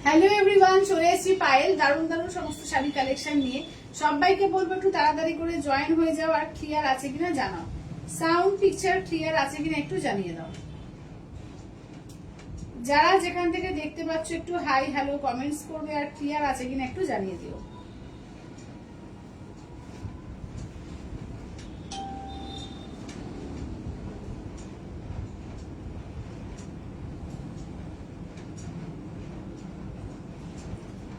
Hello everyone, চলে এসেছি পায়েল দারুণ দারুণ সমস্ত শাড়ি কালেকশন নিয়ে। সবাইকে বলবো একটু তাড়াতাড়ি করে জয়েন হয়ে যাও, আর ক্লিয়ার আছে কিনা জানাও। সাউন্ড পিকচার ক্লিয়ার আছে কিনা একটু জানিয়ে দাও। যারা যেখান থেকে দেখতে পাচ্ছ একটু হাই হ্যালো কমেন্টস করবে, আর ক্লিয়ার আছে কিনা একটু জানিয়ে দিও।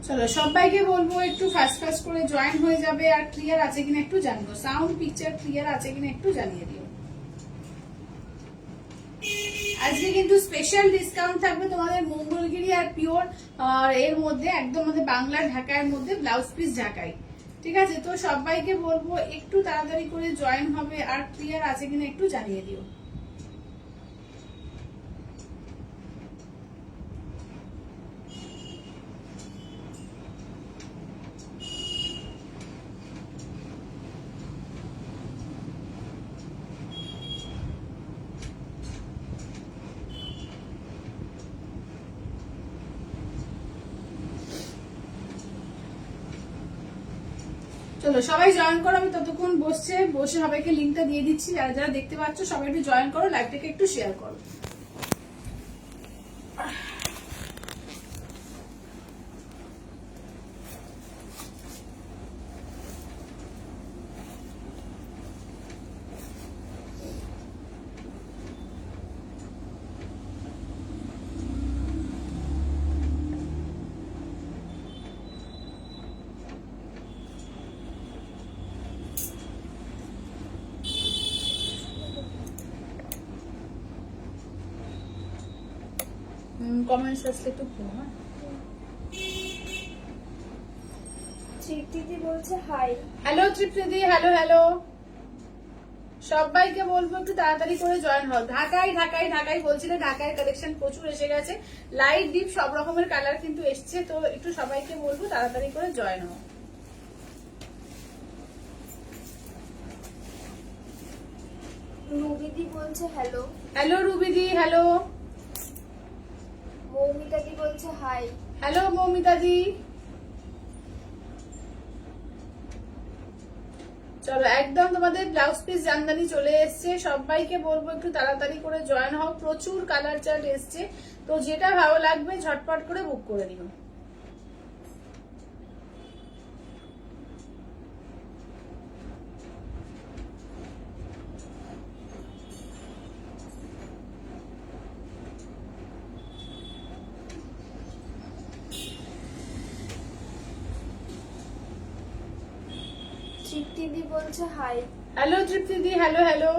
চলো সবাইকে বলবো একটু ফাস্ট ফাস্ট করে জয়েন হয়ে যাবে, আর ক্লিয়ার আছে কিনা একটু জানিও। সাউন্ড পিকচার ক্লিয়ার আছে কিনা একটু জানিয়ে দিও। আজকে কিন্তু স্পেশাল ডিসকাউন্ট থাকবে তোমাদের মঙ্গলগিরি আর পিওর আর এর মধ্যে, একদম আমাদের বাংলার ঢাকার মধ্যে ব্লাউজ পিস ঢাকাই। ঠিক আছে, তো সবাইকে বলবো একটু তাড়াতাড়ি করে জয়েন হবে, আর ক্লিয়ার আছে কিনা একটু জানিয়ে দিও। চলো সবাই জয়েন করো, আমি ততক্ষণ বসে সবাইকে লিঙ্কটা দিয়ে দিচ্ছি। যারা যারা দেখতে পাচ্ছ সবাই একটু জয়েন করো, লাইভটাকে একটু শেয়ার করো। কমেন্টস আসলে একটু পড়ো। হ্যাঁ, তৃপ্তিদি বলছে হাই। হ্যালো তৃপ্তিদি, হ্যালো হ্যালো। সবাইকে বলবো একটু তাড়াতাড়ি করে জয়েন হও। ঢাকায় ঢাকায় ঢাকায় বলছিলে, ঢাকায় কালেকশন প্রচুর এসে গেছে, লাইট ডিপ সব রকমের কালার কিন্তু এসছে। তো একটু সবাইকে বলবো তাড়াতাড়ি করে জয়েন হও। রুবিদি বলছে হ্যালো। হ্যালো রুবিদি, হ্যালো। মৌমিতাদি বলছে হাই। হ্যালো মৌমিতাদি। চলো একদম তোমাদের ব্লাউজ পিস জামদানি চলে এসছে। সবাইকে বলবো একটু তাড়াতাড়ি করে জয়েন হও, প্রচুর কালার চার্ট এসছে। তো যেটা ভালো লাগবে ঝটপট করে বুক করে দিও। তৃপ্তিদি বলছে হাই। হ্যালো তৃপ্তিদি, হ্যালো হ্যালো।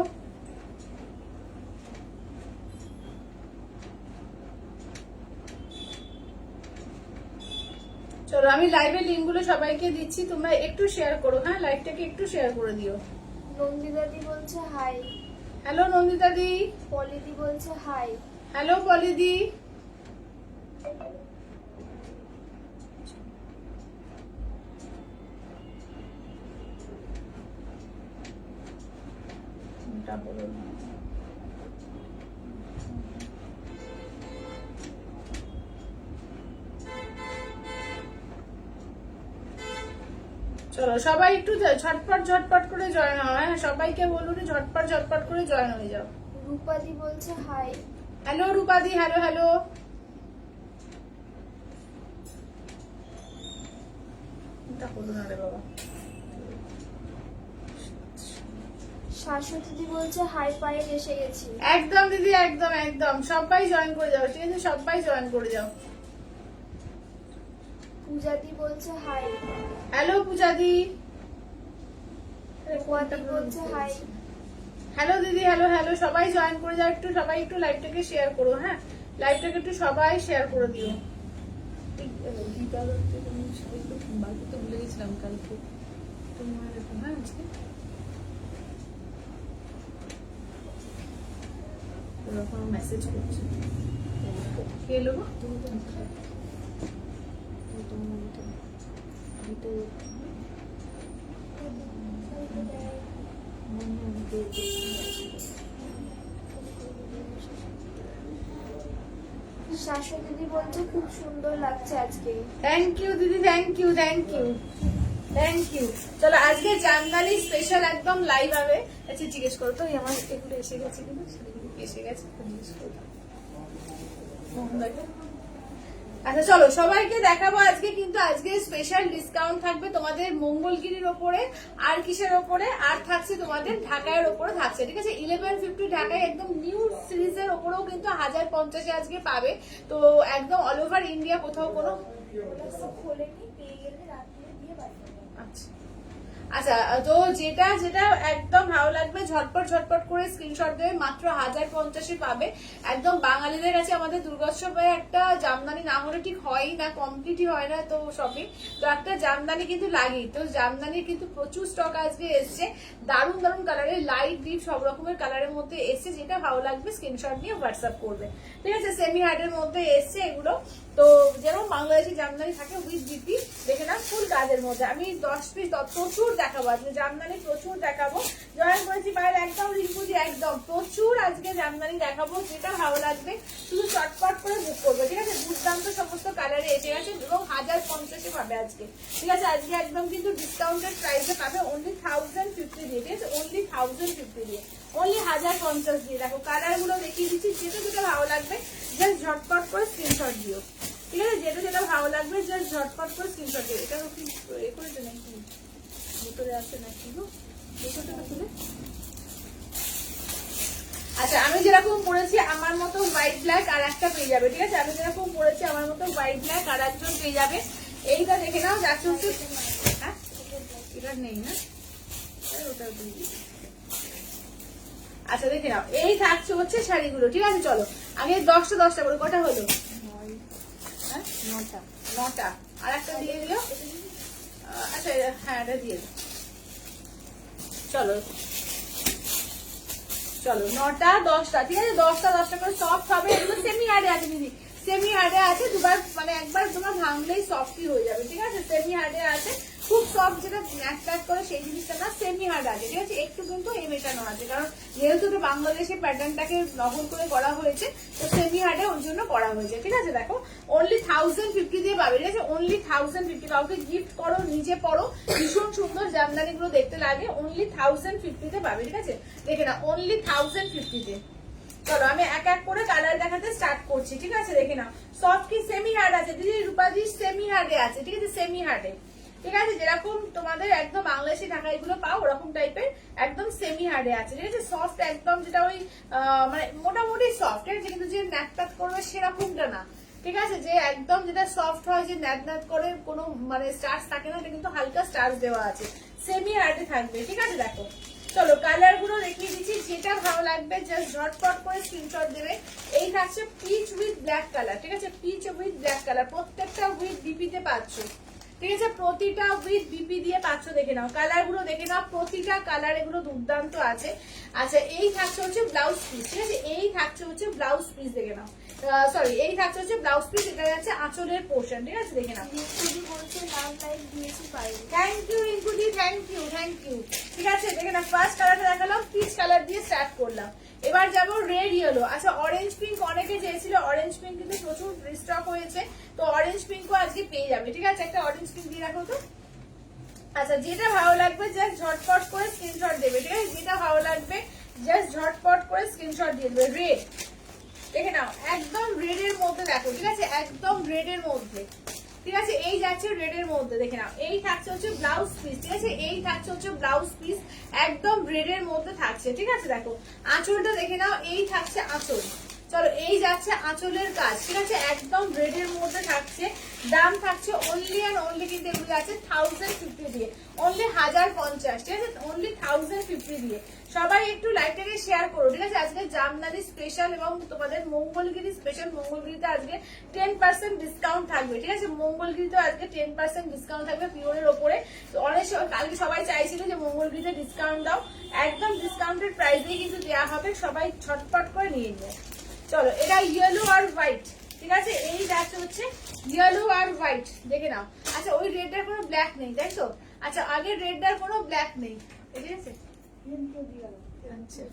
চলো আমি লাইভের লিঙ্ক গুলো সবাইকে দিচ্ছি, তোমরা একটু শেয়ার করো। হ্যাঁ, লাইভটাকে একটু শেয়ার করে দিও। নন্দিতাদি বলছে হাই। হ্যালো নন্দিতাদি। পলিদি বলছে হাই। হ্যালো পলিদি। চলো সবাই একটু ঝটপট করে জয়েন হও। হ্যাঁ, সবাইকে বলুন ঝটপট করে জয়েন হয়ে যাও। রূপাদি বলছে হাই। হ্যালো রূপাদি, হ্যালো হ্যালো। এটা হলো না রে বাবা। শাশ্বতীদি বলছে হাই, পায়েল এসে গেছি। একদম দিদি, একদম একদম সবাই জয়েন করে যাও। ঠিক আছে, সবাই জয়েন করে যাও। পূজাদি বলছে হাই। হ্যালো পূজাদি। রূপাদি বলছে হাই। হ্যালো দিদি, হ্যালো হ্যালো। সবাই জয়েন করে যাও, একটু সবাই একটু লাইভটাকে শেয়ার করো। হ্যাঁ, লাইভটাকে একটু সবাই শেয়ার করে দিও। ভুলে গেছিলাম কালকে। হ্যাঁ, আজকে মেসেজ করছে কে এলো গো? শাশুড়ি দিদি বলছে খুব সুন্দর লাগছে আজকে। থ্যাংক ইউ দিদি, thank you, thank you, thank you. চলো আজকে জামদানি স্পেশাল একদম লাইভ হবে। আচ্ছা জিজ্ঞেস করো তো আমার এগুলো এসে গেছে কিন্তু এসে গেছে জিজ্ঞেস করো। আচ্ছা চলো সবাইকে দেখাবো আজকে, কিন্তু আজকে স্পেশাল ডিসকাউন্ট থাকবে তোমাদের মঙ্গলগিরির ওপরে, আর কিসের ওপরে, আর থাকছে তোমাদের ঢাকায়ের ওপরে থাকছে, ঠিক আছে। 1150 ঢাকায় একদম নিউ সিরিজের ওপরেও কিন্তু 1050 আজকে পাবে। তো একদম অল ওভার ইন্ডিয়া কোথাও কোনো খোলেনি, পেয়ে গেলে রাত্রে দিয়ে বাড়ি। আচ্ছা আচ্ছা, তো যেটা যেটা একদম ভালো লাগবে ঝটপট ঝটপট করে স্ক্রিনশট দেবে, মাত্র 1050 পাবে। একদম বাঙালিদের কাছে আমাদের দুর্গোৎসবে একটা জামদানি না হলে ঠিক হয়ই না, কমপ্লিটই হয় না তো শপিং, তো একটা জামদানি কিন্তু লাগেই। তো জামদানির কিন্তু প্রচুর স্টক আজকে এসছে, দারুণ দারুণ কালারের, লাইট ডিপ সব রকমের কালারের মধ্যে এসছে। যেটা ভালো লাগবে স্ক্রিনশট নিয়ে হোয়াটসঅ্যাপ করবে, ঠিক আছে। সেমি হার্ডের মধ্যে এসছে এগুলো, তো যেমন বাংলাদেশি জামদানি থাকে উইথ জিপি, দেখে না ফুল কাজের মধ্যে। আমি 10 পিস প্রচুর দেখাবো আজকে জামদানি, প্রচুর দেখাবো। জয়েন করেছি বাইরে একদম রিঙ্কুজি, একদম প্রচুর আজকে জামদানি দেখাবো। যেটা ভালো লাগবে শুধু চটপট করে বুক করবে, ঠিক আছে। দুর্দান্ত সমস্ত কালারে এসে গেছে এবং 1050 পাবে আজকে, ঠিক আছে। আজকে একদম কিন্তু ডিসকাউন্টেড প্রাইসে পাবে, অনলি 1050 দিয়ে, ঠিক আছে। অনলি 1050 দিয়ে, অনলি 1050 দিয়ে। দেখো কালার গুলো দেখিয়ে দিচ্ছি, যেটা যেটা ভালো লাগবে জাস্ট ঝটপট করে স্ক্রিনশট দিও, ঠিক আছে। যেটা যেটা ভালো লাগবে জাস্ট ঝটপট করে স্ক্রিনশট দিও। এটা কি এ করেছে নাকি ভিতরে আছে নাকি গো, ভিতরটা খুলে। আচ্ছা আমি যেরকম পড়েছি আমার মতো হোয়াইট ব্ল্যাক আর একটা পেয়ে যাবে, ঠিক আছে। আমি যেরকম পড়েছি আমার মতো হোয়াইট ব্ল্যাক আর একজন পেয়ে যাবে। এইটা দেখে নাও, যাচ্ছে হচ্ছে হ্যাঁ এটা নেই না, ওটা দিয়ে দিই। আচ্ছা দেখে নাও, এই থাকছে হচ্ছে শাড়িগুলো, ঠিক আছে। চলো আগে 10টা করে, কটা হলো? 9টা। আর একটা দিয়ে দিও। আচ্ছা হ্যাঁ এটা দিয়ে দিও। চলো চলো 9টা 10টা, ঠিক আছে। 10টা করে সফট হবে। এগুলো সেমি হার্ডে আছে দিদি, সেমি হার্ডে আছে। দুবার মানে একবার তোমার ভাঙলেই সফটই হয়ে যাবে, ঠিক আছে। সেমি হার্ডে আছে, খুব সফট, যেটা ম্যাট করে সেই জিনিসটা না, সেমি হার্ড আছে, ঠিক আছে। একটু কিন্তু এই মেটানো আছে, কারণ যেহেতু তো বাংলাদেশের প্যাটার্নটাকে নকল করে করা হয়েছে, তো সেমি হার্ডে ওর জন্য করা হয়েছে, ঠিক আছে। দেখো অনলি 1050 দিয়ে পাবে, ঠিক আছে। অনলি 1050, কাউকে গিফট করো, নিজে পড়ো, ভীষণ সুন্দর জামদানি গুলো দেখতে লাগে। অনলি 1050 পাবে, ঠিক আছে। দেখে না, অনলি 1050 চলো আমি এক এক করে কালার দেখাতে স্টার্ট করছি, ঠিক আছে। দেখে নাও, সফট কি সেমি হার্ড আছে দিদি, রূপাজি সেমি হার্ডে আছে, ঠিক আছে। সেমি হার্ডে, ঠিক আছে। যেরকম তোমাদের একদম বাংলাদেশি ঢাকা এগুলো পাও ওরকম টাইপের একদম সেমি হার্ডে আছে, ঠিক আছে। সফট একদম, যেটা ওই মানে মোটামুটি সফট, ঠিক আছে, কিন্তু যে ন্যাট করে সেরকমটা না, ঠিক আছে। যে একদম যেটা সফট হয়, যে ন্যাট করে কোনো মানে স্টার্চ থাকে না, এটা কিন্তু হালকা স্টার্চ দেওয়া আছে, সেমি হার্ডে থাকবে, ঠিক আছে। দেখো চলো কালার গুলো দেখিয়ে দিচ্ছি, যেটা ভালো লাগবে জাস্ট ঝটপট করে স্ক্রিনশট দেবে। এই থাকছে পিচ উইথ ব্ল্যাক কালার, ঠিক আছে। পিচ উইথ ব্ল্যাক কালার, প্রত্যেকটা উইথ বিপিতে পাচ্ছ, ঠিক আছে। প্রতিটা উইথ বিপি দিয়ে পাচ্ছ, দেখে নাও কালার গুলো, দেখে নাও প্রতিটা কালার এগুলো দুর্দান্ত আছে। আচ্ছা এই থাকছে হচ্ছে ব্লাউজ পিস, ঠিক আছে। এই থাকছে হচ্ছে ব্লাউজ পিস, দেখে নাও, সরি এই থাকছে হচ্ছে ব্লাউজ পিস, এটা যাচ্ছে আঁচলের পোর্শন, ঠিক আছে। দেখে নাও, রিঙ্কুদি বলছে লাল লাইট দিয়েছি পায়ে। থ্যাংক ইউ রিঙ্কুদি, থ্যাংক ইউ, থ্যাংক ইউ, ঠিক আছে। দেখে নাও ফার্স্ট কালারটা দেখালাম, পিচ কালার দিয়ে স্টার্ট করলাম। এবার যাবো রেড ইয়েলো। আচ্ছা অরেঞ্জ পিঙ্ক অনেকে চেয়েছিল, অরেঞ্জ পিঙ্ক কিন্তু প্রচুর রিস্টক হয়েছে, তো অরেঞ্জ পিঙ্কও আজকে পেয়ে যাবে, ঠিক আছে। একটা অরেঞ্জ পিঙ্ক দিয়ে রাখো তো। আচ্ছা যেটা ভালো লাগবে জাস্ট ঝটপট করে স্ক্রিনশট দেবে, ঠিক আছে। যেটা ভালো লাগবে জাস্ট ঝটপট করে স্ক্রিনশট দিয়ে দেবে। রেড দেখে নাও, একদম রেড এর মধ্যে দেখো, ঠিক আছে। একদম রেড এর মধ্যে, ঠিক আছে। এই যাচ্ছে রেড এর মধ্যে, দেখে নাও। এই থাকছে হচ্ছে ব্লাউজ পিস, ঠিক আছে। এই থাকছে হচ্ছে ব্লাউজ পিস, একদম রেড এর মধ্যে থাকছে, ঠিক আছে। দেখো আঁচলটা দেখে নাও, এই থাকছে আঁচল। চলো এই যাচ্ছে আঁচলের কাজ, ঠিক আছে। একদম রেড এর মধ্যে থাকছে। দাম থাকছে অনলি অ্যান্ড অনলি, কিন্তু এগুলো আছে 1050 দিয়ে, অনলি 1050, ঠিক আছে। অনলি 1050 দিয়ে। সবাই একটু লাইভটাকে শেয়ার করো, ঠিক আছে। আজকে জামদানি স্পেশাল এবং তোমাদের মঙ্গলগিরি স্পেশাল। মঙ্গলগিরিতে আজকে 10% ডিসকাউন্ট থাকবে, ঠিক আছে। মঙ্গলগিরিতে আজকে 10% ডিসকাউন্ট থাকবে পিওরের ওপরে। তো অনেক কালকে সবাই চাইছিল যে মঙ্গলগিরিতে ডিসকাউন্ট দাও, একদম ডিসকাউন্টেড প্রাইসেই কিন্তু দেওয়া হবে, সবাই ছটপট করে নিয়ে নিও। চলো এটা ইয়েলো আর হোয়াইট, ঠিক আছে। এই যাচ্ছে হচ্ছে ইয়েলো আর হোয়াইট, দেখে নাও। আচ্ছা ওই রেডটার কোনো ব্ল্যাক নেই, তাই তো। আচ্ছা আগের রেডটার কোনো ব্ল্যাক নেই, ঠিক আছে। আচ্ছা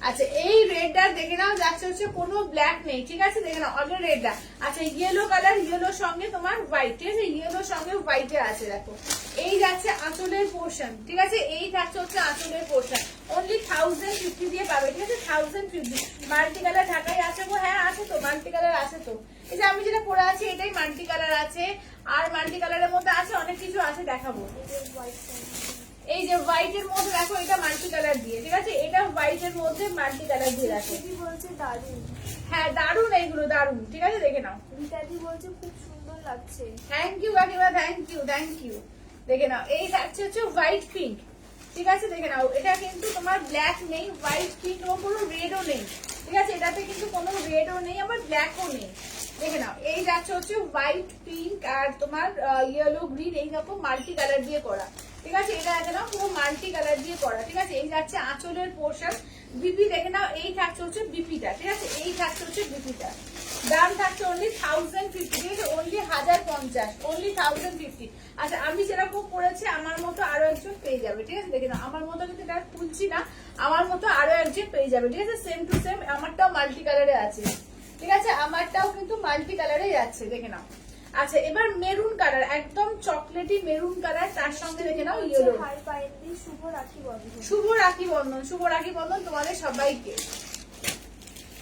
আচ্ছা এই রেডটা দেখে নাও যাচ্ছে হচ্ছে কোনো ব্ল্যাক নেই, ঠিক আছে দেখে নাও আগে রেডটা। আচ্ছা ইয়েলো কালার, ইয়েলোর সঙ্গে তোমার হোয়াইট, ঠিক আছে ইয়েলোর সঙ্গে হোয়াইটে আছে দেখো। এই যাচ্ছে আঁচলের পোর্শন, ঠিক আছে এই থাকছে হচ্ছে আঁচলের পোর্শন, অনলি 1050 দিয়ে পাবে, ঠিক আছে 1050। মাল্টি কালার ঢাকাই আছে গো, হ্যাঁ আছে তো মাল্টি কালার আছে তো। এই যে আমি যেটা পরে আছি এটাই মাল্টি কালার আছে, আর মাল্টি কালারের মধ্যে আছে অনেক কিছু আছে দেখাবো। এই যে হোয়াইট এর মধ্যে দেখো এটা মাল্টি কালার দিয়ে, ঠিক আছে এটা হোয়াইট এর মধ্যে মাল্টি কালার দিয়ে দেখো। দিদি বলছে দারুণ। হ্যাঁ দারুন, এইগুলো দারুন, ঠিক আছে দেখে নাও। রীতাদি বলছে খুব সুন্দর লাগছে। থ্যাংক ইউ কাকিমা, থ্যাংক ইউ থ্যাংক ইউ। দেখে নাও এই থাকছে হচ্ছে হোয়াইট পিঙ্ক, ঠিক আছে দেখে নাও এটা কিন্তু তোমার ব্ল্যাক নেই, হোয়াইট পিঙ্ক এবং কোনো রেডও নেই, ঠিক আছে এটাতে কিন্তু কোনো রেডও নেই আবার ব্ল্যাকও নেই। দেখে নাও এই যাচ্ছে হচ্ছে হোয়াইট পিঙ্ক আর তোমার ইয়েলো গ্রিন এইরকম মাল্টি কালার দিয়ে করা, ঠিক আছে এটা আছে না পুরো মাল্টি কালার দিয়ে করা, ঠিক আছে এই যাচ্ছে আঁচলের পোর্শন। বিপি দেখে নাও এই থাকছে হচ্ছে বিপিটা, ঠিক আছে এই থাকছে হচ্ছে বিপিটা। দাম থাকছে অনলি 1050, ঠিক আছে অনলি 1050, অনলি 1050। আচ্ছা আমি যেরকম করেছি আমার মতো আরো একজন পেয়ে যাবে, ঠিক আছে দেখে নাও আমার মতো কিন্তু এটা খুলছি না, আমার মতো আরো একজন পেয়ে যাবে, ঠিক আছে সেম টু সেম। আমারটাও মাল্টি কালারে আছে, ঠিক আছে আমারটাও কিন্তু মাল্টি কালারে যাচ্ছে দেখে নাও। আচ্ছা এবার মেরুন কালার, একদম চকলেটি মেরুন কালার, তার সঙ্গে দেখে নাও ইয়েলো। হাই পায়েন্দি শুভ রাখি বন্ধন। শুভ রাখি বন্ধন, শুভ রাখি বন্ধন তোমাদের সবাইকে।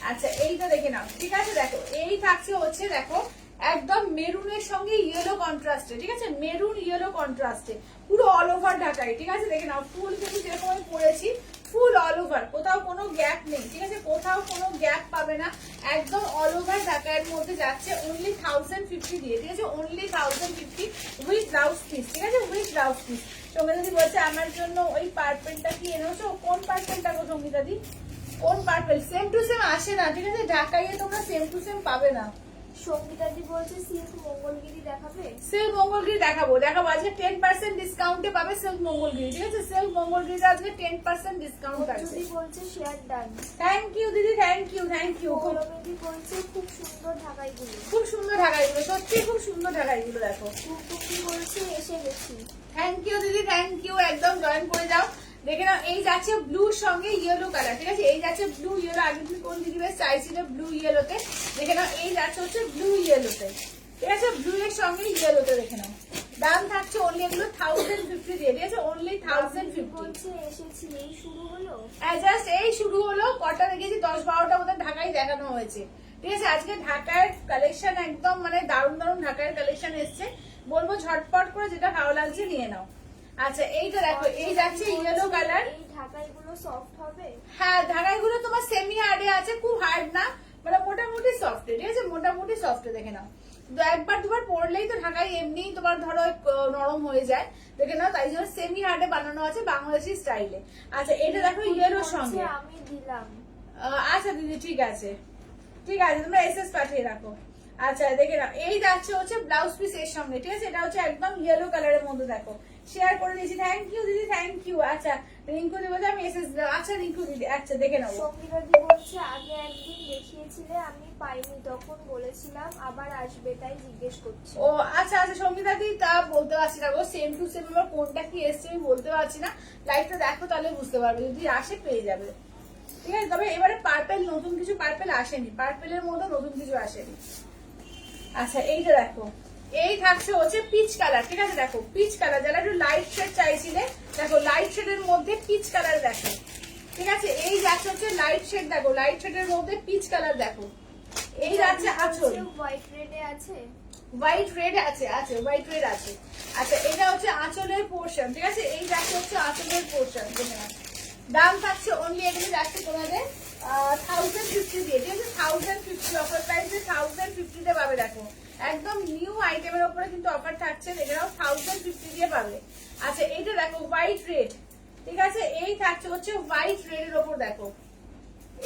আচ্ছা এইটা দেখে নাও, ঠিক আছে দেখো এই থাকছে হচ্ছে দেখো একদম মেরুনের সঙ্গে ইয়েলো কন্ট্রাস্টে, ঠিক আছে মেরুন ইয়েলো কন্ট্রাস্টে পুরো অল ওভার ঢাকাই, ঠিক আছে দেখে নাও ফুল কিন্তু যেরকম আমি পরেছি ফুল অল ওভার, কোথাও কোনো গ্যাপ নেই, ঠিক আছে কোথাও কোনো গ্যাপ পাবে না, একদম অল ওভার ঢাকাইয়ের মধ্যে যাচ্ছে অনলি 1050 দিয়ে, ঠিক আছে অনলি 1050 উইথ ব্লাউজ পিস, ঠিক আছে উইথ ব্লাউজ পিস। সঙ্গীতা দি বলছে আমার জন্য ওই পার্পেলটা কি এনেছো, কোন পার্পেলটা গো সঙ্গীতা দি, কোন পার্পেল? সেম টু সেম আসে না, ঠিক আছে ঢাকাইয়ে তোমরা সেম টু সেম পাবে না। সঙ্গীতাদি বলছে সিল্ক মঙ্গলগিরি দেখাবে। সিল্ক মঙ্গলগিরি দেখাবো দেখাবো আজকে 10% ডিসকাউন্টে পাবে সিল্ক মঙ্গলগিরি, ঠিক আছে সিল্ক মঙ্গলগিরিটা আজকে 10% ডিসকাউন্ট আছে। দিদি বলছে শেয়ার ডান। থ্যাংক ইউ দিদি, থ্যাংক ইউ থ্যাংক ইউ। পৌলমিদি বলছে খুব সুন্দর ঢাকাইগুলো। খুব সুন্দর ঢাকাইগুলো, সত্যি খুব সুন্দর ঢাকাইগুলো দেখো। টুকটুকি বলছে এসে গেছি। থ্যাংক ইউ দিদি, থ্যাংক ইউ একদম জয়েন করে যাও। দেখে নাও এই যাচ্ছে ব্লুর সঙ্গে ইয়েলো কালার, ঠিক আছে এই যাচ্ছে ব্লু ইয়েলো, আগে তুমি কোন দিদি বেশ চাইছিলে ব্লু ইয়েলোতে, দেখে নাও এই যাচ্ছে হচ্ছে ব্লু ইয়েলোতে, ঠিক আছে ব্লু এর সঙ্গে ইয়েলোতে দেখে নাও। দাম থাকছে অনলি এগুলো 1050 দিয়ে, ঠিক আছে অনলি 1050 বলছে এসেছি এই শুরু হলো। জাস্ট এই শুরু হলো, কটা দেখেছি 10-12টা মতো ঢাকায় দেখানো হয়েছে, ঠিক আছে আজকে ঢাকার কালেকশন একদম মানে দারুণ দারুণ ঢাকার কালেকশন এসছে, বলবো ঝটপট করে যেটা ভালো লাগছে নিয়ে নাও। আচ্ছা এইটা দেখো এই যাচ্ছে ইয়েলো কালার। এই ঢাকাইগুলো সফট হবে। হ্যাঁ ঢাকাইগুলো তোমার সেমি হার্ডে আছে, খুব হার্ড না মানে মোটামুটি সফট, ঠিক আছে মোটামুটি সফট দেখে নাও। একবার দুবার পরলেই তো ঢাকাই এমনি তোমার ধরো নরম হয়ে যায়, দেখে নাও তাই জন্য সেমি হার্ডে বানানো আছে বাংলাদেশি স্টাইলে। আচ্ছা এটা দেখো ইয়েলোর সঙ্গে। আমি দিলাম। আচ্ছা দিদি ঠিক আছে ঠিক আছে তোমরা এসএস পাঠিয়ে রাখো। আচ্ছা দেখে নাও এই যাচ্ছে হচ্ছে ব্লাউজ পিস এর সঙ্গে, ঠিক আছে এটা হচ্ছে একদম ইয়েলো কালারের মধ্যে দেখো শেয়ার করে দিয়েছি। থ্যাংক ইউ দিদি, থ্যাংক ইউ। আচ্ছা রিঙ্কু দি বলছে আমি এসএস দিলাম, আচ্ছা রিঙ্কু দিদি আচ্ছা দেখে নাও। সঙ্গীতাদি বলছে আগে একদিন দেখিয়েছিলে আমি পাইনি তখন বলেছিলাম আবার আসবে তাই জিজ্ঞেস করছি। ও আচ্ছা আচ্ছা সঙ্গীতা দি তা বলতে পারছি না গো, সেম টু সেম এবার কোনটা কি এসছে আমি বলতে পারছি না, লাইভটা দেখো তাহলে বুঝতে পারবে, যদি আসে পেয়ে যাবে, ঠিক আছে। তবে এবারে পার্পেল নতুন কিছু পার্পেল আসেনি, পার্পেলের মতো নতুন কিছু আসেনি। আচ্ছা এইটা দেখো এই থাকছে হচ্ছে পিচ কালার, ঠিক আছে দেখো পিচ কালার, যারা একটু লাইট শেড চাইছিলে দেখো লাইট শেডের মধ্যে পিচ কালার দেখো, ঠিক আছে এই যাচ্ছে হচ্ছে লাইট শেড দেখো, লাইট শেডের মধ্যে পিচ কালার দেখো। এই যাচ্ছে আঁচল হোয়াইট রেডে আছে, হোয়াইট রেড আছে, আছে হোয়াইট রেড আছে। আচ্ছা এটা হচ্ছে আঁচলের পোর্শন, ঠিক আছে এই যাচ্ছে হচ্ছে আঁচলের পোর্শন। দাম থাকছে অনলি এখানে যাচ্ছে তোমাদের 1050 দিয়ে, ঠিক আছে 1050 অফার প্রাইসে 1050 তে পাবে দেখো, একদম নিউ আইটেমের উপরে কিন্তু অফার থাকছে, এটাও 1050 দিয়ে পাবে। আচ্ছা এইটা দেখো হোয়াইট রেড, ঠিক আছে এই থাকছে হচ্ছে হোয়াইট রেড এর উপর দেখো,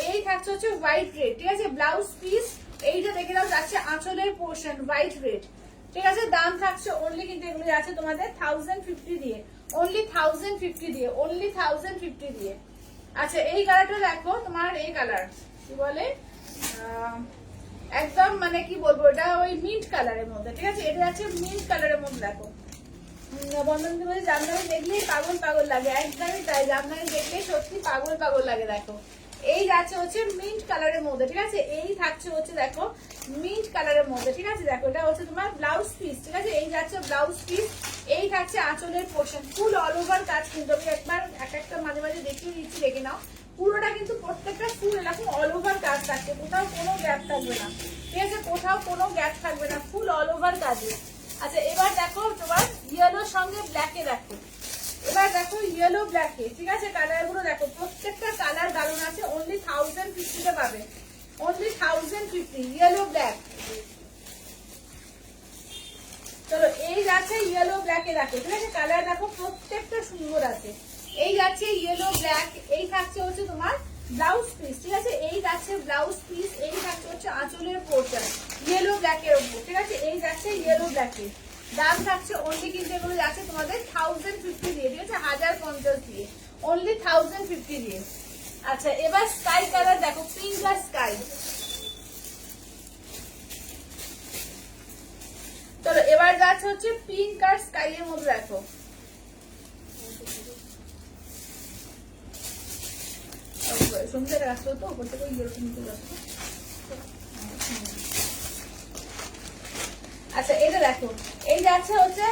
এই থাকছে হচ্ছে হোয়াইট রেড, ঠিক আছে ব্লাউজ পিস এইটা দেখে নাও যাচ্ছে আঁচলের পোর্শন হোয়াইট রেড, ঠিক আছে দাম থাকছে অনলি কিন্তু এগুলো যাচ্ছে তোমাদের 1050 দিয়ে, অনলি 1050 দিয়ে, অনলি 1050 দিয়ে। আচ্ছা এই কালারটা দেখো তোমার এই কালার কি বলে একদম মানে কি বলবো এটা ওই মিন্ট কালারের মধ্যে, ঠিক আছে এটা যাচ্ছে মিন্ট কালারের মধ্যে দেখো। বন্ধন বলে জামদানি দেখলেই পাগল পাগল লাগে, একদমই তাই জামদানি দেখলেই সত্যি পাগল পাগল লাগে দেখো, এই যাচ্ছে হচ্ছে মিন্ট কালারের মধ্যে, ঠিক আছে। এই থাকছে হচ্ছে দেখো মিন্ট কালারের মধ্যে, ঠিক আছে। দেখো এটা হচ্ছে তোমার ব্লাউজ পিস, ঠিক আছে। এই যাচ্ছে ব্লাউজ পিস, এই থাকছে আঁচলের পোর্শন, ফুল অল ওভার কাজ কিন্তু আমি একবার একটা মাঝে মাঝে দেখিয়ে দিচ্ছি, দেখে নাও। পুরোটা কিন্তু প্রত্যেকটা ফুল এরকম অল ওভার কাজ থাকছে, কোথাও কোনো গ্যাপ থাকবে না, ঠিক আছে। কোথাও কোনো গ্যাপ থাকবে না, ফুল অল ওভার কাজে। আচ্ছা এবার দেখো তোমার ইয়েলোর সঙ্গে ব্ল্যাকে দেখো, এবার দেখো ইয়েলো ব্ল্যাকে, ঠিক আছে। কালার গুলো দেখো, প্রত্যেকটা কালার দারুণ আছে। অনলি 1050 তে পাবে, অনলি 1050 ইয়েলো ব্ল্যাক। চলো এই যাচ্ছে ইয়েলো ব্ল্যাকে দেখো, ঠিক আছে। কালার দেখো প্রত্যেকটা সুন্দর আছে। এই যাচ্ছে ইয়েলো ব্ল্যাক, এই থাকছে হচ্ছে তোমার ব্লাউজ পিস, ঠিক আছে। এই যাচ্ছে ব্লাউজ পিস, এই থাকছে হচ্ছে আঁচলের পোর্শন ইয়েলো ব্ল্যাকের উপর, ঠিক আছে। এই যাচ্ছে ইয়েলো ব্ল্যাকে, দাম থাকছে অনলি কিন্তু এগুলো যাচ্ছে তোমাদের 1050 দিয়ে, ঠিক আছে। 1050 দিয়ে, অনলি 1050 দিয়ে। আচ্ছা এবার স্কাই কালার দেখো, পিঙ্ক আর স্কাই। চলো এবার যাচ্ছে হচ্ছে পিঙ্ক আর স্কাই এর মধ্যে দেখো, সন্ধ্যে আসতো তো ওপর থেকে এরকম চলে আসতো। আচ্ছা এটা দেখো, এই যাচ্ছে হচ্ছে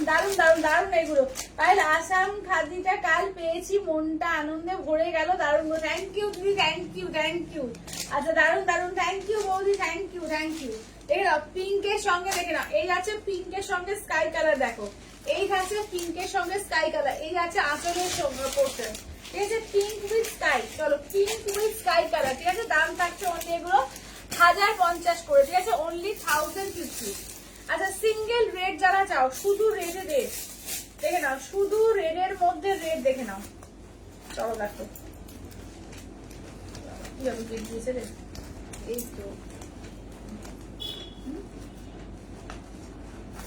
দারুন দারুন দারুন এগুলো। কাল আসাম খাদিটা কাল পেয়েছি, মনটা আনন্দে ভরে গেল, দারুন। থ্যাংক ইউ দিদি, থ্যাংক ইউ থ্যাংক ইউ। আচ্ছা দারুন দারুন, থ্যাংক ইউ বৌদি, থ্যাংক ইউ থ্যাংক ইউ। দেখে নাও পিঙ্কের সঙ্গে, দেখে নাও এই যাচ্ছে পিঙ্কের সঙ্গে স্কাই কালার দেখো, এই যাচ্ছে পিঙ্কের সঙ্গে স্কাই কালার, এই যাচ্ছে আঁচলের সঙ্গে পোর্শন, ঠিক আছে। পিঙ্ক উইথ স্কাই, চলো পিঙ্ক উইথ স্কাই কালার, ঠিক আছে। দাম থাকছে অনলি এগুলো 1050 করে, ঠিক আছে, অনলি 1050। আচ্ছা সিঙ্গেল রেড যারা চাও, শুধু রেডে রেড দেখে নাও, শুধু রেডের মধ্যে রেড দেখে নাও। চলো দেখো কিভাবে রেড দিয়েছে রে, এই তো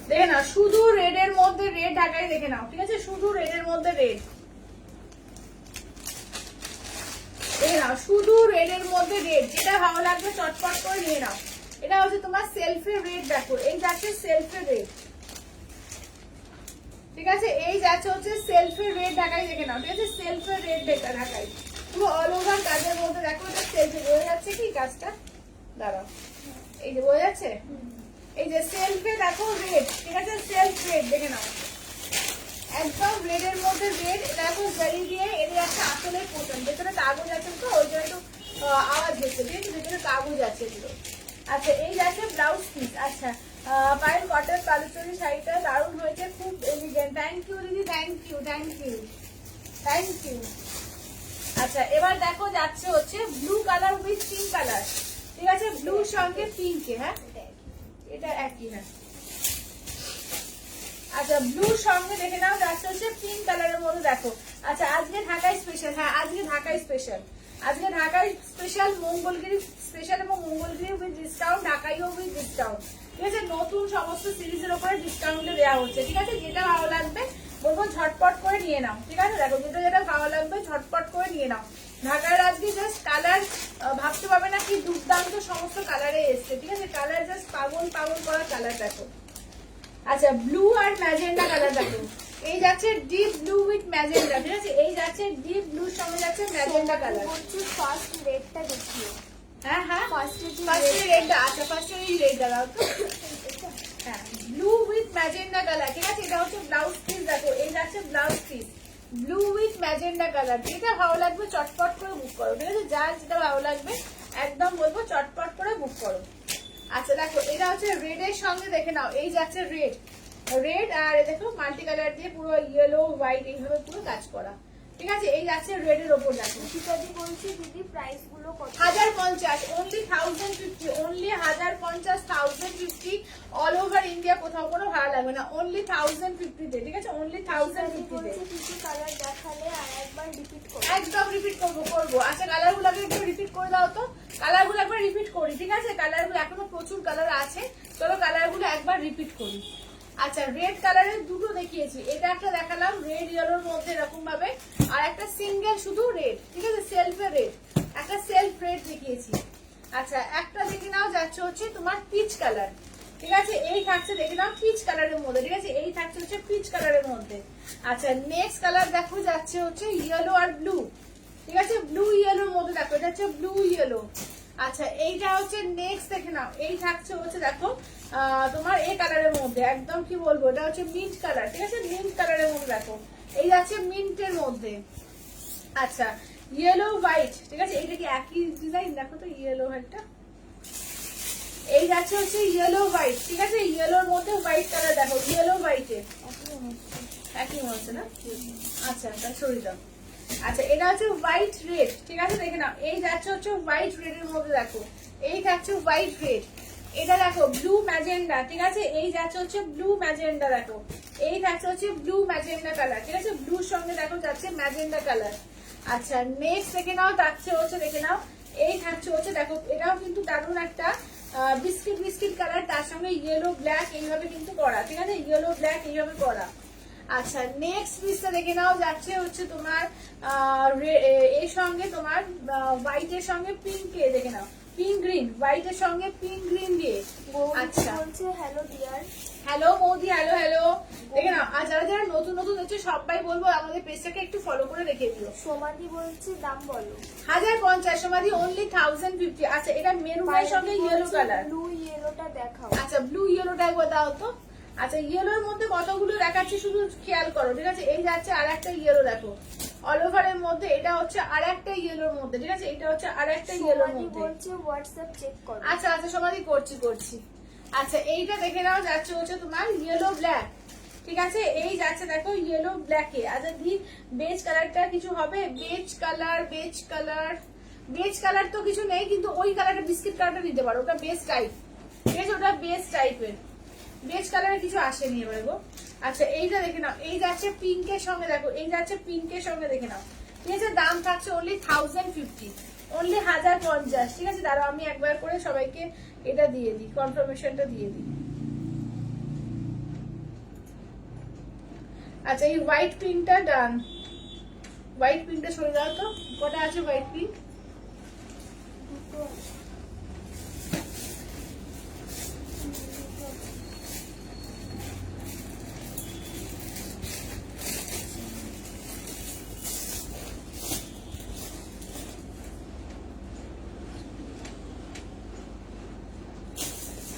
দেখে নাও, শুধু রেডের মধ্যে রেড ঢাকাই দেখে নাও, ঠিক আছে। শুধু রেডের মধ্যে রেড দেখে নাও, শুধু রেডের মধ্যে রেড, যেটা ভালো লাগবে চটপট করে নিয়ে নাও। এটা হচ্ছে তোমার সেলফের রেড দেখো, এই যাচ্ছে সেলফের রেড, ঠিক আছে। এই যাচ্ছে হচ্ছে সেলফের রেড ঢাকাই দেখে নাও, ঠিক আছে। সেলফের রেড ঢাকাই পুরো অল ওভার কাজের মধ্যে দেখো, এটা সেলফে বোঝা যাচ্ছে কি কাজটা, দাঁড়াও এই যে বোঝা যাচ্ছে, এই যে সেলফে দেখো রেড, ঠিক আছে। সেলফ রেড দেখে নাও, একদম রেডের মধ্যে রেড। এটা এখন জারি দিয়ে এর একটা আসলে পোর্শন, ভেতরে কাগজ আছে তো ওই জন্য একটু আওয়াজ হচ্ছে, ঠিক আছে। ভেতরে কাগজ আছে এগুলো। আচ্ছা এই যাচ্ছে ব্লাউজ পিস। আচ্ছা পায়েল কটন কালচুরি শাড়িটা দারুণ হয়েছে, খুব এলিগেন্ট। থ্যাংক ইউ দিদি, thank you thank you thank you. আচ্ছা এবার দেখো যাচ্ছে হচ্ছে blue colour with pink colour, ঠিক আছে। ব্লুর সঙ্গে পিঙ্কে, হ্যাঁ এটা একই, হ্যাঁ। আচ্ছা ব্লুর সঙ্গে দেখে নাও যাচ্ছে হচ্ছে পিঙ্ক কালারের মধ্যে দেখো। আচ্ছা আজকে ঢাকায় স্পেশাল, হ্যাঁ আজকে ঢাকায় স্পেশাল, আজকে ঢাকায় স্পেশাল মঙ্গলগিরি স্পেশাল এবং মঙ্গলগিরি উইথ ডিসকাউন্ট, ঢাকাইও উইথ ডিসকাউন্ট, ঠিক আছে। নতুন সমস্ত সিরিজের উপরে ডিসকাউন্টে দেওয়া হচ্ছে, ঠিক আছে। যেটা ভালো লাগবে বলবো ঝটপট করে নিয়ে নাও, ঠিক আছে। দেখো যেটা যেটা ভালো লাগবে ঝটপট করে নিয়ে নাও। ঢাকার আজকে জাস্ট কালার ভাবতে পারবে না কি দুর্দান্ত সমস্ত কালারে এসছে, ঠিক আছে। কালার জাস্ট পাগল পাগল করা কালার দেখো। আচ্ছা ব্লু আর ম্যাজেন্ডা কালার দেখো, এই যাচ্ছে ডিপ ব্লু উইথ ম্যাজেন্ডা, ঠিক আছে। এই যাচ্ছে ডিপ ব্লুর সঙ্গে যাচ্ছে ম্যাজেন্ডা কালার। বলছি ফার্স্ট রেডটা দেখিও। হ্যাঁ হ্যাঁ ফার্স্ট রেডটা, আচ্ছা ফার্স্ট এই রেডটা দাও তো, হ্যাঁ ব্লু উইথ ম্যাজেন্ডা কালার, ঠিক আছে। এটা হচ্ছে ব্লাউজ পিস দেখো, এই যাচ্ছে blouse piece blue with magenta colour. যেটা ভালো লাগবে চটপট করে বুক করো, ঠিক আছে। যার যেটা ভালো লাগবে একদম বলবো চটপট করে বুক করো। আচ্ছা দেখো এটা হচ্ছে রেড এর সঙ্গে দেখে নাও, এই যাচ্ছে রেড রেড আর দেখো মাল্টি কালার দিয়ে পুরো ইয়েলো হোয়াইট এইভাবে পুরো কাজ করা, ঠিক আছে। এই যাচ্ছে রেড এর ওপর দেখো। ঠিকাদি বলছি দিদি প্রাইস গুলো কত? 1050, only 1050, only 1050, 1050 all over India, কোথাও কোনো ভাড়া লাগবে না, অনলি 1050 তে, ঠিক আছে। অনলি 1050 তে। কিছু কালার দেখালে আর একবার রিপিট করো। একদম রিপিট করবো। আচ্ছা কালার গুলো একটু রিপিট করে দাও তো, কালার গুলো একবার রিপিট করি, ঠিক আছে। কালার গুলো এখনো প্রচুর কালার আছে, চলো কালার গুলো একবার রিপিট করি। আচ্ছা রেড কালারের দুটো দেখিয়েছি, এটা একটা দেখালাম রেড ইয়েলোর মধ্যে এরকম ভাবে, আর একটা সিঙ্গেল শুধু রেড, ঠিক আছে। সেলফে রেড, একটা সেলফ রেড দেখিয়েছি। আচ্ছা একটা দেখে নাও যাচ্ছে হচ্ছে তোমার পিচ কালার, ঠিক আছে। এই থাকছে দেখে নাও পিচ কালারের মধ্যে, ঠিক আছে। এই থাকছে হচ্ছে পিচ কালারের মধ্যে। আচ্ছা নেক্সট কালার দেখো যাচ্ছে হচ্ছে ইয়েলো আর ব্লু, ঠিক আছে, ব্লু ইয়েলোর মধ্যে দেখো, এটা হচ্ছে ব্লু ইয়েলো। আচ্ছা এইটা হচ্ছে নেক্সট দেখে নাও, এই থাকছে হচ্ছে দেখো তোমার এই কালারের মধ্যে, একদম কি বলবো, এটা হচ্ছে মিন্ট কালার, ঠিক আছে, মিন্ট কালারের মধ্যে দেখো, এই যাচ্ছে মিন্টের মধ্যে। আচ্ছা ইয়েলো হোয়াইট, ঠিক আছে, এইটা কি একই ডিজাইন, দেখো তো ইয়েলো একটা, এই যাচ্ছে হচ্ছে ইয়েলো হোয়াইট, ঠিক আছে, ইয়েলোর মধ্যে হোয়াইট কালার দেখো, ইয়েলো হোয়াইটে একই মনে হচ্ছে না? আচ্ছা তাহলে সরিয়ে দাও। আচ্ছা এটা হচ্ছে হোয়াইট রেড, ঠিক আছে, দেখে নাও, এই যাচ্ছে হচ্ছে হোয়াইট রেড এর মধ্যে দেখো, এই থাকছে হোয়াইট রেড, এটা দেখো ব্লু ম্যাজেন্ডা, ঠিক আছে, এই যাচ্ছে হচ্ছে ব্লু ম্যাজেন্ডা দেখো, এই থাকছে হচ্ছে ব্লু ম্যাজেন্ডা কালার, ঠিক আছে, ব্লুর সঙ্গে দেখো যাচ্ছে ম্যাজেন্ডা কালার। আচ্ছা নেক্সট দেখে নাও, থাকছে হচ্ছে দেখে নাও, এই থাকছে হচ্ছে দেখো, এটাও কিন্তু দারুণ একটা বিস্কিট বিস্কিট কালার, তার সঙ্গে ইয়েলো ব্ল্যাক এইভাবে কিন্তু করা, ঠিক আছে, ইয়েলো ব্ল্যাক এইভাবে করা। আচ্ছা নেক্সট পিসটা দেখে নাও, যাচ্ছে হচ্ছে তোমার এর সঙ্গে তোমার হোয়াইটের সঙ্গে পিঙ্ক, দেখে নাও পিঙ্ক গ্রিন, হোয়াইটের সঙ্গে পিঙ্ক গ্রিন দিয়ে। আচ্ছা বলছে হ্যালো ডিয়ার। হ্যালো মৌদি, হ্যালো হ্যালো, দেখে নাও, আর যারা যারা নতুন নতুন হচ্ছে সবাই বলবো আমাদের পেজটাকে একটু ফলো করে রেখে দিও। সোমাদি বলছে দাম বলো। 1050 সমাধি অনলি 1050। আচ্ছা এটা মেরুনের সঙ্গে ইয়েলো কালার, ব্লু ইয়েলোটা দেখাও। আচ্ছা ব্লু ইয়েলোটা একবার দাও তো। আচ্ছা ইয়েলোর মধ্যে কতগুলো দেখাচ্ছি শুধু খেয়াল করো, ঠিক আছে, এই যাচ্ছে আর একটা ইয়েলো দেখো, অল ওভারের মধ্যে, এটা হচ্ছে আর একটা ইয়েলোর মধ্যে, ঠিক আছে, এটা হচ্ছে আর একটা ইয়েলোর সোমাদি মধ্যে। বলছে হোয়াটসঅ্যাপ চেক করো। আচ্ছা আচ্ছা সমাধি করছি। আচ্ছা এইটা দেখে নাও, যাচ্ছে হচ্ছে তোমার ইয়েলো ব্ল্যাক, ঠিক আছে, এই যাচ্ছে দেখো ইয়েলো ব্ল্যাকে। আচ্ছা দি বেজ কালারটা কিছু হবে, বেজ কালার তো কিছু নেই, কিন্তু ওই কালারটা বিস্কিট কালারটা দিতে পারো, ওটা বেজ টাইপ, ঠিক আছে, ওটা বেজ টাইপের, বেজ কালারে কিছু আসেনি এবার গো। আচ্ছা এইটা দেখে নাও, এই যাচ্ছে পিঙ্কের সঙ্গে দেখো, এই যাচ্ছে পিঙ্কের সঙ্গে দেখে নাও, ঠিক আছে, দাম থাকছে অনলি 1050, অনলি 1050, ঠিক আছে। দাঁড়াও আমি একবার করে সবাইকে এটা দিয়ে দিই, কনফার্মেশনটা দিয়ে দিই। আচ্ছা এই হোয়াইট পিঙ্কটা ডান, হোয়াইট পিঙ্কটা সরে দাও তো, কটা আছে হোয়াইট পিঙ্ক?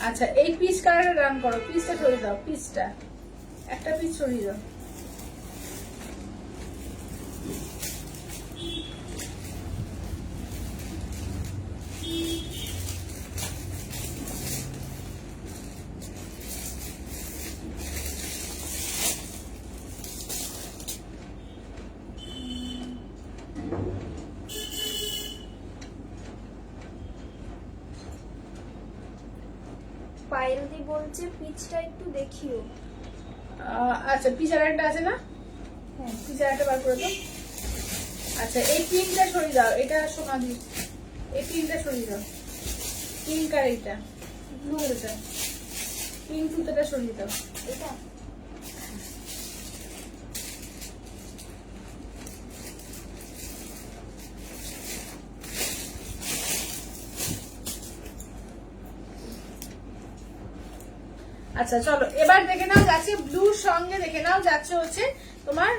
আচ্ছা এই পিস কালারটা রান করো, পিসটা সরিয়ে দাও, পিসটা একটা পিস সরিয়ে দাও। পায়েলদি বলছে পিচটা একটু দেখিও। আচ্ছা পিস আর একটা আছে না, হ্যাঁ পিস আর একটা বার করে দাও। আচ্ছা এই পিঙ্কটা সরিয়ে দাও, এটা সমাধি, এই পিঙ্কটা সরিয়ে দাও, পিঙ্ক আর এইটা ব্লু, এটা পিঙ্ক সুতোটা সরিয়ে দাও, এটা আচ্ছা চলো এবার দেখে নাও, যাচ্ছে ব্লুর সঙ্গে দেখে নাও, যাচ্ছে হচ্ছে তোমার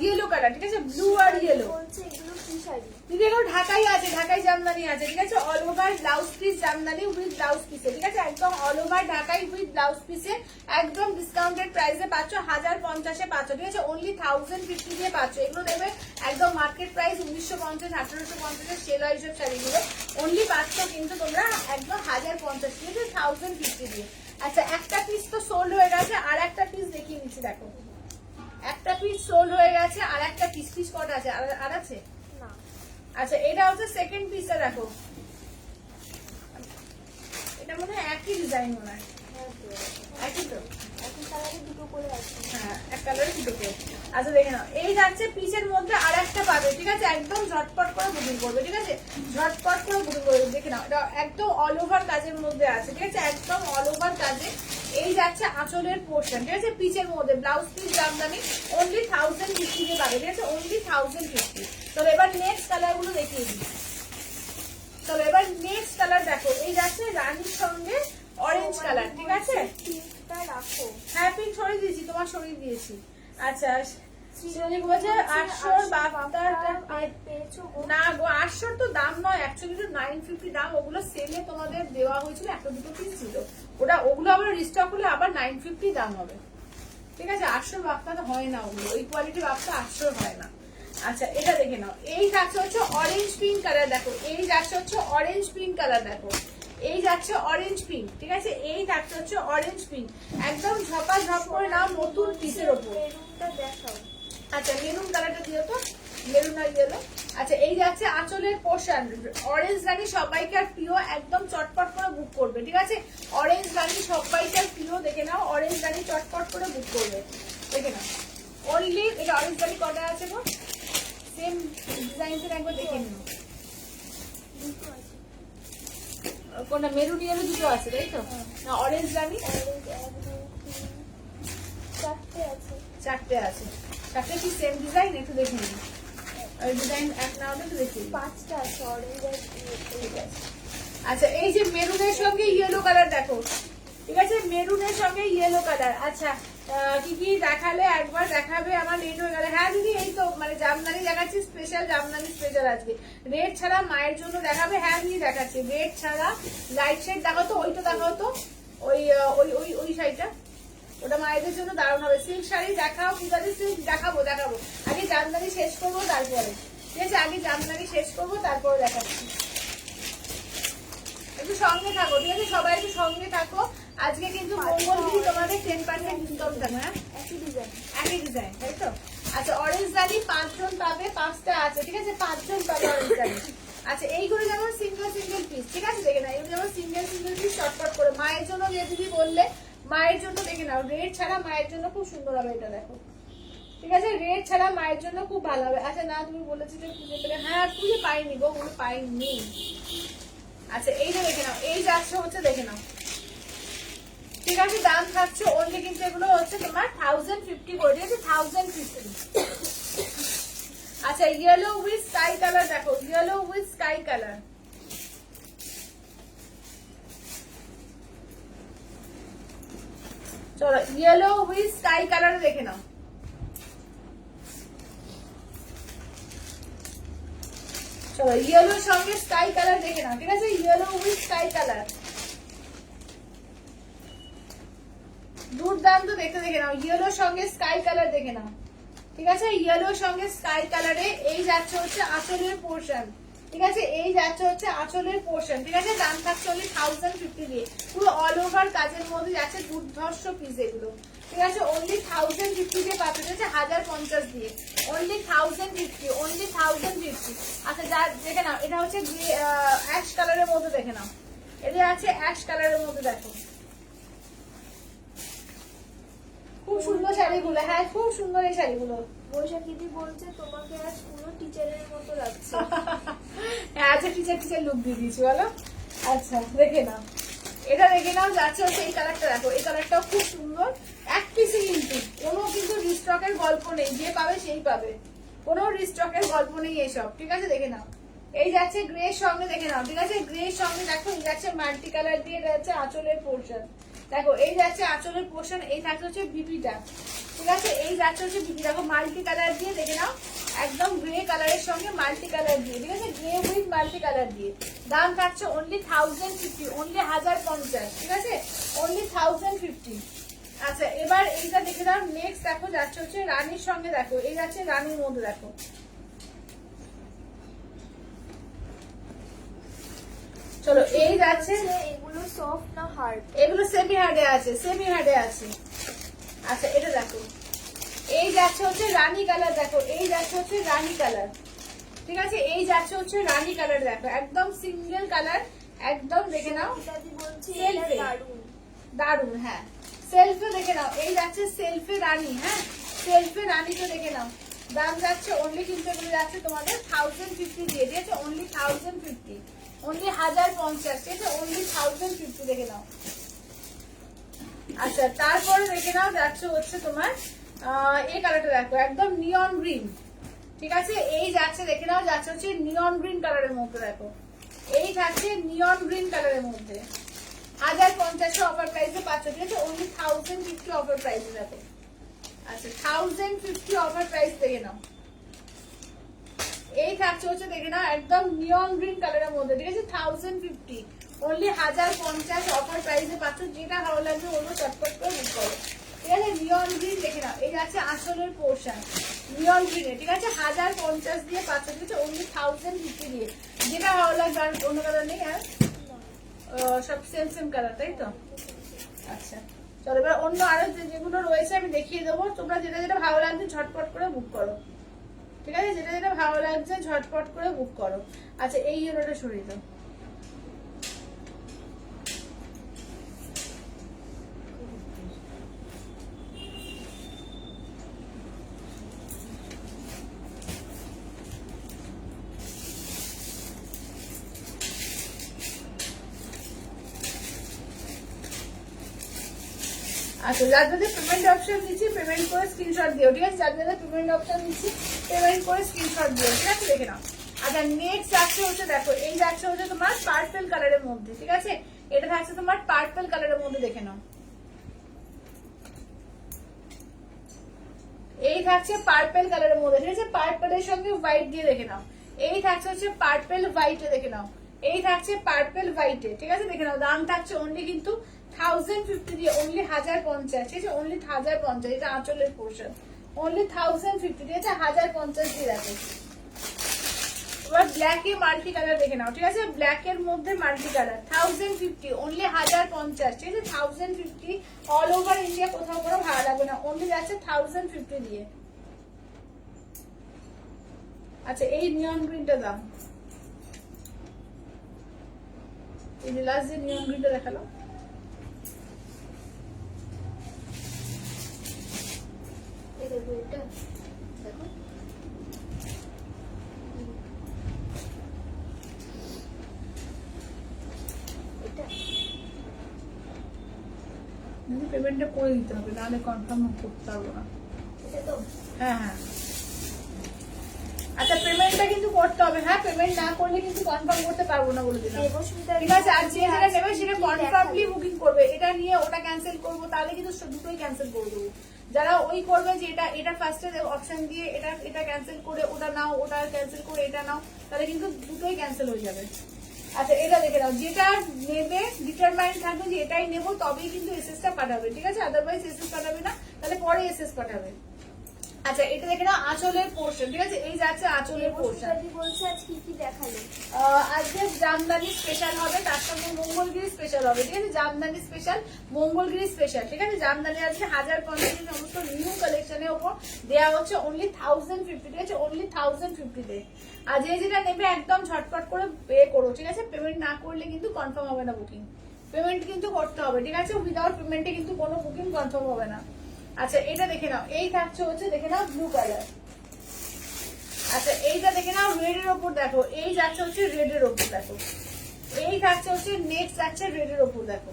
ইয়েলো কালার, ঠিক আছে, ব্লু আর ইয়েলো। বলছে এগুলো কি শাড়ি? দিদি এগুলো ঢাকাই আছে, ঢাকাই জামদানি আছে, ঠিক আছে, all over blouse piece Jamdani with blouse পিসে, ঠিক আছে, একদম অল ওভার ঢাকাই উইথ ব্লাউজ পিসে, একদম ডিসকাউন্টেড প্রাইসে পাচ্ছ, 1050-এ পাচ্ছ, ঠিক আছে, অনলি 1050 দিয়ে পাচ্ছ। এগুলো দেবে একদম মার্কেট প্রাইস 1950-1850 সেল এইসব শাড়িগুলো, অনলি পাচ্ছ কিন্তু তোমরা একদম 1050, ঠিক আছে, 1050 দিয়ে। আচ্ছা একটা পিস তো সোল্ড হয়ে গেছে, আর একটা পিস দেখিয়ে দিচ্ছি দেখো, একটা পিস সোল্ড হয়ে গেছে, আর একটা পিস কটা আছে, আর আছে না। আচ্ছা এটা হচ্ছে সেকেন্ড পিসটা দেখো, এটা মনে হয় একই ডিজাইন, মনে হয় একই তো, এখন কালারে দুটো করে আছে। হ্যাঁ এক কালারে দুটো করে। আচ্ছা দেখে নাও, এই যাচ্ছে পিসের মধ্যে আর একটা পাবে, ঠিক আছে, একদম ঝটপট করে বুকিং করবে, ঠিক আছে, ঝটপট করে বুকিং করবে। দেখে নাও এটা একদম অল ওভার কাজের মধ্যে আছে, ঠিক আছে, একদম অল ওভার কাজে। এই যাচ্ছে আঁচলের পোর্শন, ঠিক আছে, পিসের মধ্যে ব্লাউজ পিস জামদানি অনলি 1050 দিয়ে পাবে, ঠিক আছে, অনলি 1050। তবে এবার নেক্সট কালার গুলো দেখিয়ে দিই। চলো এবার নেক্সট কালার দেখো, এই যাচ্ছে রানীর সঙ্গে অরেঞ্জ কালার, ঠিক আছে, পিঙ্কটা রাখো। হ্যাঁ পিঙ্ক সরিয়ে দিয়েছি, তোমার সরিয়ে দিয়েছি। আচ্ছা শ্রীনিক বলছে 800 বাপ্তাটা পেয়েছো গো? না গো, 800 তো দাম নয়, অ্যাকচুয়ালি তো 950 দাম। ওগুলো সেলে তোমাদের দেওয়া হয়েছিল, একটা দুটো পিস ছিল ওটা, ওগুলো আবার রিস্টক হলে আবার 950 দাম হবে। ঠিক আছে, 800 বাপ্তা তো হয় না, ওগুলো ওই কোয়ালিটি বাপ্তা 800 হয় না। আচ্ছা এটা দেখে নাও, এই যাচ্ছে হচ্ছে অরেঞ্জ পিঙ্ক কালার, দেখো এই যাচ্ছে হচ্ছে অরেঞ্জ পিঙ্ক কালার, দেখো এই যাচ্ছে অরেঞ্জ পিঙ্ক। ঠিক আছে, এই যাচ্ছে হচ্ছে অরেঞ্জ পিঙ্ক, একদম ঝপা ঝপ করে নাও, নতুন পিসের ওপর। মেরুনটা দেখাও। আচ্ছা মেরুন কালারটা দিও তো, মেরুন আর ইয়েলো। আচ্ছা এই যাচ্ছে আঁচলের পোর্শন, অরেঞ্জ রানী সবাইকে আর প্রিয়, একদম চটপট করে বুক করবে। ঠিক আছে, অরেঞ্জ রানী সবাইকে আর প্রিয়, দেখে নাও অরেঞ্জ রানী চটপট করে বুক করবে, দেখে নাও। অনলি এটা অরেঞ্জ রানী কটা আছে গো, সেম ডিজাইনটা একবার দেখে নিও। দুটো আছে। কোনটা মেরুন ইয়েলো দুটো আছে তাই তো, না অরেঞ্জ রানী অরেঞ্জ 1 2 3 4টে আছে। চারটে আছে, চারটে কি সেম ডিজাইন, একটু দেখে নিন। ওই ডিজাইন এক না হলে একটু দেখে নিন। 5টা আছে অরেঞ্জ আর ঠিক আছে। আচ্ছা এই যে মেরুনের সঙ্গে ইয়েলো কালার দেখো, ঠিক আছে মেরুনের সঙ্গে ইয়েলো কালার। আচ্ছা কি কি দেখালে একবার দেখাবে, আমার লেট হয়ে গেল। হ্যাঁ দিদি এই তো মানে জামদানি দেখাচ্ছি, স্পেশাল জামদানি স্পেশাল আজকে। রেড ছাড়া মায়ের জন্য দেখাবে, হ্যাঁ দিদি দেখাচ্ছি। রেড ছাড়া লাইট শেড দেখাও তো, ওইটা দেখাও তো, ওই ওই ওই ওই শাড়িটা, ওটা মায়েদের জন্য দারুণ হবে। সিল্ক শাড়ি দেখাও, পূজারি সিল্ক দেখাবো দেখাবো, আগে জামদানি শেষ করবো তারপরে। ঠিক আছে, আগে জামদানি শেষ করবো তারপরে দেখাচ্ছি। একটু সঙ্গে থাকো, ঠিক আছে সবাই একটু সঙ্গে থাকো। আজকে কিন্তু মঙ্গলগিরি তোমাদের 10% ডিসকাউন্ট থাকবে। হ্যাঁ একই ডিজাইন। একই ডিজাইন তাই তো। আচ্ছা অরেঞ্জ রানী 5 জন পাবে, 5টা আছে। ঠিক আছে 5 জন পাবে অরেঞ্জ রানী। আচ্ছা এইগুলো যেমন সিঙ্গেল সিঙ্গেল পিস, ঠিক আছে দেখে না, এগুলো যেমন সিঙ্গেল সিঙ্গেল পিস চটপট করে। মায়ের জন্য যে দিদি বললে, মায়ের জন্য দেখে নাও, রেড ছাড়া মায়ের জন্য খুব সুন্দর হবে এটা, দেখো ঠিক আছে রেড ছাড়া মায়ের জন্য খুব ভালো হবে। আচ্ছা না তুমি বলেছিলে খুঁজে পেলে, হ্যাঁ খুঁজে পাইনি গো, ওগুলো পাইনি। আচ্ছা এইটা দেখে নাও, এই যাচ্ছে হচ্ছে দেখে নাও, ঠিক আছে দাম থাকছে অনলি কিন্তু এগুলো হচ্ছে তোমার 1050 করে, ঠিক আছে 1050। আচ্ছা ইয়েলো উইথ স্কাই কালার দেখো, ইয়েলো উইথ স্কাই কালার, চলো ইয়েলো উইথ স্কাই কালার দেখে নাও। চলো ইয়েলোর সঙ্গে স্কাই কালার দেখে নাও, ঠিক আছে ইয়েলো উইথ স্কাই কালার, দুর্দান্ত দেখতে। দেখে নাও ইয়েলোর সঙ্গে স্কাই কালার দেখে নাও, ঠিক আছে ইয়েলোর সঙ্গে স্কাই কালারে। এই যাচ্ছে হচ্ছে আঁচলের পোর্শন, ঠিক আছে এই যাচ্ছে হচ্ছে আঁচলের পোর্শন, ঠিক আছে দাম থাকছে অনলি 1050 দিয়ে, পুরো অল ওভার কাজের মধ্যে যাচ্ছে, দুর্ধর্ষ পিস এগুলো, ঠিক আছে অনলি 1050 দিয়ে পাবে, ঠিক আছে 1050 দিয়ে, অনলি 1050, অনলি 1050। আচ্ছা যা দেখে নাও, এটা হচ্ছে অ্যাশ কালারের মধ্যে দেখে নাও, এটা আছে অ্যাশ কালারের মধ্যে, দেখো খুব সুন্দর শাড়িগুলো। হ্যাঁ খুব সুন্দর এই শাড়িগুলো। বৈশাখীদি বলছে তোমাকে আজ পুরো টিচারের মতো লাগছে। আচ্ছা টিচার টিচার লুক দিয়ে দিয়েছি বলো। আচ্ছা দেখে নাও, এটা দেখে নাও যাচ্ছে হচ্ছে এই কালারটা, দেখো এই কালারটাও খুব সুন্দর, এক পিসে কিন্তু কোনো কিন্তু রিস্টকের গল্প নেই, যে পাবে সেই পাবে, কোনো রিস্টকের গল্প নেই এসব, ঠিক আছে দেখে নাও। এই যাচ্ছে গ্রে সঙ্গে দেখে নাও, ঠিক আছে গ্রে সঙ্গে দেখো, এই যাচ্ছে মাল্টি কালার দিয়ে, এটা যাচ্ছে আঁচলের পোর্শন, দেখো এই যাচ্ছে আঁচলের পোর্শন, এই থাকছে হচ্ছে বিপিটা, ঠিক আছে এই যাচ্ছে হচ্ছে বিপি, দেখো মাল্টি কালার দিয়ে দেখে নাও, একদম গ্রে কালারের সঙ্গে মাল্টি কালার দিয়ে, ঠিক আছে গ্রে উইথ মাল্টি কালার দিয়ে। দাম থাকছে অনলি 1050, অনলি 1050, ঠিক আছে অনলি 1050। আচ্ছা এবার এইটা দেখে নাও, নেক্সট দেখো যাচ্ছে হচ্ছে রানীর সঙ্গে, দেখো এই যাচ্ছে রানীর মধ্যে, দেখো চলো এই যাচ্ছে, এগুলো সফট না হার্ড? এগুলো সেমি হার্ডে আছে, সেমি হার্ডে আছে। আচ্ছা এটা দেখো, এই যাচ্ছে হচ্ছে রানী কালার, দেখো এই যাচ্ছে হচ্ছে রানী কালার, ঠিক আছে এই যাচ্ছে হচ্ছে রানী কালার, দেখো একদম সিঙ্গেল কালার, একদম দেখে নাও দাদি বলছি সেলফে দারুন দারুন। হ্যাঁ সেলফে দেখে নাও, এই যাচ্ছে সেলফে রানী, হ্যাঁ সেলফে রানী তো দেখে নাও। দাম যাচ্ছে অনলি কিন্তু এগুলো যাচ্ছে তোমাদের 1050 দিয়ে, ঠিক আছে অনলি 1050, অনলি 1050, ঠিক আছে অনলি 1050 দেখে নাও। আচ্ছা তারপরে দেখে নাও যাচ্ছে হচ্ছে তোমার এই কালারটা, দেখো একদম নিয়ন গ্রিন, ঠিক আছে এই যাচ্ছে দেখে নাও, যাচ্ছে হচ্ছে নিয়ন গ্রিন কালারের মধ্যে, দেখো এই যাচ্ছে নিয়ন গ্রিন কালারের মধ্যে, 1050 অফার প্রাইসে পাচ্ছ, ঠিক আছে অনলি 1050 অফার প্রাইসে, দেখো আচ্ছা 1050 অফার প্রাইস দেখে নাও। এই থাকছে হচ্ছে দেখে নাও একদম নিয়ন গ্রিন কালারের মধ্যে, ঠিক আছে 1050 অনলি 1050 অফার প্রাইসে পাচ্ছ। যেটা ভালো লাগবে বলবো চটপট করে বুক করো, ঠিক আছে। নিয়ন গ্রিন দেখে নাও, এই যাচ্ছে আঁচলের পোর্শন নিয়ন গ্রিনে, ঠিক আছে 1050 দিয়ে পাচ্ছ, ঠিক আছে অনলি 1050 দিয়ে। যেটা ভালো লাগবে, আর অন্য কালার নেই আর সব সেম সেম কালার, তাই তো? আচ্ছা চলো এবার অন্য আরো যেগুলো রয়েছে আমি দেখিয়ে দেবো, তোমরা যেটা যেটা ভালো লাগবে ঝটপট করে বুক করো, ঠিক আছে। যেটা যেটা ভালো লাগছে ঝটপট করে বুক করো। আচ্ছা এই ইয়েলোটা সরিয়ে দাও। আচ্ছা যাদের পেমেন্ট অপশন দিচ্ছি পেমেন্ট করে স্ক্রিনশট দিও, ঠিক আছে। যাদের পেমেন্ট অপশন দিচ্ছি পেমেন্ট করে স্ক্রিনশট দিও, ঠিক আছে। দেখে নাও। আচ্ছা নেক্সট যাচ্ছে হচ্ছে দেখো, এই যাচ্ছে হচ্ছে তোমার পার্পল কালারের মধ্যে, ঠিক আছে। এটা থাকছে তোমার পার্পল কালারের মধ্যে, দেখে নাও। এই থাকছে পার্পল কালারের মধ্যে, ঠিক আছে। পার্পলের সঙ্গে হোয়াইট দিয়ে দেখে নাও। এই থাকছে হচ্ছে পার্পল হোয়াইটে, দেখে নাও। এই থাকছে পার্পল হোয়াইটে, ঠিক আছে। দেখে নাও দাম থাকছে অনলি কিন্তু 1050 দিয়ে, অনলি 1050, ঠিক আছে অনলি 1050। এটা আঁচলের পোর্শন অনলি 1050, ঠিক আছে 1050 দিয়ে রাখে। এবার ব্ল্যাক এ মাল্টি কালার দেখে নাও, ঠিক আছে। ব্ল্যাক এর মধ্যে মাল্টি কালার 1050 অনলি 1050, ঠিক আছে 1050 অল ওভার ইন্ডিয়া, কোথাও কোনো ভাড়া লাগবে না, অনলি যাচ্ছে 1050 দিয়ে। আচ্ছা এই নিয়ন গ্রিনটা দাম, এই যে লাস্ট যে নিয়ন গ্রিনটা দেখালো, পেমেন্টটা করে দিতে হবে, নাহলে কনফার্ম করতে পারবো না। হ্যাঁ হ্যাঁ আচ্ছা পেমেন্টটা কিন্তু করতে হবে, হ্যাঁ পেমেন্ট না করলে কিন্তু কনফার্ম করতে পারবো না বলে দিলাম, ঠিক আছে। আর যে যেটা নেবে সেটা কনফার্মলি বুকিং করবে, এটা নিয়ে ওটা ক্যান্সেল করবো তাহলে কিন্তু দুটোই ক্যান্সেল করে দেবো। যারা ওই করবে যে এটা ফার্স্টে অপশন দিয়ে এটা ক্যান্সেল করে ওটা নাও, ওটা ক্যান্সেল করে এটা নাও, তাহলে কিন্তু দুটোই ক্যান্সেল হয়ে যাবে। আচ্ছা এটা দেখে নাও, যেটা নেবে ডিটারমাইন্ড থাকবে যে এটাই নেবো তবেই কিন্তু এসএসটা পাঠাবে, ঠিক আছে। আদারওয়াইজ এসএস পাঠাবে না, তাহলে পরে এসএস পাঠাবে। আচ্ছা এটা দেখে নাও আঁচলের পোর্শন, ঠিক আছে। এই যাচ্ছে আঁচলের পোর্শন। বলছে আজ কি কি দেখালো? আজকে জামদানি স্পেশাল হবে, তার সঙ্গে মঙ্গলগিরি স্পেশাল হবে, ঠিক আছে। জামদানি স্পেশাল, মঙ্গলগিরি স্পেশাল, ঠিক আছে। জামদানি আজকে 1050 সমস্ত নিউ কালেকশনের উপর দেওয়া হচ্ছে অনলি 1050, ঠিক আছে অনলি 1050 তে। আর যে যেটা নেবে একদম ঝটপট করে পে করো, ঠিক আছে। পেমেন্ট না করলে কিন্তু কনফার্ম হবে না বুকিং, পেমেন্ট কিন্তু করতে হবে, ঠিক আছে। উইদাউট পেমেন্টে কিন্তু কোনো বুকিং কনফার্ম হবে না। আচ্ছা এটা দেখে নাও, এই থাকছে হচ্ছে দেখে নাও ব্লু কালার। আচ্ছা এইটা দেখে নাও রেড এর ওপর, দেখো এই যাচ্ছে হচ্ছে রেড এর ওপর, দেখো এই থাকছে হচ্ছে নেক্সট যাচ্ছে রেড এর ওপর, দেখো।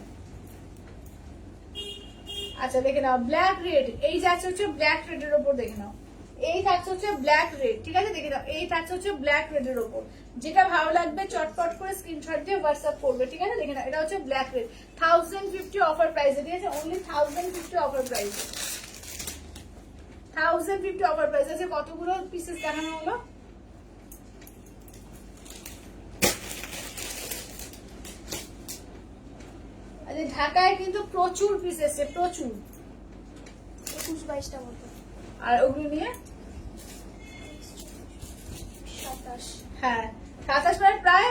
আচ্ছা দেখে নাও ব্ল্যাক রেড, এই যাচ্ছে হচ্ছে ব্ল্যাক রেড এর ওপর, দেখে নাও এই থাকছে হচ্ছে ব্ল্যাক রেড, ঠিক আছে। দেখে নাও এই থাকছে হচ্ছে ব্ল্যাক রেড এর ওপর। যেটা ভালো লাগবে চটপট করে স্ক্রিনশট দিয়ে হোয়াটসঅ্যাপ করবে, ঠিক আছে। দেখে নাও এটা হচ্ছে ব্ল্যাক রেড 1050 অফার প্রাইসে, ঠিক আছে অনলি 1050 অফার প্রাইসে, 1050 অফার প্রাইস আছে। কতগুলো পিসেস দেখানো হলো? আরে ঢাকায় কিন্তু প্রচুর পিস এসছে, প্রচুর 21-22টা মতো। আর ওগুলো নিয়ে 27। হ্যাঁ 27 মানে প্রায়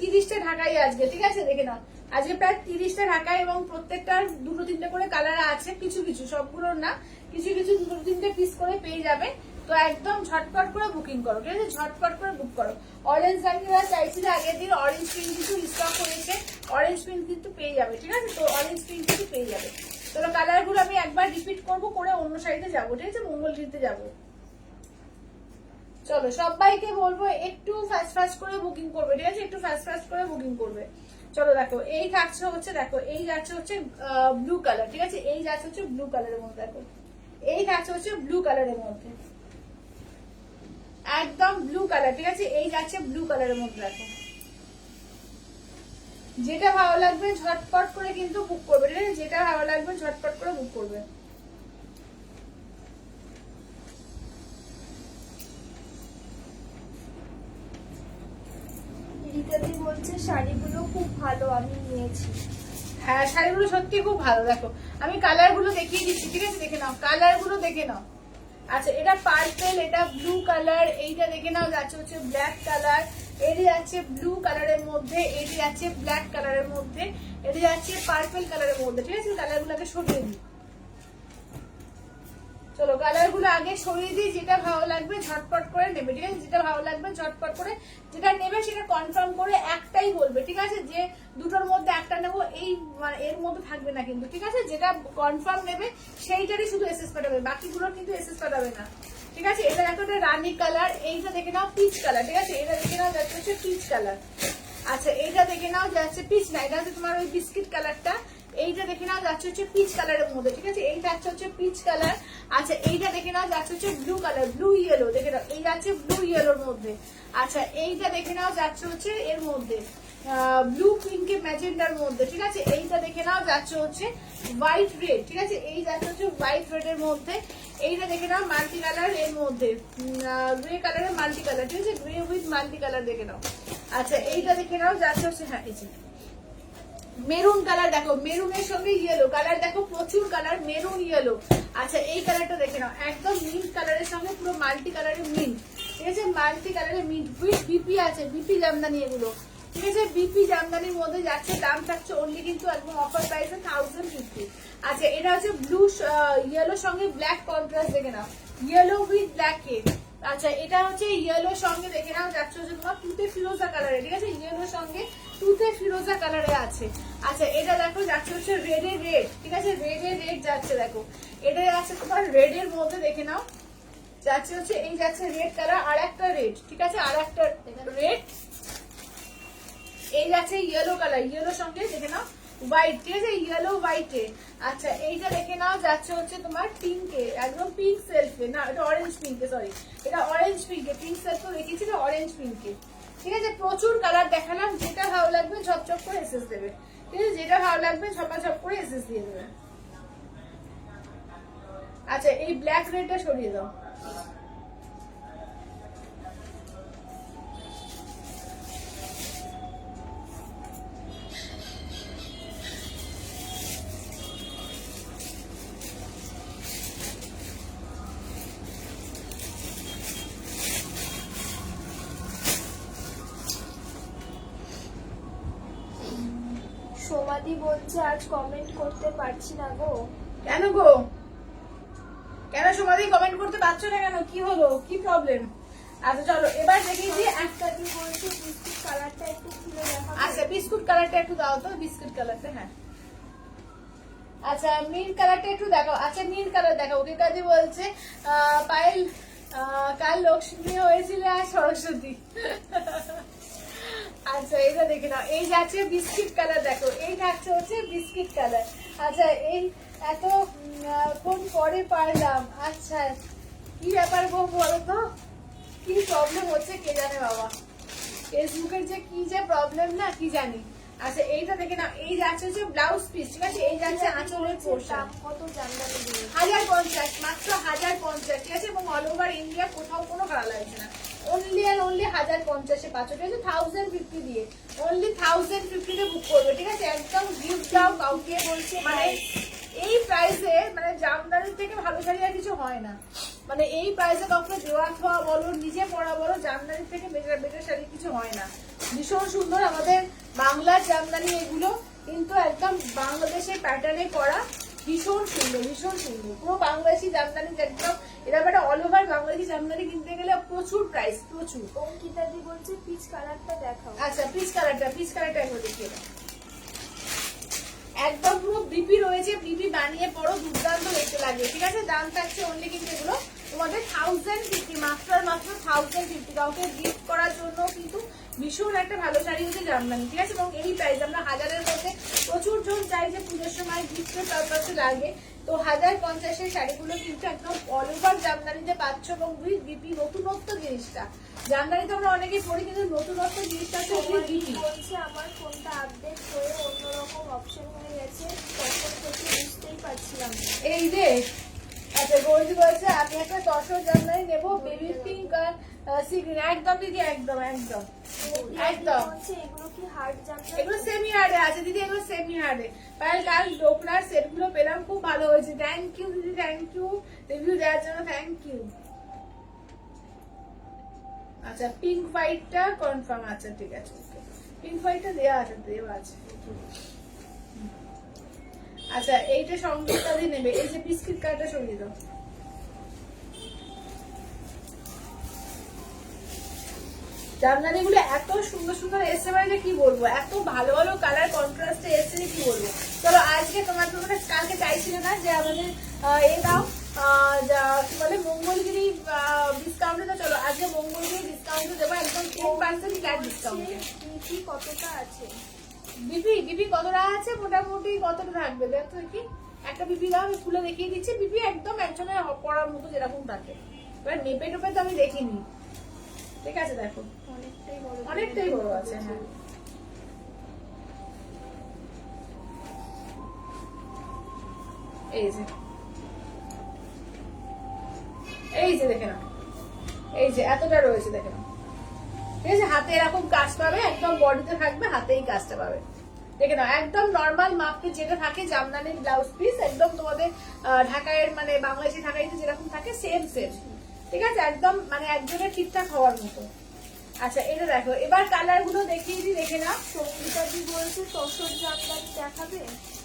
30টা ঢাকাই আজকে, ঠিক আছে। দেখে নাও আজকে প্রায় 30টা ঢাকায়, এবং প্রত্যেকটার দুটো তিনটে করে কালার আছে, কিছু কিছু সবগুলোর না, কিছু কিছু দুটো তিনটে পিস করে পেয়ে যাবে। তো একদম ঝটপট করে বুকিং করো, ঠিক আছে ঝটপট করে বুক করো। অরেঞ্জ রাঙ্গিরা চাইছিল আগের দিন, অরেঞ্জ পিঙ্ক কিন্তু স্টক হয়েছে, অরেঞ্জ পিঙ্ক কিন্তু পেয়ে যাবে, ঠিক আছে। তো অরেঞ্জ পিঙ্ক কিন্তু পেয়ে যাবে। চলো কালার গুলো আমি একবার রিপিট করবো করে অন্য সাইডে যাবো, ঠিক আছে মঙ্গলগিরিতে যাবো। চলো সবাইকে বলবো একটু ফাস্ট ফাস্ট করে বুকিং করবে, ঠিক আছে একটু ফাস্ট ফাস্ট করে বুকিং করবে। চলো দেখো এই থাকছে হচ্ছে, দেখো এই যাচ্ছে হচ্ছে ব্লু কালার, ঠিক আছে এই যাচ্ছে হচ্ছে ব্লু কালারের মধ্যে, দেখো এই থাকছে হচ্ছে ব্লু কালারের মধ্যে, একদম ব্লু কালার, ঠিক আছে এই যাচ্ছে ব্লু কালারের মধ্যে। দেখো যেটা ভালো লাগবে ঝটপট করে কিন্তু বুক করবে, ঠিক আছে যেটা ভালো লাগবে ঝটপট করে বুক করবে। অঙ্কিতাদি বলছে শাড়িগুলো খুব ভালো, আমি নিয়েছি। হ্যাঁ শাড়িগুলো সত্যি খুব ভালো। দেখো আমি কালার গুলো দেখিয়ে দিচ্ছি, ঠিক আছে? দেখে নাও কালার গুলো, দেখে নাও। আচ্ছা এটা পার্পেল, এটা ব্লু কালার, এইটা দেখে নাও যাচ্ছে হচ্ছে ব্ল্যাক কালার, এটি যাচ্ছে ব্লু কালারের মধ্যে, এটি যাচ্ছে ব্ল্যাক কালারের মধ্যে, এটি যাচ্ছে পার্পেল কালারের মধ্যে, ঠিক আছে? কালার গুলোকে সরিয়ে দিই, চলো কালার গুলো আগে সরিয়ে দিই। যেটা ভালো লাগবে ঝটপট করে নেবে, ঠিক আছে? যেটা ভালো লাগবে ঝটপট করে যেটা নেবে সেটা কনফার্ম করে একটাই বলবে, ঠিক আছে? যে দুটোর মধ্যে একটা নেবো এই মানে এর মধ্যে থাকবে না কিন্তু, ঠিক আছে? যেটা কনফার্ম নেবে সেইটারই শুধু এসএস পাঠাবে, বাকিগুলো কিন্তু এসএস পাঠাবে না, ঠিক আছে? এটা দেখো একটা রানী কালার, এইটা দেখে নাও পিচ কালার, ঠিক আছে? এটা দেখে নাও যাচ্ছে হচ্ছে পিচ কালার। আচ্ছা এইটা দেখে নাও যাচ্ছে পিচ না, এটা হচ্ছে তোমার ওই বিস্কিট কালারটা। এইটা দেখে নাও যাচ্ছে হচ্ছে পিচ কালারের মধ্যে, ঠিক আছে? এইটা হচ্ছে পিচ কালার। আচ্ছা এইটা দেখে নাও যাচ্ছে হচ্ছে ব্লু কালার, ব্লু ইয়েলো, দেখে নাও এই যাচ্ছে ব্লু ইয়েলোর মধ্যে। আচ্ছা এইটা দেখে নাও যাচ্ছে হচ্ছে এর মধ্যে ব্লু পিঙ্কে ম্যাজেন্ডার মধ্যে, ঠিক আছে? এইটা দেখে নাও যাচ্ছে হচ্ছে হোয়াইট রেড, ঠিক আছে? এই যাচ্ছে হচ্ছে হোয়াইট রেড এর মধ্যে। এইটা দেখে নাও মাল্টি কালার এর মধ্যে, গ্রে কালারের মাল্টি কালার, ঠিক আছে? গ্রে উইথ মাল্টি কালার দেখে নাও। আচ্ছা এইটা দেখে নাও যাচ্ছে হচ্ছে হ্যাঁ এই যে মেরুন কালার, দেখো মেরুনের সঙ্গে ইয়েলো কালার, দেখো প্রচুর কালার, মেরুন ইয়েলো। আচ্ছা এই কালারটা দেখে নাও একদম মিন্ট কালারের সঙ্গে পুরো মাল্টি কালারের মিন্ট, ঠিক আছে? মাল্টি কালারের মিন্ট উইথ বিপি আছে, বিপি জামদানি এগুলো, ঠিক আছে? বিপি জামদানির মধ্যে যাচ্ছে, দাম থাকছে অনলি কিন্তু একদম অফার প্রাইসে 1050। আচ্ছা এটা হচ্ছে ব্লু ইয়েলোর সঙ্গে ব্ল্যাক কন্ট্রাস্ট, দেখে নাও ইয়েলো উইথ ব্ল্যাক এ। আচ্ছা এটা হচ্ছে ইয়েলোর সঙ্গে দেখে নাও যাচ্ছে হচ্ছে তোমার তুতে ফিরোজা কালারে, ঠিক আছে? ইয়েলোর সঙ্গে তুতে ফিরোজা কালারে আছে। আচ্ছা এটা দেখো যাচ্ছে হচ্ছে রেড এর রেড, ঠিক আছে? রেড এর রেড যাচ্ছে, দেখো এটা যাচ্ছে তোমার রেড এর মধ্যে, দেখে নাও যাচ্ছে হচ্ছে এই যাচ্ছে রেড কালার, আর একটা রেড, ঠিক আছে? আর একটা রেড, এই যাচ্ছে ইয়েলো কালার, ইয়েলোর সঙ্গে দেখে নাও হোয়াইট, ঠিক আছে? ইয়েলো হোয়াইটে। আচ্ছা এইটা দেখে নাও যাচ্ছে হচ্ছে তোমার পিঙ্কে, একদম পিঙ্ক সেলফে, না এটা অরেঞ্জ পিঙ্কে, সরি এটা অরেঞ্জ পিঙ্কে, পিঙ্ক সেলফে রেখেছিল অরেঞ্জ পিঙ্কে, ঠিক আছে? প্রচুর কালার দেখালাম, যেটা ভালো লাগবে ঝপঝপ করে এসএস দেবে, ঠিক আছে? যেটা ভালো লাগবে ঝপাঝপ করে এসএস দিয়ে দেবে। আচ্ছা এই ব্ল্যাক রেডটা সরিয়ে দাও। সোমাদি বলছে আজ কমেন্ট করতে পারছি না গো। কেন গো? কেন সমাধি কমেন্ট করতে পারছো না কেন? কি হলো, কি প্রবলেম? আচ্ছা চলো এবার দেখিয়ে দিই। একটা দি বলছে বিস্কুট কালারটা একটু খুলে দেখাবো। আচ্ছা বিস্কুট কালারটা একটু দাও তো, বিস্কুট কালারটা, হ্যাঁ। আচ্ছা মিন্ট কালারটা একটু দেখাও। আচ্ছা মিন্ট কালার দেখাও। ওকে কাজে বলছে পায়েল কাল লক্ষ্মী হয়েছিল আর সরস্বতী। আচ্ছা এইটা দেখে নাও, এই যাচ্ছে বিস্কিট কালার, দেখো এই যাচ্ছে হচ্ছে বিস্কিট কালার। আচ্ছা এই এত কোন পরে পারলাম। আচ্ছা কি ব্যাপার গো বলো তো, কি প্রবলেম হচ্ছে কে জানে বাবা, ফেসবুকের যে কি যে প্রবলেম না কি জানি। আচ্ছা এইটা দেখে নাও, এই যাচ্ছে হচ্ছে ব্লাউজ পিস, ঠিক আছে? এই যাচ্ছে আঁচলের পোর্শন, কত জানদানি দিয়ে 1050, মাত্র 1050, ঠিক আছে? এবং অল ওভার ইন্ডিয়া কোথাও কোনো ভাড়া লাগছে না, অনলি আর অনলি 1050 এ পাচ্ছ, ঠিক আছে? 1050 দিয়ে, অনলি 1050 বুক করবে, ঠিক আছে? একদম গিফট দাও কাউকে, বলছে মানে এই প্রাইসে মানে জামদানির থেকে ভালো শাড়ি আর কিছু হয় না, মানে এই প্রাইসে কাউকে দেওয়া খাওয়া বলো নিজে পড়া বলো, জামদানির থেকে বেটার বেটার শাড়ি কিছু হয় না। ভীষণ সুন্দর আমাদের বাংলার জামদানি এগুলো, কিন্তু একদম বাংলাদেশের প্যাটার্নে করা, ভীষণ সুন্দর, ভীষণ সুন্দর। পুরো বাংলাদেশি জামদানি একদম, এরকম একটা অল ওভার বাংলাদেশি জামদানি কিনতে গেলে প্রচুর প্রাইস, প্রচুর। অঙ্কিতাদি বলছে পিচ কালারটা দেখাও। আচ্ছা পিচ কালারটা একবার দেখিয়ে দাও। একদম পুরো বিপি রয়েছে, বিপি বানিয়ে পড়ো, দুর্দান্ত দেখতে লাগে, ঠিক আছে? দাম থাকছে অনলি কিন্তু এগুলো তোমাদের 1050, মাত্র আর মাত্র 1050। কাউকে গিফট করার জন্য কিন্তু ভীষণ একটা ভালো শাড়ি হচ্ছে জামদানি, ঠিক আছে? এবং এই প্রাইস আমরা হাজারের মধ্যে প্রচুর জন চাই যে পুজোর সময় গিফটের পারপাসে লাগে, তো 1050 শাড়িগুলো কিন্তু একদম অল ওভার জামদানিতে পাচ্ছ, এবং উইথ বিপি, নতুনত্ব জিনিসটা। জামদানিতে আমরা অনেকেই পড়ি, কিন্তু নতুনত্ব জিনিসটা হচ্ছে উইথ বিপি। বলছে আমার ফোনটা আপডেট হয়ে অন্যরকম অপশন হয়ে গেছে, তখন থেকে বুঝতেই পারছিলাম না। এই যে আচ্ছা গোলজি বলছে আমি একটা তসর জামদানি নেবো, বেবি পিঙ্ক আর সি গ্রিন, একদম দিদি একদম একদম একদম হচ্ছে এগুলো কি হার্ড জামদানি? এগুলো সেমি হার্ডে আছে দিদি, এগুলো সেমি হার্ডে। পায়ের লাল ডোকরার সেট গুলো পেলাম, খুব ভালো হয়েছে। থ্যাংক ইউ দিদি, থ্যাংক ইউ রিভিউ দেওয়ার জন্য, থ্যাংক ইউ। আচ্ছা পিঙ্ক হোয়াইটটা কনফার্ম, আচ্ছা ঠিক আছে, পিঙ্ক হোয়াইটটা দেওয়া আছে, দেওয়া আছে। আচ্ছা এইটা সঙ্গীতা দিয়ে নেবে, এই যে বিস্কিট কালারটা সরিয়ে দাও। জামদানি গুলো এত সুন্দর সুন্দর এসছে মানে কি বলবো, এত ভালো ভালো কালার কন্ট্রাস্টে এসছে যে কি বলবো। চলো আজকে তোমার কালকে চাইছিল না যে আমাদের এ দাও কি বলে মঙ্গলগিরি ডিসকাউন্টে, তো চলো আজকে মঙ্গলগিরি ডিসকাউন্টে দেবো, একদম 10% ফ্ল্যাট ডিসকাউন্টে। বিপি কতটা আছে? বিপি কতটা আছে, মোটামুটি কতটা থাকবে দেখো কি, একটা বিপি দাও, আমি খুলে দেখিয়ে দিচ্ছি। বিপি একদম একজনের পড়ার মতো যেরকম থাকে, এবার মেপে টেপে তো আমি দেখিনি, ঠিক আছে দেখো অনেকটাই বড় আছে। হ্যাঁ এই যে দেখে নাও, এই যে এতটা রয়েছে দেখে নাও, ঠিক আছে। হাতে এরকম কাজ পাবে, একদম বডিতে থাকবে, হাতেই কাজটা পাবে, দেখে নাও। একদম নর্মাল মাপে যেটা থাকে জামদানির ব্লাউজ পিস, একদম তোমাদের ঢাকায়ের মানে বাংলাদেশি ঢাকাইতে যেরকম থাকে সেম সেম, ঠিক আছে, একদম মানে একজনের ঠিকঠাক হওয়ার মতো। আচ্ছা এটা দেখো, এবার কালার গুলো দেখিয়ে দিই, দেখে নাও। সঙ্গীতাদি বলছে তসর জামদানি দেখাবে।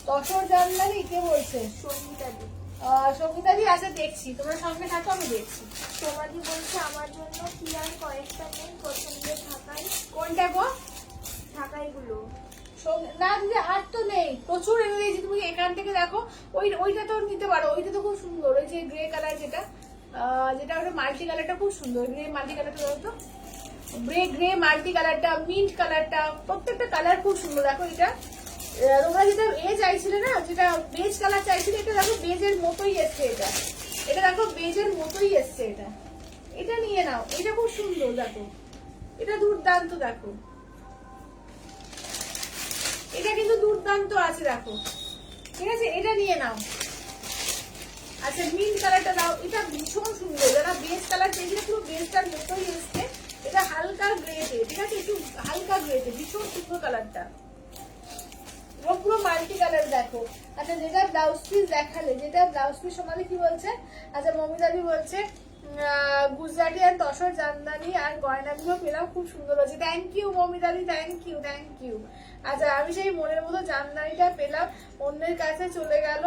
তসর জামদানি কে বলছে? সঙ্গীতাদি। সঙ্গীতাদি আচ্ছা দেখছি, তোমরা সঙ্গে থাকো আমি দেখছি। সোমাদি বলছে আমার জন্য কি আর কয়েকটা নেই পছন্দের ঢাকাই। কোনটা গো? ঢাকাইগুলো না দিদি আর তো নেই, প্রচুর এনে দিয়েছি, তুমি এখান থেকে দেখো। ওইটা তো নিতে পারো, ওইটা তো খুব সুন্দর, ওই যে গ্রে কালার যেটা যেটা ওটা মাল্টি কালারটা খুব সুন্দর, গ্রে মাল্টি কালারটা দেখো তো, গ্রে মাল্টি কালারটা, মিন্ট কালারটা, প্রত্যেকটা কালার খুব সুন্দর। দেখো এটা তোমরা যেটা চাইছিলে না, যেটা বেজ কালার চাইছিলে, এটা দেখো বেজের মতোই এসছে, এটা দেখো বেজের মতোই এসছে, এটা নিয়ে নাও, এটা খুব সুন্দর দেখো, এটা দুর্দান্ত দেখো, এটা কিন্তু দুর্দান্ত আছে দেখো, ঠিক আছে, এটা নিয়ে নাও। আচ্ছা মিন্ট কালারটা দাও, এটা ভীষণ সুন্দর, যারা বেজ কালার চাইছিলে পুরো বেজটার মতোই এসছে, এটা হালকা গ্রেতে, ঠিক আছে, একটু হালকা গ্রেতে, ভীষণ সুন্দর কালারটা, পুরো মাল্টি কালার দেখো। আচ্ছা যেটা ব্লাউজ পিস দেখালে, যেটা ব্লাউজ পিস সমালে কি বলছে, আচ্ছা মমিতাদি বলছে গুজরাটি আর তসর জামদানি আর গয়নাগুলো পেলাম, খুব সুন্দর হয়েছে। থ্যাংক ইউ মমিতাদি, থ্যাংক ইউ, থ্যাংক ইউ। আচ্ছা আমি সেই মনের মতো জামদানিটা পেলাম, অন্যের কাছে চলে গেল।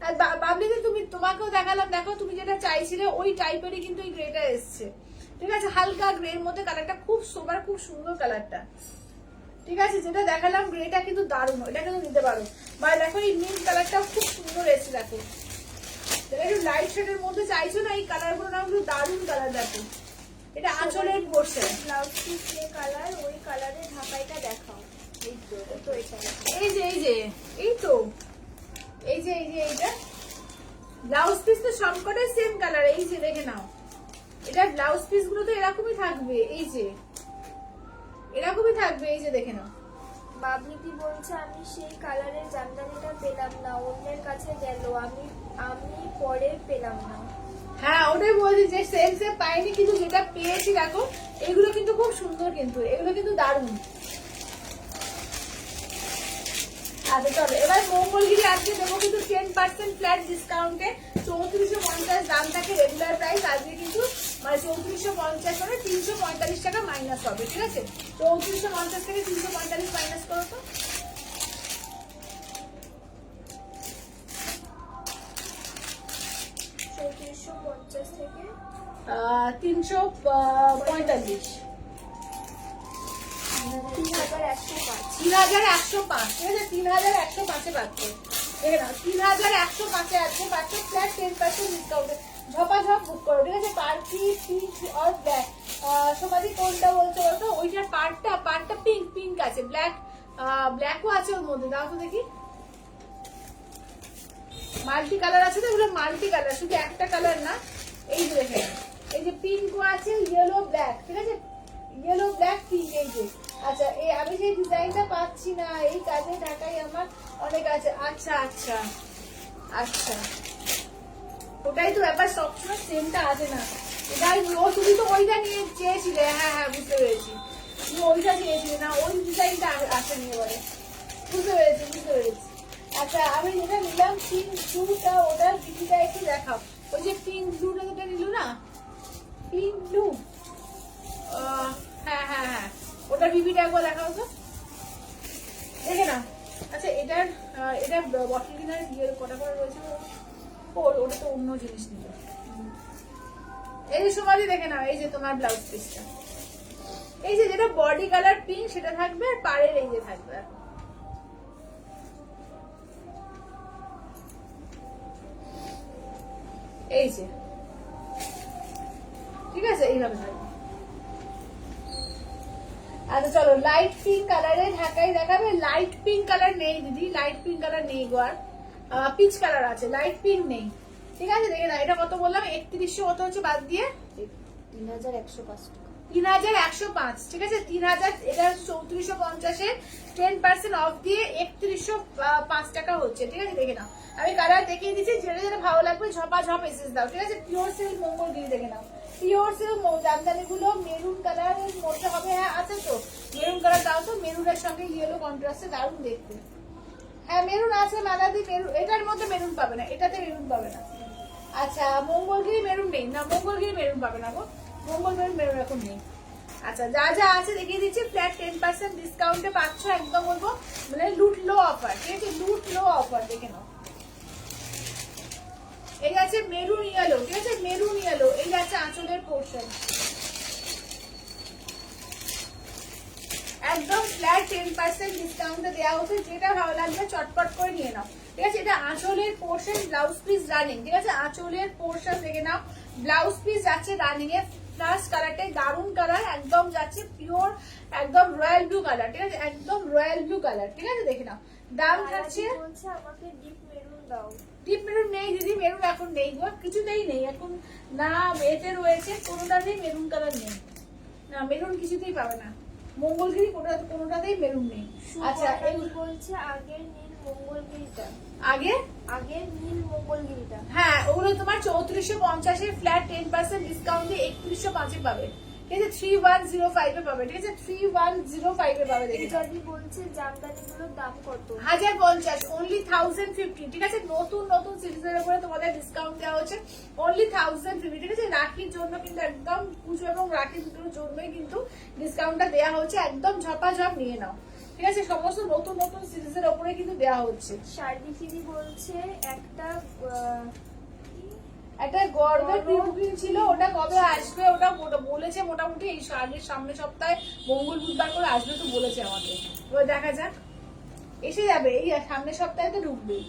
আর বাবলিদি তোমাকেও দেখালাম, দেখো তুমি যেটা চাইছিলে ওই টাইপেরই কিন্তু এই গ্রেটা এসছে, ঠিক আছে, হালকা গ্রের মধ্যে কালারটা খুব সোবার, খুব সুন্দর কালারটা, ঠিক আছে। যেটা দেখালাম গ্রেটা কিন্তু দারুণ, এটা কিন্তু নিতে পারো। বা দেখো এই মিন্ট কালারটা খুব সুন্দর এসছে দেখো, যেটা একটু লাইট শেডের মধ্যে চাইছো না, এই কালার গুলো না কিন্তু দারুণ কালার দেখো, এটা আঁচলের পড়ছে। ব্লাউজ পিস যে কালার, ওই কালারের ঢাকাইটা দেখাও। এই তো এটা, এই যে এই তো এইটা ব্লাউজ পিস তো সবকটাই সেম কালার, এই যে দেখে নাও, এটা ব্লাউজ পিস গুলো তো এরকমই থাকবে, এই যে এরকমই থাকবে, এই যে দেখে নাও। বাবলিদি বলছে আমি সেই কালারের জামদানিটা পেলাম না, অন্যের কাছে গেল, আমি পরে পেলাম না। হ্যাঁ ওটাই বলছি যে সেম পাইনি, কিন্তু যেটা পেয়েছি দেখো এগুলো কিন্তু খুব সুন্দর, কিন্তু এগুলো কিন্তু দারুণ। আচ্ছা চলো এবার মঙ্গলগিরি আজকে দেবো কিন্তু 10% ফ্ল্যাট ডিসকাউন্টে, 3450 দাম থাকে রেগুলার প্রাইস, আজকে কিন্তু মানে 3450 মানে 345 টাকা মাইনাস হবে, ঠিক আছে। 3450 থেকে 345 মাইনাস করো তো, 3450 থেকে 345, 3105, 3105, ঠিক আছে, 3105-এ পাচ্ছ, দেখে নাও 3105-এ আজকে পাচ্ছ ফ্ল্যাট 10% ডিসকাউন্টে, ঝপাঝপ বুক করো, ঠিক আছে। পার্টি পিঙ্ক আর ব্ল্যাক, সবাই কোনটা বলছো বলতো, ওইটার পার্টটা পিঙ্ক আছে, ব্ল্যাকও আছে ওর মধ্যে, দাও তো দেখি, মাল্টি কালার আছে তো, এগুলো মাল্টি কালার, শুধু একটা কালার না, এই যে দেখে এই যে পিঙ্কও আছে, ইয়েলো ব্ল্যাক, ঠিক আছে, ইয়েলো ব্ল্যাক পিঙ্ক, এই যে। আচ্ছা এই আমি যে ডিজাইনটা পাচ্ছি না, এই কাজে ঢাকাই আমার অনেক আছে। আচ্ছা আচ্ছা আচ্ছা, ওটাই তো ব্যাপার, সবসময় সেমটা আছে না, এটাই ও, তুমি তো ওইটা নিয়ে চেয়েছিলে, হ্যাঁ বুঝতে পেরেছি, তুমি ওইটা চেয়েছিলে না, ওই ডিজাইনটা আসেনি এবারে। বুঝতে পেরেছি। আচ্ছা আমি যেটা নিলাম পিঙ্ক ব্লুটা, ওটার বিকিটা একটু দেখাও। ওই যে পিঙ্ক ব্লুটা যেটা নিল না, পিঙ্ক ব্লু, হ্যাঁ ওটা বিবিটা একবার দেখাও তো, দেখে না। আচ্ছা এটা বটল কিনার কটা করে রয়েছে, ওটা তো অন্য জিনিস নিল। এই যে সমাধি দেখে নাও, এই যে তোমার ব্লাউজ পিসটা, এই যে যেটা বডি কালার পিঙ্ক সেটা থাকবে, আর পাড়ের এই যে থাকবে, এই যে, ঠিক আছে, এইভাবে থাকবে। আচ্ছা চলো লাইট পিঙ্ক কালারে ঢাকাই দেখাবে। লাইট পিঙ্ক কালার নেই দিদি, লাইট পিঙ্ক কালার নেই গো, আর পিচ কালার আছে, লাইট পিঙ্ক নেই। ঠিক আছে দেখে না, এটা কত বললাম, 3100 কত হচ্ছে বাদ দিয়ে, 3105 টাকা, 3105। ঠিক আছে 3000, এটা 3450 10% অফ দিয়ে 3105 টাকা হচ্ছে। ঠিক আছে দেখে নাও, আমি কালার দেখিয়ে দিচ্ছি, যেটা যেটা ভালো লাগবে ঝপাঝপ এসেস দাও। ঠিক আছে পিওর সিল্ক মঙ্গলগিরি দেখে নাও, পিওর সিল্ক জামদানি গুলো মেরুন কালারের মধ্যে হবে। হ্যাঁ আছে তো, মেরুন কালার দাও তো, মেরুনের সঙ্গে ইয়েলো কন্ট্রাস্টে দারুণ দেখতে। হ্যাঁ মেরুন আছে মাদাদি, মেরুন এটার মধ্যে মেরুন পাবে না, এটাতে মেরুন পাবে না। আচ্ছা মঙ্গলগিরি মেরুন নেই না, মঙ্গলগিরি মেরুন পাবে না গো, মঙ্গলগিরি মেরুন এখন নেই। আচ্ছা যা যা আছে দেখিয়ে দিচ্ছি, ফ্ল্যাট 10% ডিসকাউন্টে পাচ্ছ, একদম বলবো মানে লুট লো অফার। ঠিক আছে লুট লো অফার, দেখে নাও। এই আছে মেরুন ইয়েলো, ঠিক আছে মেরুন ইয়েলো, এই আছে আঁচলের পোর্শন, একদম ফ্ল্যাট 10% ডিসকাউন্টে দেওয়া হচ্ছে। যেটা ভালো লাগবে চটপট করে নিয়ে নাও। ঠিক আছে এটা আঁচলের পোর্শন, ব্লাউজ পিস রানিং। ঠিক আছে আঁচলের পোর্শন দেখে নাও, ব্লাউজ পিস যাচ্ছে রানিং এ। প্লাস কালারটাই দারুন কালার, একদম যাচ্ছে পিওর একদম রয়্যাল ব্লু কালার। ঠিক আছে একদম রয়্যাল ব্লু কালার। ঠিক আছে দেখে নাও, দাম থাকছে, বলছে আমাকে ডিপ মেরুন দাও। ডিপ মেরুন নেই দিদি, মেরুন এখন নেই গো, কিছুতেই নেই এখন, না এতে রয়েছে কোনোটাতেই মেরুন কালার নেই, না মেরুন কিছুতেই পাবে না, মঙ্গলগিরি কোনোটাতেই মেরুন নেই। আচ্ছা এই বলছে আগের নীল মঙ্গলগিরিটা, আগের নীল মঙ্গলগিরিটা, হ্যাঁ ওগুলো তোমার 3450 ফ্ল্যাট 10% ডিসকাউন্ট দিয়ে 3105 পাবে। ঠিক আছে 3105 এ পাবে। ঠিক আছে 3105 এ পাবে। দেখে যদি বলছে জামদানিগুলোর দাম কত, 1050, অনলি 1050। ঠিক আছে নতুন নতুন সিরিজের উপরে তোমাদের ডিসকাউন্ট দেওয়া হচ্ছে, অনলি 1050। ঠিক আছে রাখির জন্য কিন্তু একদম, পুজো এবং রাখি দুটোর জন্যই কিন্তু ডিসকাউন্টটা দেওয়া হচ্ছে, একদম ঝপাঝপ নিয়ে নাও। ঠিক আছে সমস্ত নতুন নতুন সিরিজের উপরে কিন্তু দেওয়া হচ্ছে। শারদিফিদি বলছে একটা গর্বের প্রিবুকিং ছিল, ওটা কবে আসবে, ওটা বলেছে মোটামুটি এই আগের সামনের সপ্তাহে মঙ্গল বুধবার করে আসবে তো বলেছে আমাকে, এবার দেখা যাক, এসে যাবে এই সামনের সপ্তাহে তো ঢুকবেই।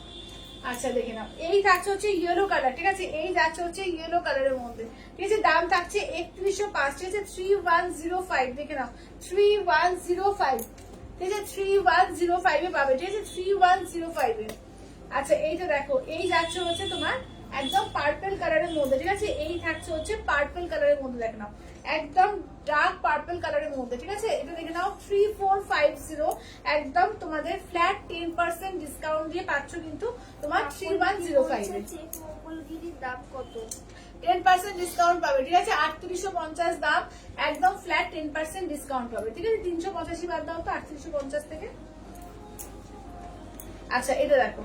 আচ্ছা দেখে নাও, এই থাকছে হচ্ছে ইয়েলো কালার। ঠিক আছে এই যাচ্ছে হচ্ছে ইয়েলো কালারের মধ্যে। ঠিক আছে দাম থাকছে 3105। ঠিক আছে 3105 দেখে নাও, 3105। ঠিক আছে 3105 এ পাবে। ঠিক আছে 3105 এ। আচ্ছা এইটা দেখো, এই যাচ্ছে হচ্ছে তোমার একদম পার্পল কালারের মধ্যে। ঠিক আছে এই থাকছে হচ্ছে পার্পল কালারের মধ্যে, দেখে নাও একদম ডার্ক পার্পল কালারের মধ্যে। ঠিক আছে এটা দেখে নাও 3450, একদম তোমাদের ফ্ল্যাট 10% ডিসকাউন্ট দিয়ে পাচ্ছ কিন্তু তোমার 3105 এ। চেক মঙ্গলগিরির দাম কত, 10% ডিসকাউন্ট পাবে। ঠিক আছে 3850 দাম, একদম ফ্ল্যাট 10% ডিসকাউন্ট পাবে। ঠিক আছে 385 বাদ দাও তো 3850 থেকে। আচ্ছা এটা দেখো,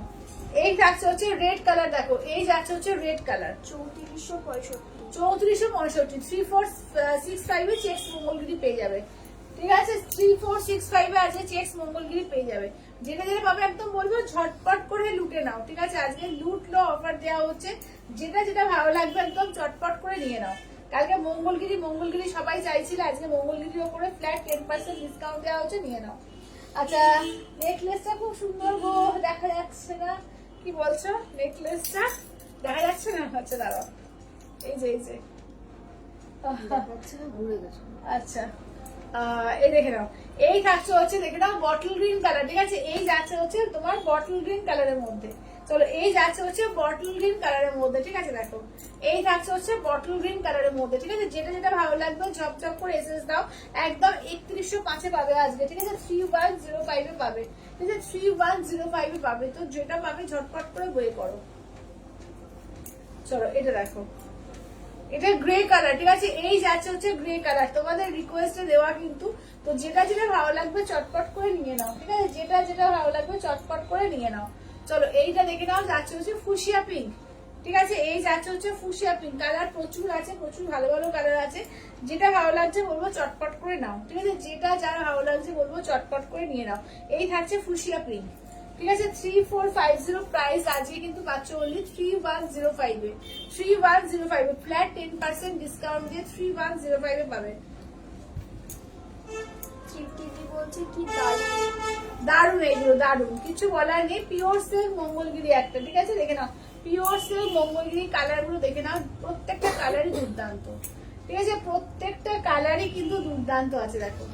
এই যাচ্ছে হচ্ছে রেড কালার, দেখো এই যাচ্ছে হচ্ছে রেড কালার 3465, 3465 3465 এ চেক্স মঙ্গলগিরি পেয়ে যাবে। ঠিক আছে 3465 এ আছে চেক্স মঙ্গলগিরি পেয়ে যাবে। যেটা যেটা পাবে একদম বলবো ঝটপট করে লুটে নাও। ঠিক আছে আজকে লুট লো অফার দেওয়া হচ্ছে, যেটা যেটা ভালো লাগবে একদম চটপট করে নিয়ে নাও। কালকে মঙ্গলগিরি সবাই চাইছিল, আজকে মঙ্গলগিরির ওপরে ফ্ল্যাট 10% ডিসকাউন্ট দেওয়া হচ্ছে, নিয়ে নাও। আচ্ছা নেকলেসটা খুব সুন্দর গো, দেখা যাচ্ছে না, কি বলছো নেকলেসটা দেখা যাচ্ছে না? আচ্ছা দাঁড়াও, এই যে ঘুরে গেছে। আচ্ছা এই দেখে নাও, এই থাকছে হচ্ছে দেখে নাও বটল গ্রিন কালার। ঠিক আছে এই যাচ্ছে হচ্ছে তোমার বটল গ্রিন কালারের মধ্যে। চলো এই যাচ্ছে হচ্ছে বটল গ্রিন কালারের মধ্যে। ঠিক আছে দেখো এই থাকছে হচ্ছে বটল গ্রিন কালারের মধ্যে। ঠিক আছে যেটা যেটা ভালো লাগবে ঝপঝপ করে এসএস দাও, একদম 3105 এ পাবে আজকে। ঠিক আছে 3105 এ পাবে। ঠিক আছে 3105 এ পাবে, তো যেটা পাবে ঝটপট করে বয়ে করো। চলো এটা দেখো, এটা গ্রে কালার, ঠিক আছে? এই যাচ্ছে হচ্ছে গ্রে কালার, তোমাদের রিকোয়েস্টে দেওয়া কিন্তু। তো যেটা যেটা ভালো লাগবে চটপট করে নিয়ে নাও, ঠিক আছে? যেটা যেটা ভালো লাগবে চটপট করে নিয়ে নাও। চলো এইটা দেখে নাও, যাচ্ছে হচ্ছে ফুশিয়া পিঙ্ক, ঠিক আছে? এই যাচ্ছে হচ্ছে ফুশিয়া পিঙ্ক কালার, প্রচুর আছে, প্রচুর ভালো ভালো কালার আছে। যেটা ভালো লাগছে বলবো চটপট করে নাও, ঠিক আছে? যেটা যার ভালো লাগছে বলবো চটপট করে নিয়ে নাও। এই থাকছে ফুশিয়া পিঙ্ক, ঠিক আছে? 3450 প্রাইস আজকে কিন্তু পাচ্ছ অনলি 3105 এ। 3105 এ ফ্ল্যাট 10% ডিসকাউন্ট দিয়ে 3105 এ পাবে। চিপটিপি বলছে কি দারুণ। দারুন, এইগুলো দারুন, কিছু বলার নেই। পিওর সিল্ক মঙ্গলগিরি একটা, ঠিক আছে? দেখে নাও পিওর সিল্ক মঙ্গলগিরি কালার গুলো দেখে নাও, প্রত্যেকটা কালারই দুর্দান্ত, ঠিক আছে? প্রত্যেকটা কালারই কিন্তু দুর্দান্ত আছে। দেখো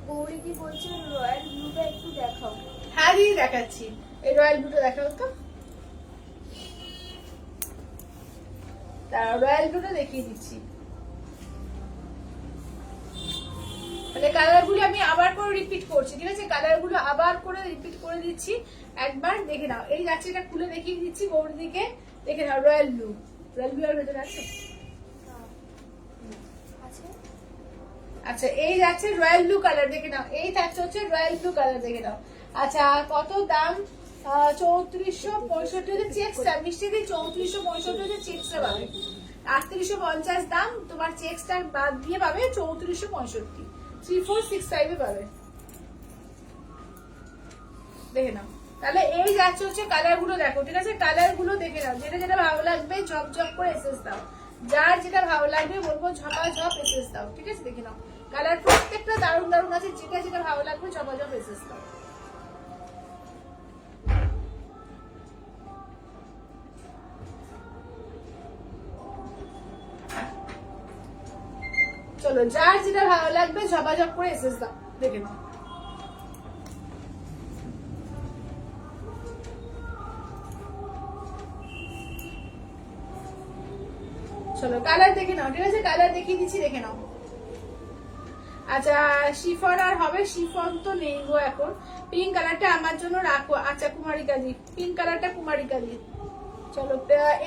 গৌরীদি বলছে রয়্যাল ব্লুটা একটু দেখাও। হ্যাঁ দিদি দেখাচ্ছি, এই রয়্যাল ব্লুটা দেখাও তো। রয়্যাল ব্লুটা দেখিয়ে দিচ্ছি। তাহলে কালার গুলো আমি আবার করে রিপিট করছি, ঠিক আছে? কালার গুলো আবার করে রিপিট করে দিচ্ছি, একবার দেখে নাও। এই যাচ্ছে, এটা খুলে দেখিয়ে দিচ্ছি গৌর দিকে, দেখে নাও রয়্যাল ব্লু। রয়্যাল ব্লু এর ভেতরে আছে, আচ্ছা এই যাচ্ছে রয়্যাল ব্লু কালার, দেখে নাও। এই থাকছে হচ্ছে রয়্যাল ব্লু কালার, দেখে নাও। আচ্ছা কত দাম? 3465 চেক্সটা মিষ্টি দিয়ে 3465 চেক্সটা পাবে। 3850 দাম, তোমার চেক্সটা বাদ দিয়ে পাবে 3465, 3465 এ পাবে, দেখে নাও। তাহলে এই যাচ্ছে হচ্ছে কালার গুলো দেখো, ঠিক আছে? কালার গুলো দেখে নাও, যেটা যেটা ভালো লাগবে ঝপ ঝপ করে এসএস দাও। যার যেটা ভালো লাগবে বলবো ঝপা ঝপ এসএস দাও, ঠিক আছে? দেখে নাও কালার প্রত্যেকটা দারুণ দারুণ আছে, যেটা যেটা ভালো লাগবে ঝপা ঝপ এসএস দাও। চলো যার যেটা ভালো লাগবে ঝপাঝপ করে এসএস দাও, দেখে নাও। চলো কালার দেখে নাও, ঠিক আছে? কালার দেখিয়ে দিচ্ছি, দেখে নাও। আচ্ছা শিফন আর হবে? শিফন তো নেই গো এখন। পিঙ্ক কালারটা আমার জন্য রাখো। আচ্ছা কুমারিকা দি, পিঙ্ক কালারটা কুমারিকা দি। চলো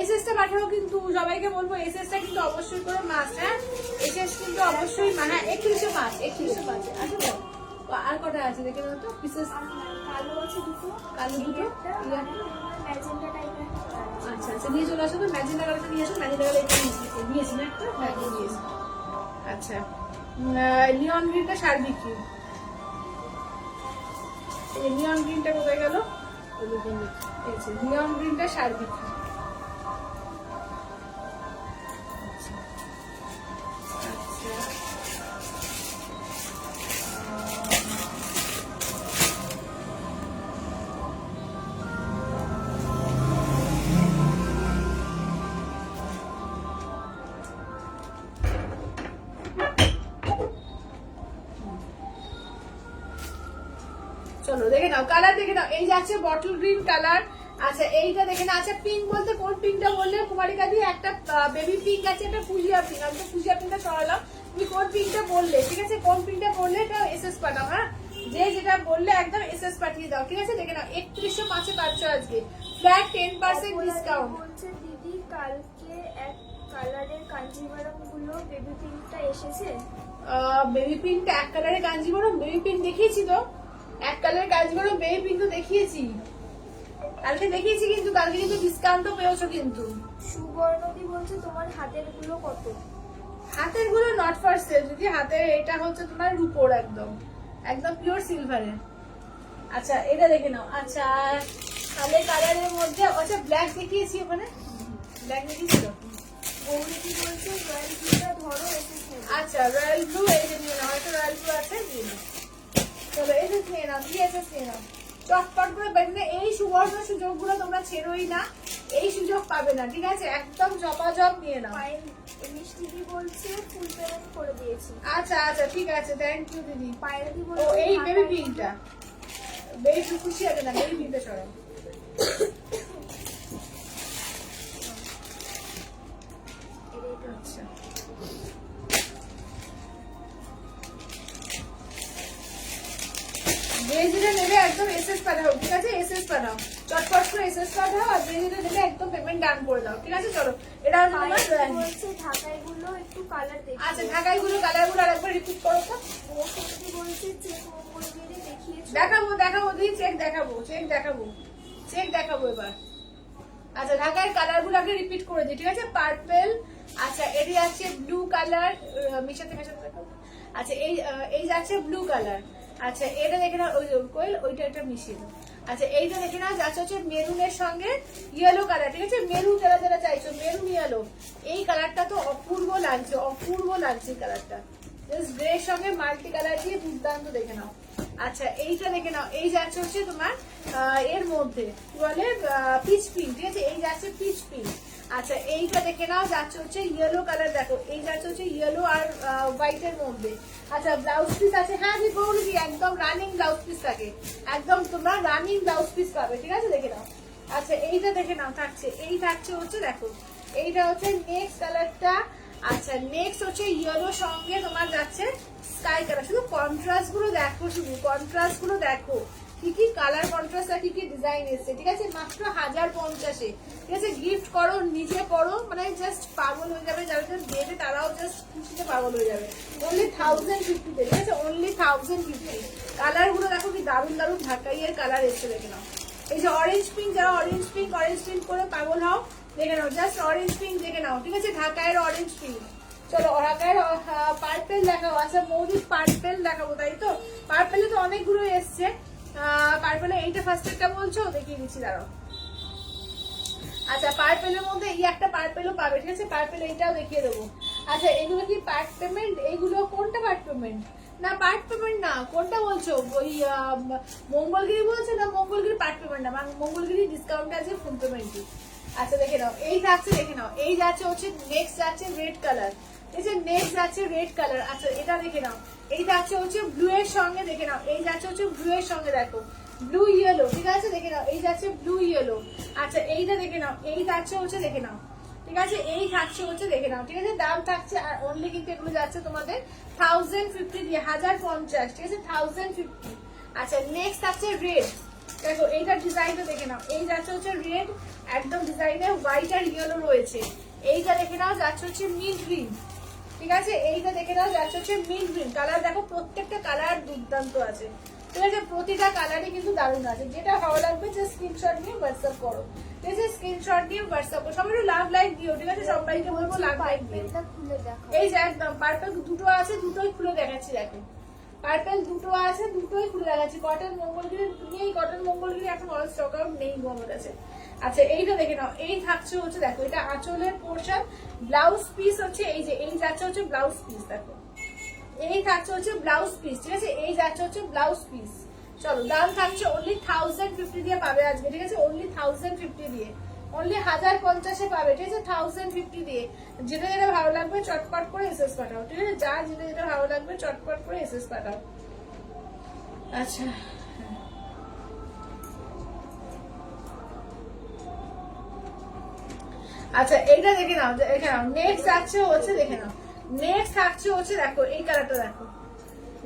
এসএসটা পাঠাবো, কিন্তু সবাইকে বলবো এসএসটা কিন্তু অবশ্যই করে মাছ, হ্যাঁ? এসএস কিন্তু অবশ্যই, মানে 3100 মাছ, 3100 মাছ। আসলে আর কটা আছে দেখে নাও তো পিসেস। কালো আছে দুটো, কালো দুটো, ম্যাজেন্টা টাইপের। আচ্ছা আচ্ছা নিয়ে চলে আসো তো, ম্যাজেন্টা কালারটা নিয়ে আসো। ম্যাজেন্টা কালার এটা নিয়েছি না একটা, হ্যাঁ নিয়েছি। আচ্ছা নিয়ন গ্রিনটা সার বিক্রি, এই নিয়ন গ্রিনটা কোথায় গেল? নিয়ন গ্রিনটা সার বিক্রি। চলো দেখে নাও কালার, দেখে নাও। এই যাচ্ছে বটল গ্রিন কালার। আচ্ছা এইটা দেখে নাও। আচ্ছা পিঙ্ক বলতে কোন পিঙ্কটা বললে কুমারিকা দিয়ে? একটা বেবি পিঙ্ক আছে, একটা ফুজিয়া পিঙ্ক। আমি তো ফুজিয়া পিঙ্কটা সরালাম, তুমি কোন পিঙ্কটা বললে, ঠিক আছে? কোন পিঙ্কটা বললে এটা এসএস পাঠাও, হ্যাঁ? যে যেটা বললে একদম এসএস পাঠিয়ে দাও, ঠিক আছে? দেখে নাও 3105 এ পাচ্ছ আজকে ফ্ল্যাট 10% ডিসকাউন্ট। বলছে দিদি কালকে এক কালারের কাঞ্জিভারম গুলো বেবি পিঙ্কটা এসেছে। বেবি পিঙ্কটা এক কালারের কাঞ্জিভারম, বেবি পিঙ্ক দেখিয়েছি তো, এক কালারের কাঞ্জিভারম বেবি পিঙ্ক তো দেখিয়েছি কালকে, দেখিয়েছি কিন্তু কালকে কিন্তু ডিসকাউন্টও পেয়েছো কিন্তু। সুবর্ণদি বলছে তোমার হাতের গুলো কত? হাতের গুলো নট ফর সেল, যদি হাতের এটা হচ্ছে তোমার রূপোর, একদম একদম পিওর সিলভারের। আচ্ছা এটা দেখে নাও। আচ্ছা তাহলে কালারের মধ্যে, আচ্ছা ব্ল্যাক দেখিয়েছি, ওখানে ব্ল্যাক দেখিয়েছি তো। গৌরীদি বলছে রয়্যাল ব্লুটা ধরো এসেছে। আচ্ছা রয়্যাল ব্লু এই যে নিয়ে নাও, একটা রয়্যাল ব্লু আছে দিয়ে নাও। চলো এই যে নিয়ে নাও, দিয়ে এসে নিয়ে নাও চটপট করে বেঁধে। এই সুবর্ণ সুযোগগুলো তোমরা ছেড়োই না, এই সুযোগ পাবে না, ঠিক আছে? একদম ঝপাঝপ নিয়ে নাও। মিষ্টিদি বলছে ফুল পেমেন্ট করে দিয়েছি। আচ্ছা আচ্ছা ঠিক আছে, থ্যাংক ইউ দিদি। পায়েলদি ও বলছে এই বেবি পিঙ্কটা, বেবি পিঙ্ক খুশি হবে না, বেবি পিঙ্কটা সরাও। আচ্ছা যে যেটা নেবে একদম এসএস পাঠাও, ঠিক আছে? এসএস পাঠাও, চটপট করে এসএস পাঠাও। আর যে যেটা নেবে একদম পেমেন্ট কমেন্ট ডান করে দাও, ঠিক আছে? চলো এটা বলছে ঢাকাইগুলো একটু কালার দেখি। আচ্ছা ঢাকাইগুলো কালারগুলো আরেকবার রিপিট করো তো। ও সত্যি বলছে চেক মঙ্গলগিরি দেখিয়েছো। দেখাবো দিদি, চেক দেখাবো এবার। আচ্ছা ঢাকার কালারগুলো আগে রিপিট করে দিই, ঠিক আছে? পার্পল, আচ্ছা এটি আছে ব্লু কালার, মিশাতে দেখো। আচ্ছা এই যাচ্ছে ব্লু কালার, আচ্ছা এটা দেখে নাও, ওই কোয়েল ওইটা এটা মিশিয়ে দাও। আচ্ছা এইটা দেখে নাও যাচ্ছে হচ্ছে মেরুনের সঙ্গে ইয়েলো কালার, ঠিক আছে? মেরুন যারা চাইছো, মেরুন ইয়েলো, এই কালারটা তো অপূর্ব লাগছে কালারটা, জাস্ট গ্রে সঙ্গে মাল্টি কালার দিয়ে দুর্দান্ত, দেখে নাও। আচ্ছা এইটা দেখে নাও, এই যাচ্ছে হচ্ছে তোমার এর মধ্যে কি বলে পিচ পিঙ্ক, ঠিক আছে? এই যাচ্ছে পিচ পিঙ্ক। আচ্ছা এইটা দেখে নাও যাচ্ছে হচ্ছে ইয়েলো কালার, দেখো এই যাচ্ছে হচ্ছে ইয়েলো আর হোয়াইটের মধ্যে। আচ্ছা ব্লাউজ পিস আছে, হ্যাঁ আমি বলছি একদম রানিং ব্লাউজ পিস থাকে, একদম তোমরা রানিং ব্লাউজ পিস পাবে, ঠিক আছে? দেখে নাও। আচ্ছা এইটা দেখে নাও থাকছে হচ্ছে দেখো, এইটা হচ্ছে নেক্সট কালারটা। আচ্ছা নেক্সট হচ্ছে ইয়েলো সঙ্গে তোমার যাচ্ছে স্কাই কালার। শুধু কন্ট্রাস্ট গুলো দেখো, কি কি কালার কন্ট্রাস্ট আর কি কি ডিজাইন এসছে, ঠিক আছে? মাত্র 1050-এ, ঠিক আছে? গিফট করো, নিজে করো, মানে জাস্ট পাগল হয়ে যাবে, যারা দেবে তারাও জাস্ট খুশিতে পাগল হয়ে যাবে। অনলি 1050-তে, ঠিক আছে? অনলি 1050। কালার গুলো দেখো কি দারুণ ঢাকাইয়ের কালার এসছে, দেখে নাও। এই যে অরেঞ্জ পিঙ্ক, যারা অরেঞ্জ পিঙ্ক করে পাগল হও, দেখে নাও, জাস্ট অরেঞ্জ পিঙ্ক দেখে নাও, ঠিক আছে? ঢাকায়ের অরেঞ্জ পিঙ্ক। চলো ঢাকায়ের পার্পেল দেখাবো। আচ্ছা মৌরি পার্পেল দেখাবো, তাই তো? পার্পেলে তো অনেকগুলো এসছে, পার্পেলে এইটা ফার্স্ট একটা বলছো, দেখিয়ে দিচ্ছি, দাঁড়াও। আচ্ছা পার্পেলের মধ্যে এই একটা পার্পেলও পাবে, ঠিক আছে? পার্পেল এইটাও দেখিয়ে দেবো। আচ্ছা এগুলো কি পার্ট পেমেন্ট? এইগুলো কোনটা পার্ট পেমেন্ট? না পার্ট পেমেন্ট না, কোনটা বলছো? ওই মঙ্গলগিরি বলছো না? মঙ্গলগিরি পার্ট পেমেন্ট না, মঙ্গলগিরি ডিসকাউন্ট আছে ফুল পেমেন্টই। আচ্ছা দেখে নাও, এই থাকছে, দেখে নাও। এই যাচ্ছে হচ্ছে নেক্সট যাচ্ছে রেড কালার, ঠিক আছে? নেক্সট যাচ্ছে রেড কালার। আচ্ছা এটা দেখে নাও, এই যাচ্ছে হচ্ছে ব্লু এর সঙ্গে, দেখে নাও। এই যাচ্ছে হচ্ছে ব্লু এর সঙ্গে, দেখো ব্লু ইয়েলো, ঠিক আছে? দেখে নাও, এই যাচ্ছে ব্লু ইয়েলো। আচ্ছা এইটা দেখে নাও, এই যাচ্ছে হচ্ছে, দেখে নাও, ঠিক আছে? এই থাকছে হচ্ছে, দেখে নাও, ঠিক আছে? দাম থাকছে আর অনলি কিন্তু এগুলো যাচ্ছে তোমাদের 1050 দিয়ে, 1050, ঠিক আছে? 1050। আচ্ছা নেক্সট থাকছে রেড, দেখো এইটার ডিজাইনটা দেখে নাও। এই যাচ্ছে হচ্ছে রেড, একদম ডিজাইনে হোয়াইট আর ইয়েলো রয়েছে। এইটা দেখে নাও যাচ্ছে হচ্ছে মিন্ট গ্রিন, ঠিক আছে? এইটা দেখে নাও যাচ্ছে হচ্ছে মিন্ট গ্রিন কালার। দেখো প্রত্যেকটা কালার দুর্দান্ত আছে, ঠিক আছে? প্রতিটা কালারই কিন্তু দারুণ আছে। যেটা ভালো লাগবে যে স্ক্রিনশট নিয়ে হোয়াটসঅ্যাপ করো, ঠিক আছে? স্ক্রিনশট নিয়ে হোয়াটসঅ্যাপ করো। সবাই লাভ লাইক দিও, ঠিক আছে? সবাইকে বলবো লাভ লাইক দিও। খুলে দেখো, এই যে একদম পার্পল দুটো আছে, দুটোই খুলে দেখাচ্ছি, দেখো পার্পল দুটো আছে, দুটোই খুলে দেখাচ্ছি। কটন মঙ্গলগিরি নেই, কটন মঙ্গলগিরি এখন অল স্টক আউট নেই আমার কাছে। আচ্ছা এইটা দেখে নাও, এই থাকছে হচ্ছে, দেখো এটা আঁচলের পোর্শন, ব্লাউজ পিস হচ্ছে এই যে, এই যাচ্ছে হচ্ছে ব্লাউজ পিস, দেখো এই থাকছে হচ্ছে ব্লাউজ পিস, ঠিক আছে? এই যাচ্ছে হচ্ছে ব্লাউজ পিস। চলো দাম থাকছে অনলি 1050 দিয়ে পাবে আজকে, ঠিক আছে? অনলি 1050 দিয়ে, অনলি 1050-এ পাবে, ঠিক আছে? 1050 দিয়ে। যেটা যেটা ভালো লাগবে চটপট করে এসএস পাঠাও, ঠিক আছে? যা যেটা যেটা ভালো লাগবে চটপট করে এসএস পাঠাও। আচ্ছা আচ্ছা এইটা দেখে নাও, দেখে নাও। নেক্সট আছে হচ্ছে, দেখে নাও, নেক্সট থাকছে হচ্ছে, দেখো এই কালারটা দেখো।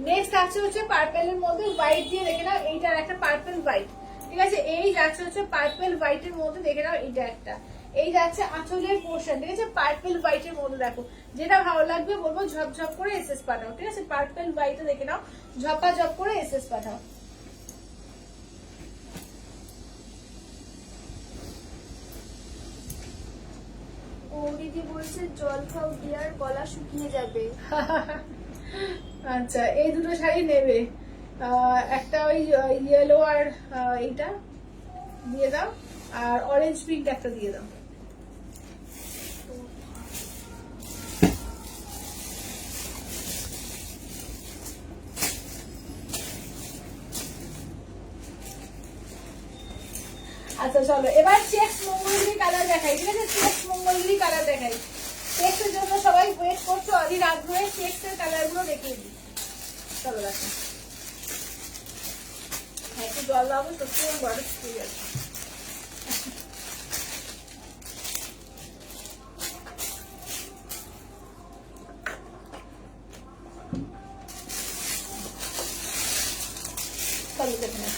নেক্সট থাকছে হচ্ছে পার্পেলের মধ্যে হোয়াইট দিয়ে, দেখে নাও এইটার একটা পার্পেল হোয়াইট, ঠিক আছে? এই যাচ্ছে হচ্ছে পার্পেল হোয়াইটের মধ্যে, দেখে নাও এইটা একটা। এই যাচ্ছে আঁচলের পোর্শন, ঠিক আছে? পার্পেল হোয়াইটের মধ্যে, দেখো যেটা ভালো লাগবে বলবো ঝপঝপ করে এসএস পাঠাও, ঠিক আছে? পার্পেল হোয়াইটে দেখে নাও, ঝপাঝপ করে এসএস পাঠাও। ও দিদি বলছে জল খাও ডিয়ার, গলা শুকিয়ে যাবে। আচ্ছা এই দুটো শাড়ি নেবে, একটা ওই ইয়েলো আর এইটা দিয়ে দাও, আর অরেঞ্জ পিঙ্ক একটা দিয়ে দাও। আচ্ছা চলো এবার চেক্স মঙ্গলগিরি কালার দেখাই, ঠিক আছে? চেক্স মঙ্গলগিরি কালার দেখাই। চেক্সের জন্য সবাই ওয়েট করছো, অধীর আগ্রহে চেক্সের কালার গুলো দেখিয়ে দিই। চলো দেখো, একটু জল দাও, সত্যি বড় ঠিক আছে। চলো দেখে নাও।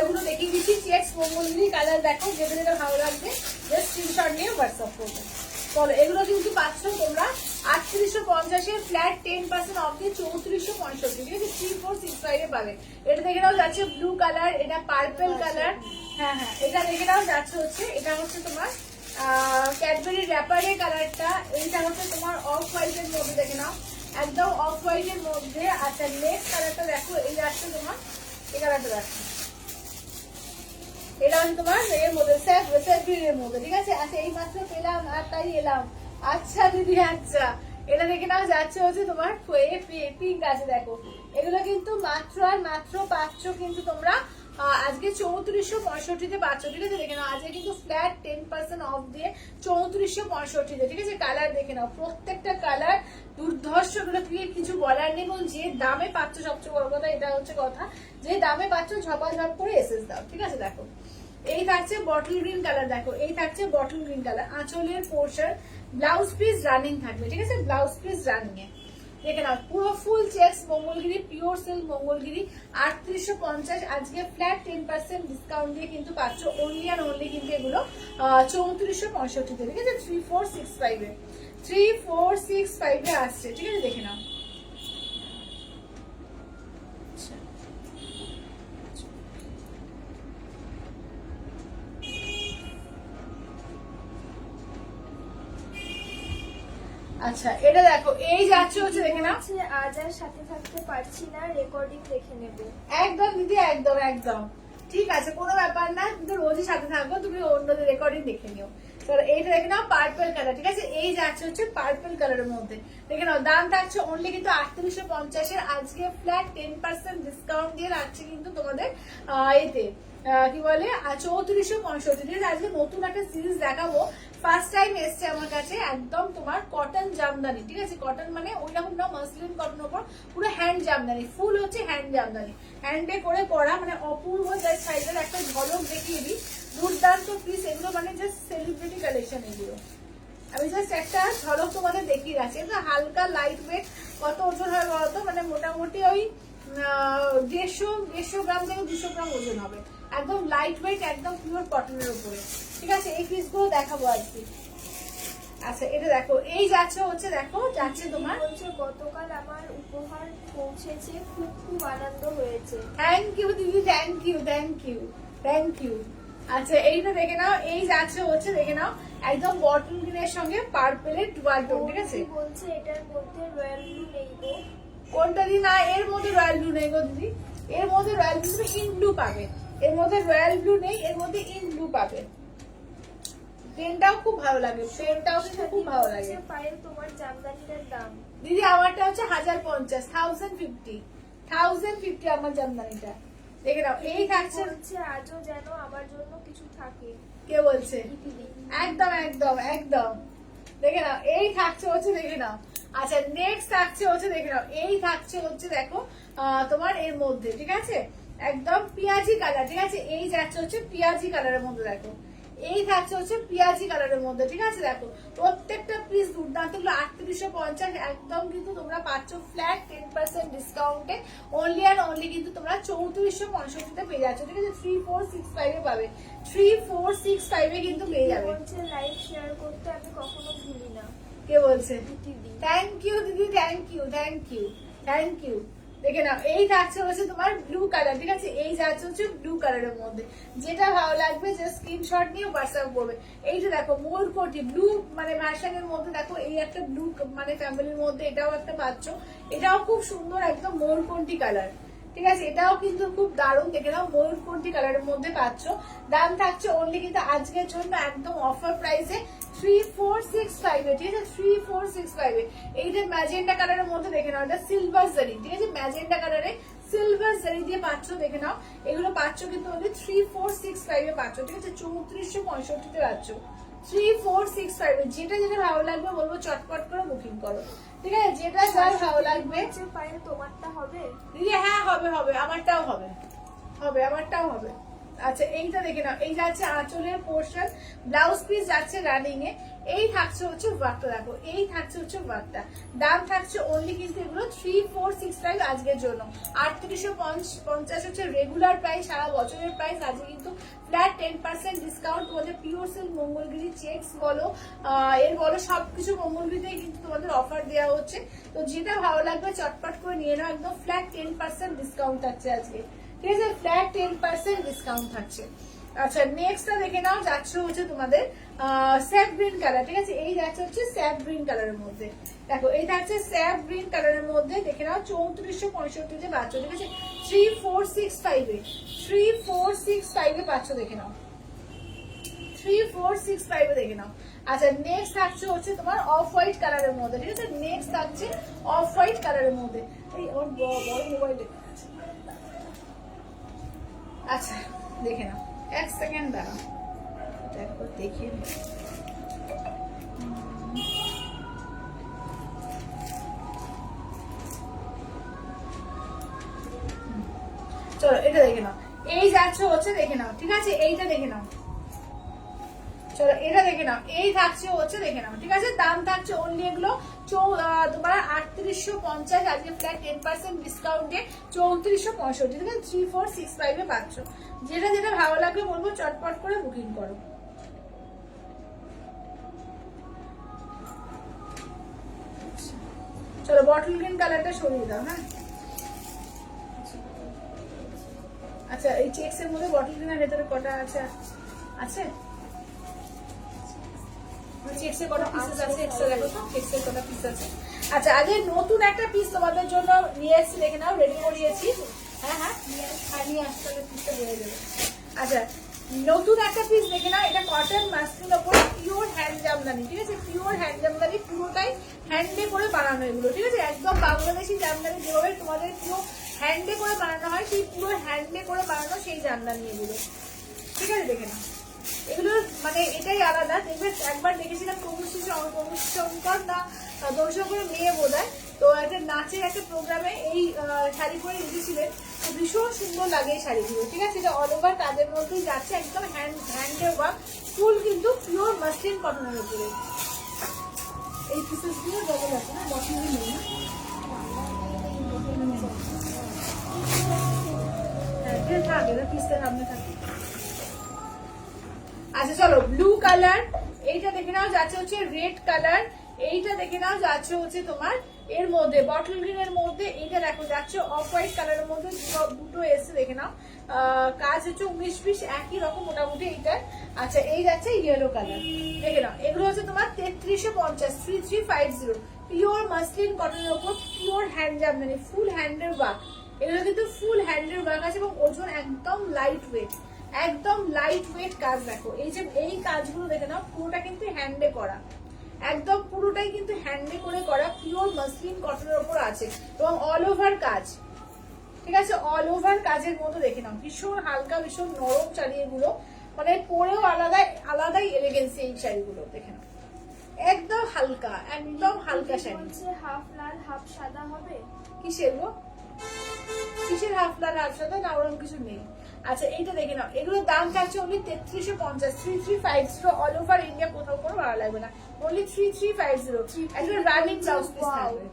কালারগুলো দেখিয়ে দিচ্ছি। চেক্স মঙ্গলগিরি কালার দেখো, যেটা যেটা ভালো লাগবে জাস্ট স্ক্রিনশট নিয়ে হোয়াটসঅ্যাপ করবে। চলো এগুলো কিন্তু পাচ্ছ তোমরা 3850 ফ্ল্যাট 10% অফ দিয়ে 3465, ঠিক আছে 3465 এ পাবে। এটা দেখে নাও যাচ্ছে ব্লু কালার, এটা পার্পল কালার, হ্যাঁ হ্যাঁ এটা দেখে নাও যাচ্ছে হচ্ছে, এটা হচ্ছে তোমার ক্যাডবেরি র্যাপারের কালারটা, এইটা হচ্ছে তোমার অফ হোয়াইটের মধ্যে দেখে নাও, একদম অফ হোয়াইটের মধ্যে। আচ্ছা নেক্সট কালারটা দেখো, এই যাচ্ছে তোমার এই কালারটা দেখো, এটা হচ্ছে তোমার এর মধ্যে সেফের মধ্যে, ঠিক আছে। আচ্ছা এই মাত্র পেলাম আর তাই এলাম। আচ্ছা দিদি আচ্ছা, এটা দেখে নাও যাচ্ছে হচ্ছে তোমার পিঙ্ক আছে দেখো। এগুলো কিন্তু মাত্র আর মাত্র পাচ্ছ কিন্তু তোমরা আজকে 3465 পাচ্ছ, ঠিক আছে। দেখে নাও আজকে কিন্তু ফ্ল্যাট 10% অফ দিয়ে 3465, ঠিক আছে। কালার দেখে নাও, প্রত্যেকটা কালার দুর্ধর্ষ, এগুলো কিছু বলার নেই। এবং যে দামে পাচ্ছ, সবচেয়ে বড় কথা এটা হচ্ছে কথা, যে দামে পাচ্ছ ঝপাঝপ করে এসএস দাও, ঠিক আছে। দেখো এই থাকছে বটল গ্রিন কালার, দেখো এই থাকছে বটল গ্রিন কালার, আঁচলের পোর্শন, ব্লাউজ পিস রানিং থাকবে, ঠিক আছে। ব্লাউজ পিস রানিং এ দেখে নাও পুরো full checks Mangalagiri, pure silk Mangalagiri 3850, আজকে ফ্ল্যাট 10% ডিসকাউন্ট দিয়ে কিন্তু পাচ্ছ অনলি আর অনলি কিন্তু এগুলো 3465, ঠিক আছে। 3465 এ 3465 এ আসছে, ঠিক আছে। দেখে নাও আচ্ছা এটা দেখো, এই যাচ্ছে হচ্ছে দেখে নাও, আজ আর সাথে থাকতে পারছি না, রেকর্ডিং দেখে নেব। একদম দিদি একদম একদম ঠিক আছে, কোনো ব্যাপার না, কিন্তু রোজই সাথে থাকবো, তুমি অন্যদের রেকর্ডিং দেখে নিও। এইটা দেখে নাও পার্পল কালার, ঠিক আছে। এই যাচ্ছে হচ্ছে পার্পল কালারের মধ্যে, দেখে নাও দাম থাকছে অনলি কিন্তু 3850 এর, আজকে ফ্ল্যাট 10% ডিসকাউন্ট দিয়ে রাখছে কিন্তু তোমাদের এতে কি বলে 3465। আজকে নতুন একটা সিরিজ দেখাবো, ফার্স্ট টাইম এসছে আমার কাছে, একদম তোমার কটন জামদানি, ঠিক আছে। কটন মানে ওই রকম না মাসলিন কটন ওপর, পুরো হ্যান্ড জামদানি, ফুল হচ্ছে হ্যান্ড জামদানি, হ্যান্ডে করে করা, মানে অপূর্ব সাইজের একটা ঝলক দেখিয়ে দিই, দুর্দান্ত পিস এগুলো, মানে জাস্ট সেলিব্রিটি কালেকশন এগুলো। আমি জাস্ট একটা ঝলক তোমাদের দেখিয়ে রাখছি, এটা হালকা লাইট ওয়েট। কত ওজন হয় বলতো, মানে মোটামুটি ওই 150 গ্রাম থেকে 200 গ্রাম ওজন হবে, একদম লাইট ওয়েট, একদম পিওর কটনের উপরে, ঠিক আছে। এই পিসগুলো দেখাবো আজকে। আচ্ছা এটা দেখো, এই যাচ্ছে হচ্ছে দেখো যাচ্ছে তোমার, বলছে গতকাল আমার উপহার পৌঁছেছে, খুব খুব আনন্দ হয়েছে। থ্যাংক ইউ দিদি, thank you thank you thank you. আচ্ছা এইটা দেখে নাও, এই যাচ্ছে হচ্ছে দেখে নাও একদম বটল গ্রিনের সঙ্গে পার্পেলের ডুয়াল টোন, ঠিক আছে। বলছে এটার মধ্যে রয়্যাল ব্লু নেই গো। কোনটা দিদি? না এর মধ্যে রয়্যাল ব্লু নেই গো দিদি, এর মধ্যে রয়্যাল ব্লু, তুমি ইন ব্লু পাবে, এর মধ্যে রয়্যাল ব্লু নেই, এর মধ্যে ইন ব্লু পাবে। পেনটাও খুব ভালো লাগে, পেনটাও কিন্তু খুব ভালো লাগে। পায়েল তোমার জামদানিটার দাম? দিদি আমারটা হচ্ছে 1050, 1050 আমার জামদানিটা, দেখে নাও। এই থাকছে হচ্ছে আজও যেন আমার জন্য কিছু থাকে। কে বলছে? একদম একদম একদম, দেখে নাও এই থাকছে হচ্ছে দেখে নাও। আচ্ছা নেক্সট থাকছে হচ্ছে দেখে নাও, এই থাকছে হচ্ছে দেখো তোমার এর মধ্যে, ঠিক আছে, একদম পিয়াজি কালার, ঠিক আছে। এই যাচ্ছে হচ্ছে পিয়াজি কালারের মধ্যে, দেখো এই থাকছে হচ্ছে পিয়াজি কালারের মধ্যে, ঠিক আছে। দেখো প্রত্যেকটা পিস দুর্দান্ত, 3850, একদম কিন্তু তোমরা পাচ্ছ ফ্ল্যাট 10% ডিসকাউন্টে অনলি আর অনলি কিন্তু তোমরা 3465 পেয়ে যাচ্ছ, ঠিক আছে। 3465 এ পাবে, 3465 এ কিন্তু পেয়ে যাবে। বলছে লাইক শেয়ার করতে আমি কখনো ভুলি না। কে বলছে? দিদি। থ্যাংক ইউ দিদি, thank you thank you thank you. দেখে নাও এই থাকছে হচ্ছে তোমার ব্লু কালার, ঠিক আছে। এই যাচ্ছে হচ্ছে ব্লু কালারের মধ্যে, যেটা ভালো লাগবে যে স্ক্রিনশট নিয়ে হোয়াটসঅ্যাপ করবে। এইটা দেখো মোরকটি ব্লু মানে ভার্সনের মধ্যে, দেখো এই একটা ব্লু মানে ফ্যামিলির মধ্যে এটাও একটা পাচ্ছ, এটাও খুব সুন্দর একদম মোরকটি কালার, ঠিক আছে। এটাও কিন্তু খুব দারুণ, দেখে নাও ময়ূরকণ্ঠী কালারের মধ্যে পাচ্ছ। দাম থাকছে অনলি কিন্তু আজকের জন্য একদম অফার প্রাইসে 3465 এ, ঠিক আছে। 3465 এ এইটা ম্যাজেন্ডা কালারের মধ্যে দেখে নাও, এটা সিলভার জারি, ঠিক আছে। ম্যাজেন্ডা কালারে সিলভার জারি দিয়ে পাচ্ছ, দেখে নাও এগুলো পাচ্ছ কিন্তু অনলি 3465 এ পাচ্ছ, ঠিক আছে। 3465 তে পাচ্ছ 3465 এ। যেটা যেটা ভালো লাগবে বলবো চটপট করে বুকিং করো, ঠিক আছে। যেটা যার ভালো লাগবে। পায়েল তোমারটা হবে দিদি? হ্যাঁ হবে হবে, আমারটাও হবে, হবে আমারটাও হবে, আচ্ছা এইটা দেখে নাও, এই যাচ্ছে আঁচলের পোর্শন, ব্লাউজ পিস যাচ্ছে রানিং এ। এই থাকছে হচ্ছে ওয়ার্কটা, দেখো এই থাকছে হচ্ছে ওয়ার্কটা। দাম থাকছে অনলি কিন্তু এগুলো 3465 আজকের জন্য। 3850 হচ্ছে রেগুলার প্রাইস, সারা বছরের প্রাইস। আজকে কিন্তু ফ্ল্যাট 10% ডিসকাউন্ট তোমাদের পিওর সিল্ক মঙ্গলগিরি চেক্স বলো এর বলো সবকিছু মঙ্গলগিরিতেই কিন্তু তোমাদের অফার দেওয়া হচ্ছে। তো যেটা ভালো লাগবে চটপট করে নিয়ে নাও, একদম ফ্ল্যাট 10% ডিসকাউন্ট থাকছে আজকে, ঠিক আছে? ফ্ল্যাট 10% ডিসকাউন্ট থাকছে। আচ্ছা নেক্সটটা দেখে নাও, যাচ্ছে হচ্ছে তোমাদের স্যাপ গ্রিন কালার, ঠিক আছে? এই যাচ্ছে হচ্ছে স্যাপ গ্রিন কালারের মধ্যে। দেখো এই থাকছে স্যাপ গ্রিন কালারের মধ্যে, দেখে নাও 3465 যে পাচ্ছ, ঠিক আছে? 3465 এ 3465 এ পাচ্ছ, দেখে নাও 3465 এ দেখে নাও। আচ্ছা নেক্সট থাকছে হচ্ছে তোমার অফ হোয়াইট কালারের মধ্যে, ঠিক আছে? নেক্সট থাকছে অফ হোয়াইট কালারের মধ্যে। এই আমার বড় মোবাইল দেখে আছে। আচ্ছা দেখে নাও, এক সেকেন্ড দাঁড়াও, এটা একবার দেখিয়ে নিই। চলো এটা দেখে নাও, এই যাচ্ছে হচ্ছে দেখে নাও, ঠিক আছে? এইটা দেখে নাও, চলো এটা দেখে নাও, এই থাকছে হচ্ছে দেখে নাও, ঠিক আছে? দাম থাকছে অনলি এগুলো তোমার 3850 আজকে ফ্ল্যাট 10% ডিসকাউন্টে 3465, ঠিক আছে? 3465 এ পাচ্ছ। যেটা যেটা ভালো লাগবে বলবো চটপট করে বুকিং করো। চলো বটল গ্রিন কালারটা সরিয়ে দাও, হ্যাঁ? আচ্ছা এই চেক্স এর মধ্যে বটল গ্রিনের ভেতরে কটা আছে? আছে চেক্সের কটা পিসেস আছে? এক্সট্রা দেখো তো চেক্সের কটা পিস আছে। আচ্ছা আগে নতুন একটা পিস তোমাদের জন্য নিয়ে এসেছি, দেখে নাও, রেডি করিয়েছি। হ্যাঁ হ্যাঁ নিয়ে আসতে হবে, পিসটা বেড়ে যাবে। আচ্ছা নতুন একটা পিস দেখে নাও, এটা কটন মাসলিন ওপর পিওর হ্যান্ড জামদানি, ঠিক আছে? পিওর হ্যান্ড জামদানি, পুরোটাই হ্যান্ডে করে বানানো এগুলো, ঠিক আছে? একদম বাংলাদেশি জামদানি যেভাবে তোমাদের পুরো হ্যান্ডে করে বানানো হয়, সেই পুরো হ্যান্ডে করে বানানো সেই জামদানি এগুলো, ঠিক আছে? দেখে নাও এগুলো মানে এটাই আলাদা। দেখবে একবার দেখেছিলাম শঙ্কর না দর্শকের মেয়ে বোধ হয়, তো একটা নাচের একটা প্রোগ্রামে এই শাড়ি পরে এসেছিলেন, তো ভীষণ সুন্দর লাগে এই শাড়িগুলো, ঠিক আছে? এটা অল ওভার কাজের মধ্যেই যাচ্ছে, একদম হ্যান্ডের ওয়ার্ক, ফুল কিন্তু পিওর মাসলিন কটনের উপরে। এই পিসেস গুলো ডবল আছে না, বটলে নেই না? হ্যাঁ থাকে না, পিসটা সামনে থাকে। আচ্ছা চলো ব্লু কালার, এইটা দেখে নাও, যাচ্ছে হচ্ছে রেড কালার, এইটা দেখে নাও, যাচ্ছে হচ্ছে তোমার এর মধ্যে বটল গ্রিন এর মধ্যে, এইটা দেখো যাচ্ছে অফ হোয়াইট কালারের মধ্যে, দুটো এসে দেখে নাও, কাজ হচ্ছে 19-20 একই রকম মোটামুটি এইটা। আচ্ছা এই যাচ্ছে ইয়েলো কালার, দেখে নাও, এগুলো হচ্ছে তোমার 3350, 3350 পিওর মাসলিন কটনের উপর পিওর হ্যান্ড জামদানি, ফুল হ্যান্ডের ওয়ার্ক। এগুলো কিন্তু ফুল হ্যান্ডের ওয়ার্ক আছে এবং ওজন একদম লাইট ওয়েট, একদম লাইট ওয়েট কাজ। দেখো এই যে এই কাজগুলো দেখে নাও, পুরোটা কিন্তু হ্যান্ডে করা, একদম পুরোটাই কিন্তু হ্যান্ডে করে করা, পিওর মাসলিন কটনের উপর আছে এবং অল ওভার কাজ, ঠিক আছে? অল ওভার কাজের মতো দেখে নাও, ভীষণ হালকা, ভীষণ নরম শাড়ি এগুলো, মানে পরেও আলাদাই এলিগেন্সি এই শাড়িগুলো, দেখে নাও একদম হালকা, একদম হালকা শাড়ি। হাফ লাল হাফ সাদা হবে? কিসের গো? কিসের হাফ লাল হাফ সাদা? না ওরকম কিছু নেই। আচ্ছা এইটা দেখে নাও, এগুলোর দাম থাকছে অনলি 3350, 3350 অল ওভার ইন্ডিয়া, কোথাও কোনো ভালো লাগবে না, অনলি 3350। একটা রানিং ব্লাউজ পিস থাকবে।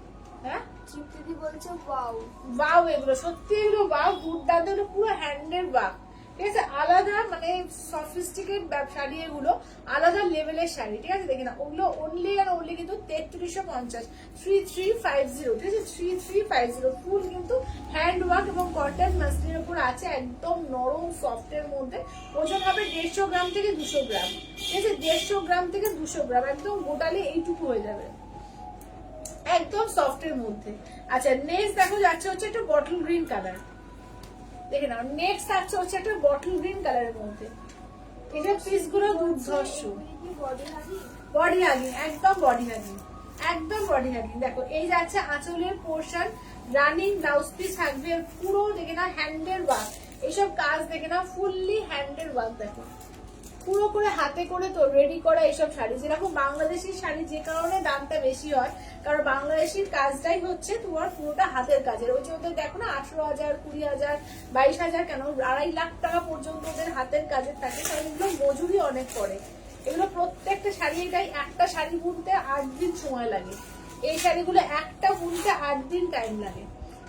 হ্যাঁ তৃপ্তি বলছে ওয়াও ওয়াও, এগুলো সত্যি এগুলো ওয়াও, দুর্দান্ত, এগুলো পুরো হ্যান্ডের ওয়ার্ক, ঠিক আছে? আলাদা মানে সফিস্টিকেট শাড়ি, এগুলো আলাদা লেভেলের শাড়ি, ঠিক আছে? দেখে না ওগুলো অনলি আর অনলি কিন্তু 3350, 3350, ঠিক আছে? 3350 ফুল কিন্তু হ্যান্ড ওয়ার্ক এবং কটন মাসলিনের উপর আছে, একদম নরম সফটের মধ্যে। ওজন হবে 150 গ্রাম থেকে 200 গ্রাম, ঠিক আছে? 150 গ্রাম থেকে 200 গ্রাম, একদম গোটালে এইটুকু হয়ে যাবে, একদম সফটের মধ্যে। আচ্ছা নেক্সট দেখো যাচ্ছে হচ্ছে একটা বটল গ্রিন কালার, দেখে নাও নেক্সট থাকছে হচ্ছে একটা বটল গ্রিন কালারের মধ্যে। এটা পিস গুলো দুর্ধর্ষ, বডি হাগিং, একদম বডি হাগিং, একদম বডি হাগিং। দেখো এই যাচ্ছে আঁচলের পোর্শন, রানিং ব্লাউজ পিস থাকবে, পুরো দেখে না হ্যান্ডের ওয়ার্ক, এইসব কাজ দেখে না ফুললি হ্যান্ডের ওয়ার্ক। দেখো পুরো করে হাতে করে তো রেডি করা এইসব শাড়ি, যেরকম বাংলাদেশি শাড়ি যে কারণে দামটা বেশি হয়, কারণ বাংলাদেশির কাজটাই হচ্ছে তোমার পুরোটা হাতের কাজের। ওই যে ওদের দেখো না 18,000, 20,000, 22,000, কেন 2.5 লাখ টাকা পর্যন্ত ওদের হাতের কাজের থাকে, কারণ এগুলো মজুরি অনেক পড়ে। এগুলো প্রত্যেকটা শাড়ি, এটাই একটা শাড়ি বুনতে 8 দিন সময় লাগে। এই শাড়িগুলো একটা বুনতে 8 দিন টাইম লাগে।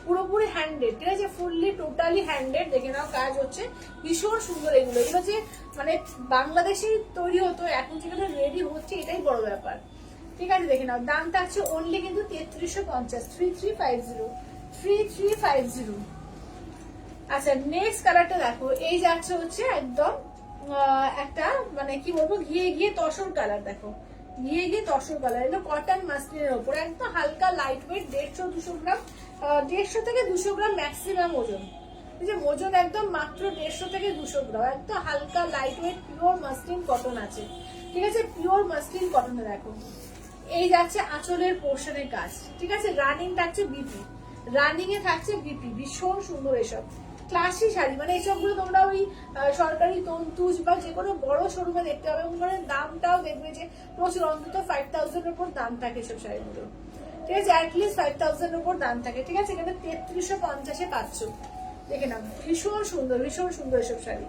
পুরোপুরি হ্যান্ডেড, ঠিক আছে, ফুললি টোটালি হ্যান্ডেড। দেখে নাও কাজ হচ্ছে ভীষণ সুন্দর। এগুলো এগুলো যে মানে বাংলাদেশেই তৈরি হতো, এখন যেখানে রেডি হচ্ছে এটাই বড় ব্যাপার। ঠিক আছে, দেখে নাও দাম থাকছে অনলি কিন্তু 3350, 3350, 3350। আচ্ছা নেক্সট কালারটা দেখো, এই যাচ্ছে হচ্ছে একদম একটা মানে কি বলবো ঘিয়ে ঘিয়ে তসর কালার। দেখো ঘিয়ে ঘিয়ে তসর কালার, এগুলো কটন মাসলিনের ওপর একদম হালকা লাইট ওয়েট, 150-200 গ্রাম, 150 থেকে 200 গ্রাম ম্যাক্সিমাম ওজন। ওজন একদম মাত্র 150 থেকে 200 গ্রাম, একদম হালকা light weight pure muslin cotton আছে। ঠিক আছে, পিওর মাসলিন কটনে দেখো এই যাচ্ছে আঁচলের পোর্শনের কাজ। ঠিক আছে, রানিং থাকছে বিপি, রানিং এ থাকছে বিপি, ভীষণ সুন্দর এসব ক্লাসি শাড়ি। মানে এইসবগুলো তোমরা ওই সরকারি তন্তুজ বা যে কোনো বড় শোরুমে দেখতে হবে। মানে দামটাও দেখবে যে প্রচুর, অন্তত 5000 এর উপর দাম থাকে এসব শাড়িগুলো। ঠিক আছে, অ্যাটলিস্ট 5000 এর উপর দাম থাকে। ঠিক আছে, এখানে 3350-এ পাচ্ছ। দেখে নাও ভীষণ সুন্দর, ভীষণ সুন্দর এসব শাড়ি,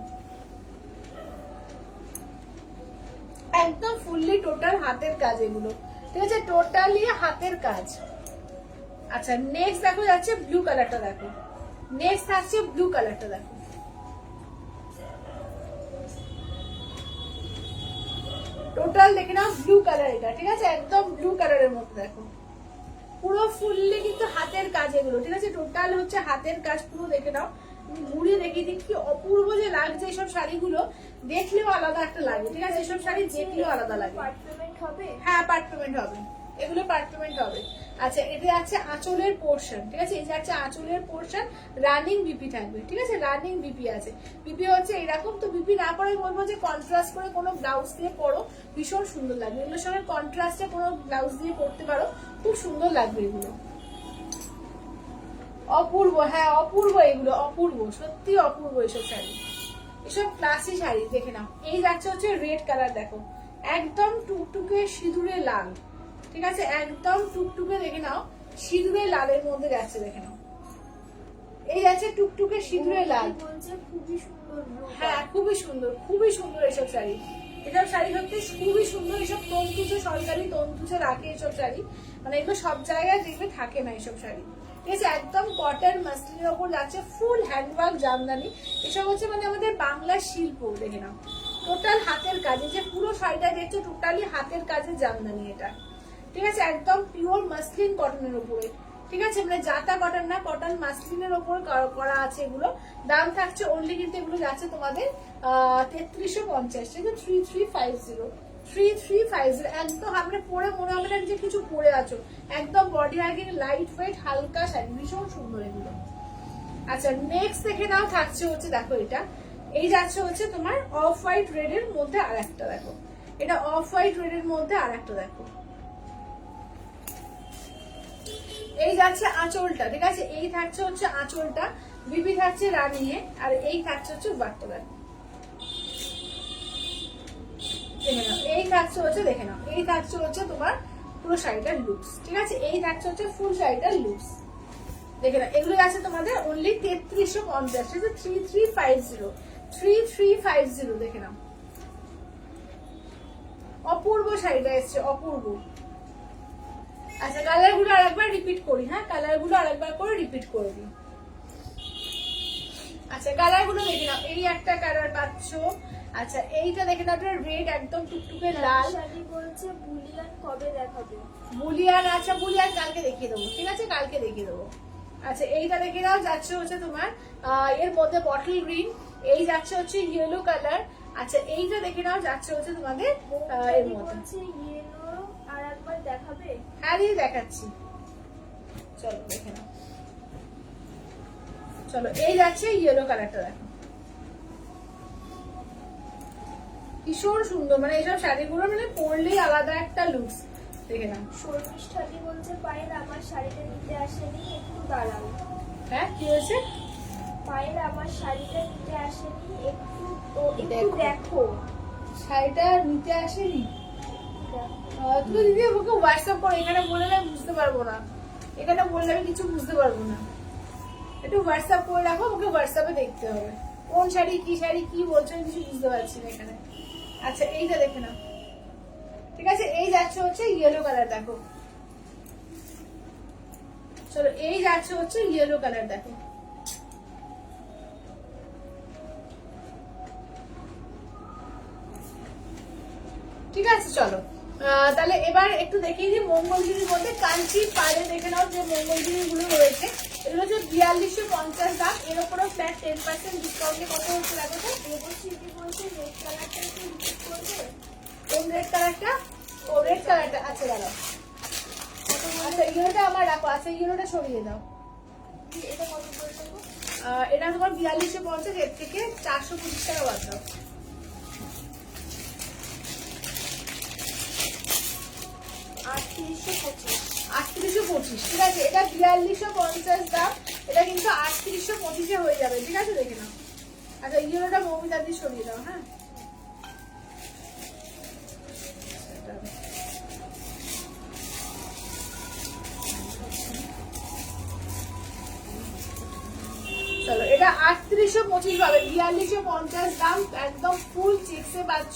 একদম ফুললি টোটাল হাতের কাজ এগুলো। ঠিক আছে, টোটালি হাতের কাজ। আচ্ছা নেক্সট দেখো যাচ্ছে ব্লু কালারটা। দেখো নেক্সট আসছে ব্লু কালারটা। দেখো টোটাল দেখে নাও ব্লু কালার এটা। ঠিক আছে, একদম ব্লু কালারের মধ্যে দেখো পুরো ফুললি কিন্তু হাতের কাজ এগুলো। ঠিক আছে, টোটাল হচ্ছে হাতের কাজ পুরো। দেখে নাও ঘুরিয়ে দেখিয়ে দিই কি অপূর্ব যে লাগছে এইসব শাড়িগুলো, দেখলেও আলাদা একটা লাগে। ঠিক আছে, এইসব শাড়ি দেখলেও আলাদা লাগে। হ্যাঁ পার্ট পেমেন্ট হবে, এগুলো পার্ট পেমেন্ট হবে। আচ্ছা এটা আছে আঁচলের পোর্শন। ঠিক আছে, এই যে আছে আঁচলের পোর্শন, রানিং বিপি থাকবে। ঠিক আছে, রানিং বিপি আছে, বিপি হচ্ছে এরকম। তো বিপি না পরে বলবো যে কন্ট্রাস্ট করে কোনো ব্লাউজ দিয়ে পরো, ভীষণ সুন্দর লাগবে। এগুলোর সঙ্গে কন্ট্রাস্টে কোনো ব্লাউজ দিয়ে পরতে পারো, খুব সুন্দর লাগবে এগুলো। অপূর্ব, হ্যাঁ অপূর্ব, এগুলো অপূর্ব, সত্যি অপূর্ব এসব শাড়ি, এসব ক্লাসি শাড়ি। দেখে নাও এই যাচ্ছে হচ্ছে রেড কালার। দেখো একদম টুকটুকে সিঁদুরে লাল। ঠিক আছে, একদম টুকটুকে দেখে নাও সিঁদুরে লালের মধ্যে যাচ্ছে। দেখে নাও এই যাচ্ছে টুকটুকে সিঁদুরে লাল, খুবই সুন্দর। হ্যাঁ খুবই সুন্দর, খুবই সুন্দর এসব শাড়ি। এসব শাড়ি সত্যি খুবই সুন্দর। এসব তন্তুজে, সরকারি তন্তুজে রাখে এসব শাড়ি, মানে এগুলো সব জায়গায় দেখবে থাকে না এসব শাড়ি। ঠিক আছে, একদম কটন মাসলিনের ওপর যাচ্ছে, ফুল হ্যান্ডওয়ার্ক জামদানি। এসব হচ্ছে মানে আমাদের বাংলার শিল্প। দেখে নাও টোটাল হাতের কাজে, যে পুরো শাড়িটা দেখছো টোটালি হাতের কাজের জামদানি এটা। ঠিক আছে, একদম পিওর মাসলিন কটনের উপরে। ঠিক আছে, মানে জাতা কটন না, কটন মাসলিনের ওপর করা আছে এগুলো। দাম থাকছে অনলি কিন্তু এগুলো যাচ্ছে তোমাদের 3350। ঠিক আছে, 3350, 3350। একদম আমরা পরে মনে হবে না যে কিছু পরে আছো, একদম বডি হাগিং লাইট ওয়েট হালকা শাড়ি, ভীষণ সুন্দর এগুলো। আচ্ছা নেক্সট দেখে নাও থাকছে হচ্ছে দেখো এটা, এই যাচ্ছে হচ্ছে তোমার অফ হোয়াইট রেড এর মধ্যে আর একটা। দেখো এটা অফ হোয়াইট রেড এর মধ্যে আর একটা। দেখো এই যাচ্ছে আঁচলটা। ঠিক আছে, এই থাকছে হচ্ছে আঁচলটা, বিবি থাকছে রানিয়ে, আর এই থাকছে হচ্ছে বাট্টলার। দেখে নাও এই থাকছে হচ্ছে, দেখে নাও এই থাকছে হচ্ছে তোমার পুরো শাড়িটার লুকস। ঠিক আছে, এই থাকছে হচ্ছে ফুল শাড়িটার লুকস। দেখে নাও এগুলো আছে তোমাদের অনলি 3350। 3350, 3350। দেখে নাও অপূর্ব শাড়িটা এসছে, অপূর্ব। আচ্ছা কালার গুলো আরেকবার রিপিট করি, হ্যাঁ কালার গুলো আরেকবার করে রিপিট করে দিই। আচ্ছা কালার গুলো দেখে নাও, এই একটা কালার পাচ্ছ। আচ্ছা এইটা দেখে নাও রেড, একদম টুকটুকে লাল। শাড়ি বলছে বুলিয়ান কবে দেখাবে? বুলিয়ান, আচ্ছা বুলিয়ান কালকে দেখিয়ে দেবো। ঠিক আছে, কালকে দেখিয়ে দেবো। আচ্ছা এইটা দেখে নাও যাচ্ছে হচ্ছে তোমার এর মধ্যে বটল গ্রিন, এই যাচ্ছে হচ্ছে ইয়েলো কালার। আচ্ছা এইটা দেখে নাও যাচ্ছে হচ্ছে তোমাদের এর মধ্যে ইয়েলো। আর একবার দেখাবে? হ্যাঁ দিদি দেখাচ্ছি, চলো দেখে নাও। চলো এই যাচ্ছে ইয়েলো কালারটা। দেখো ভীষণ সুন্দর, মানে এইসব শাড়িগুলো মানে পরলেই আলাদা একটা লুকস। দেখে নাও শর্মিষ্ঠাদি বলছে পায়েল আমার শাড়িটা নিতে আসেনি, একটু দাঁড়াও। হ্যাঁ কি হয়েছে? পায়েল আমার শাড়িটা নিতে আসেনি, একটু দেখো। দেখো শাড়িটা নিতে আসেনি? তুমি দিদি ওকে হোয়াটসঅ্যাপ করো, এখানে বললে আমি বুঝতে পারবো না, এখানে বললে আমি কিছু বুঝতে পারবো না। একটু হোয়াটসঅ্যাপ করে রাখো, ওকে হোয়াটসঅ্যাপে দেখতে হবে, ও কোন শাড়ি কি বলছো আমি কিছু বুঝতে পারছি না এখানে। আচ্ছা এইটা দেখে নাও, ঠিক আছে। এই যাচ্ছে হচ্ছে ইয়েলো কালার, দেখো চলো, এই যাচ্ছে হচ্ছে ইয়েলো কালার, দেখো ঠিক আছে। চলো তাহলে এবার একটু দেখিয়ে দিই মঙ্গলগিরির মধ্যে কাঞ্চি পাড়ে দেখে নাও যে মঙ্গলগিরি গুলো রয়েছে। এগুলো হচ্ছে 4250 দাম, এর উপরও ফ্ল্যাট 10% ডিসকাউন্টে কত হচ্ছে দেখো তো। দেবশ্রীদি বলছে রেড কালারটা একটু রিপিট করবে। কোন রেড কালারটা? ও রেড কালারটা, আচ্ছা দাঁড়াও, আচ্ছা ইয়েলোটা আমার রাখো, আচ্ছা ইয়েলোটা সরিয়ে দাও। এটা কত করে দেবো? এটা তোমার 4250, এর থেকে 425 টাকা বাদ দাও। 3825। 3825, ঠিক আছে। এটা 4250 দাম, এটা কিন্তু 3825 হয়ে যাবে, ঠিক আছে দেখে নাও। আচ্ছা ইয়েলোটা মৌমিতা দিয়ে সরিয়ে দাও, হ্যাঁ চলো, এটা 3825 পাবে, 4250 দাম, একদম ফুল চেক্সে পাচ্ছ,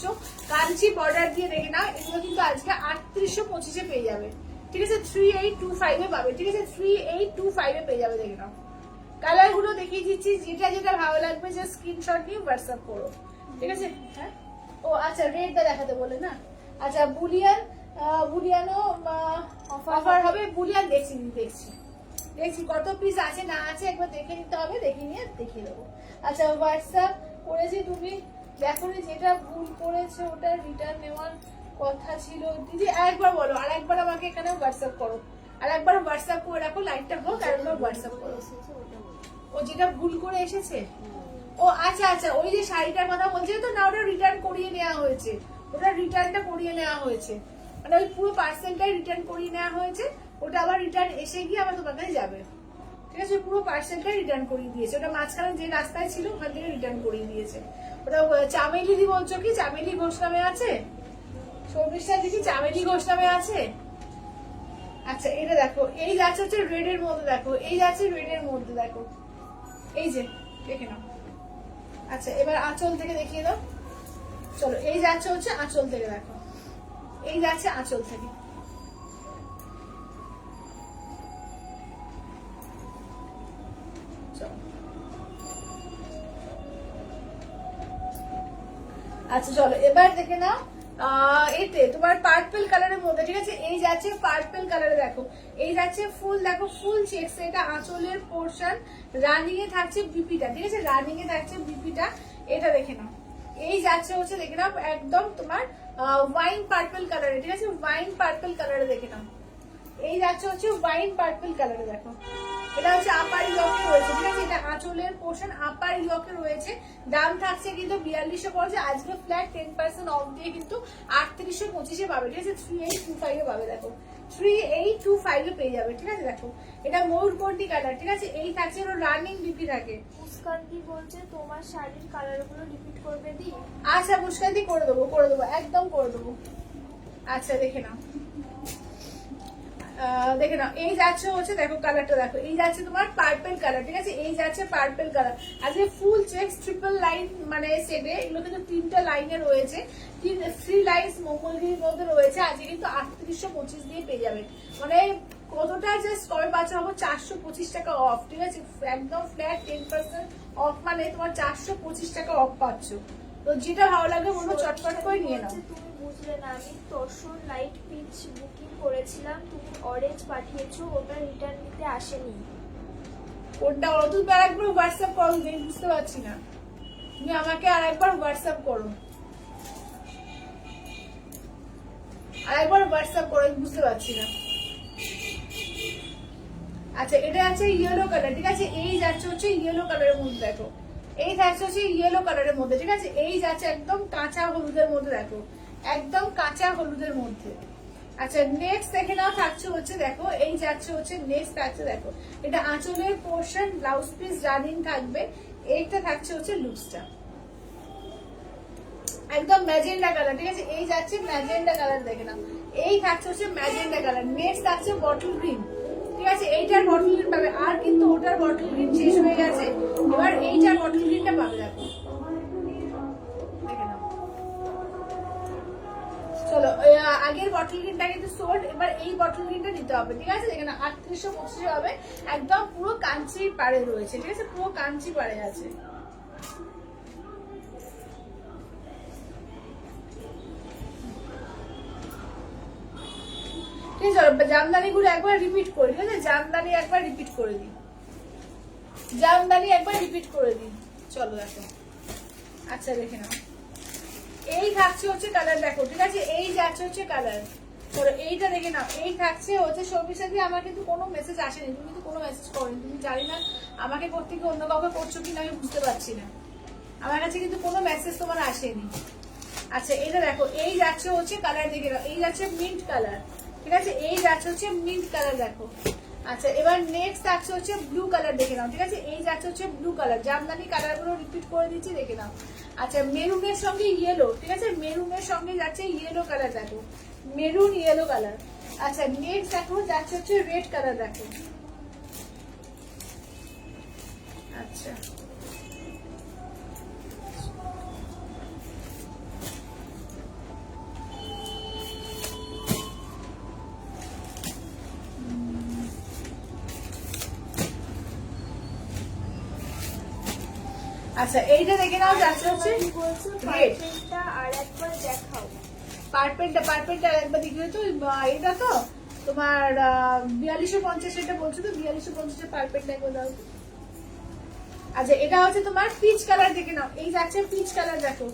কাঞ্চি বর্ডার দিয়ে দেখে নাও। এগুলো কিন্তু আজকে 3825 পেয়ে যাবে, ঠিক আছে। 3825 পাবে, ঠিক আছে, 3825 পেয়ে যাবে, দেখে নাও। কালার গুলো দেখিয়ে দিচ্ছি, যেটা যেটা ভালো লাগবে যে স্ক্রিনশট নিয়ে হোয়াটসঅ্যাপ করো, ঠিক আছে। হ্যাঁ ও আচ্ছা, রেডটা দেখাতে বলে না। আচ্ছা বুলিয়ানও অফার হবে, বুলিয়ান দেখছি কত পিস আছে না আছে একবার দেখে নিতে হবে, দেখে নিয়ে দেখিয়ে দেবো। আচ্ছা হোয়াটসঅ্যাপ করেছি, তুমি দেখো যেটা ভুল করেছে ওটা রিটার্ন নেওয়ার কথা ছিল। দিদি আরেকবার বলো, আরেকবার আমাকে এখানে হোয়াটসঅ্যাপ করো, আরেকবার হোয়াটসঅ্যাপ করে রাখো, লাইটটা হোক, আরেকবার হোয়াটসঅ্যাপ করো। ও যেটা ভুল করে এসেছে, ও আচ্ছা আচ্ছা, ওই যে শাড়িটার কথা বলছে তো না, ওটা রিটার্ন করিয়ে নেওয়া হয়েছে, ওটা রিটার্নটা করিয়ে নেওয়া হয়েছে, মানে ওই পুরো পার্সেলটাই রিটার্ন করিয়ে নেওয়া হয়েছে, ওটা আবার রিটার্ন এসে গিয়ে আবার তোমার কাছে যাবে, ঠিক আছে। পুরো পার্সেলটাই রিটার্ন করিয়ে দিয়েছে, ওটা মাঝখানে যে রাস্তায় ছিল ওখান থেকে রিটার্ন করিয়ে দিয়েছে। ওটা চামেলি দি বলছো কি? চামেলি ঘোষ নামে আছে, সৌমিষ্ঠা দিদি চামেলি ঘোষ নামে আছে। আচ্ছা এটা দেখো, এই যাচ্ছে হচ্ছে রেড এর মধ্যে, দেখো এই যাচ্ছে রেড এর মধ্যে, দেখো এই যে দেখে নাও। আচ্ছা এবার আঁচল থেকে দেখিয়ে দাও, চলো এই যাচ্ছে হচ্ছে আঁচল থেকে, দেখো এই যাচ্ছে আঁচল থেকে, আচ্ছা চলো এবার দেখে নাও। এতে তোমার পার্পল কালারের মধ্যে, ঠিক আছে, এই যাচ্ছে পার্পল কালারে, দেখো এই যাচ্ছে ফুল, দেখো ফুল চেক্স, এটা আঁচলের পোর্শন, রানিং এ থাকছে বিপিটা, ঠিক আছে, রানিং এ থাকছে বিপিটা, এটা দেখে নাও। এই যাচ্ছে হচ্ছে দেখে নাও একদম তোমার ওয়াইন পার্পল কালারে, ঠিক আছে, ওয়াইন পার্পল কালারে দেখে নাও। এই যাচ্ছে হচ্ছে ওয়াইন পার্পল কালারে, দেখো এটা হচ্ছে আপার ইয়কে রয়েছে, ঠিক আছে, এটা আঁচলের পোর্শন আপার ইয়কে রয়েছে। দাম থাকছে কিন্তু 4250, আজকে ফ্ল্যাট 10% অফ দিয়ে কিন্তু 3825 পাবে, ঠিক আছে, 3825 পাবে, দেখো 3825 পেয়ে যাবে, ঠিক আছে। দেখো এটা ময়ূরকণ্ঠী কালার, ঠিক আছে, এই থাকছে রানিং বিপি থাকে। মুস্কান্তি বলছে তোমার শাড়ির কালার গুলো রিপিট করবে দি। আচ্ছা মুস্কান্তি করে দেবো, একদম করে দেবো। আচ্ছা দেখে নাও, দেখে নাও, এই যাচ্ছে হচ্ছে দেখো কালারটা, দেখো এই যাচ্ছে তোমার পার্পল কালার, ঠিক আছে, এই যাচ্ছে পার্পল কালার। আজকে ফুল চেক্স ট্রিপল লাইন মানে সেটে, এগুলো কিন্তু 3টা লাইনে রয়েছে, 3 লাইন্স মঙ্গলগিরির মধ্যে রয়েছে, আজকে কিন্তু 3825 দিয়ে পেয়ে যাবে, মানে কতটা জাস্ট কমে পাচ্ছ, হবে 425 টাকা অফ, ঠিক আছে, একদম ফ্ল্যাট 10% অফ, মানে তোমার 425 টাকা অফ পাচ্ছ। তো যেটা ভালো লাগে বলবো চটপট করে নিয়ে নাও। তুমি বুঝলে না, আমি তসর লাইট পিচ বুকিং করেছিলাম, তুমি অরেঞ্জ পাঠিয়েছো, ওটা রিটার্ন নিতে আসেনি। কোনটা বলো, তুমি আরেকবার হোয়াটসঅ্যাপ করো, আমি বুঝতে পারছি না, তুমি আমাকে আরেকবার হোয়াটসঅ্যাপ করো, আরেকবার হোয়াটসঅ্যাপ করো, আমি বুঝতে পারছি না। আচ্ছা এটা আছে ইয়েলো কালার, ঠিক আছে, এই যাচ্ছে হচ্ছে ইয়েলো কালারের মধ্যে, দেখো এই থাকছে হচ্ছে ইয়েলো কালারের মধ্যে, ঠিক আছে, এই যাচ্ছে একদম কাঁচা হলুদের মধ্যে, দেখো একদম কাঁচা হলুদের মধ্যে। আচ্ছা নেক্সট দেখে নাও, থাকছে হচ্ছে দেখো এই যাচ্ছে হচ্ছে নেক্সট থাকছে, দেখো এটা আঁচলের পোর্শন, ব্লাউজ পিস রানিং থাকবে, এইটা থাকছে হচ্ছে লুকসটা একদম ম্যাজেন্ডা কালার, ঠিক আছে, এই যাচ্ছে ম্যাজেন্ডা কালার, দেখে নাও এই থাকছে হচ্ছে ম্যাজেন্ডা কালার। নেক্সট থাকছে বটল গ্রিন, ঠিক আছে, এইটার বটল গ্রিন পাবে, আর কিন্তু ওটার বটল গ্রিন শেষ হয়ে গেছে, এবার এইটার বটল গ্রিনটা পাবে, দেখো চলো আগের বটল গ্রিনটা কিন্তু সোল্ড, এবার এই বটল গ্রিনটা নিতে হবে, ঠিক আছে? এখানে 3825 হবে, একদম পুরো কাঞ্চি পাড়ে রয়েছে, ঠিক আছে? পুরো কাঞ্চি পাড়ে আছে। ঠিক আছে, জামদানি গুলো একবার রিপিট করি, ঠিক আছে? জামদানি একবার রিপিট করে দিই, জামদানি একবার রিপিট করে দিই। চলো দেখো, আচ্ছা দেখে নাও, এই থাকছে হচ্ছে কালার, দেখো ঠিক আছে? এই যাচ্ছে হচ্ছে কালার। ধরো এইটা দেখে নাও, এই থাকছে হচ্ছে সবিতা দি। আমার কিন্তু কোনো মেসেজ আসেনি, তুমি কিন্তু কোনো মেসেজ করোনি, তুমি জানি না আমাকে করতে গিয়ে অন্য কাউকে করছো কিনা আমি বুঝতে পারছি না। আমার কাছে কিন্তু কোনো মেসেজ তোমার আসেনি। আচ্ছা এটা দেখো, এই যাচ্ছে হচ্ছে কালার, দেখে নাও, এই যাচ্ছে মিন্ট কালার, ঠিক আছে? এই যাচ্ছে হচ্ছে মিন্ট কালার, দেখো। আচ্ছা এবার নেক্সট যাচ্ছে হচ্ছে ব্লু কালার, দেখে নাও, ঠিক আছে? এই যাচ্ছে হচ্ছে ব্লু কালার, জামদানি কালার গুলো রিপিট করে দিচ্ছি, দেখে নাও। আচ্ছা মেরুনের সঙ্গে ইয়েলো, ঠিক আছে? মেরুনের সঙ্গে যাচ্ছে ইয়েলো কালার, দেখো, মেরুন ইয়েলো কালার। আচ্ছা নেক্সট দেখো যাচ্ছে হচ্ছে রেড কালার, দেখো। আচ্ছা আচ্ছা এইটা দেখে নাও, যাচ্ছে হচ্ছে রেড। পার্পেলটা আর একবার দেখাও। পার্পেলটা একবার দেখি তো, এটা তো তোমার 4250, এটা বলছো তো 4250 পার্পেলটা একবার দাও। আচ্ছা এটা হচ্ছে তোমার পিচ কালার, দেখে নাও, এই যাচ্ছে পিচ কালার, দেখো,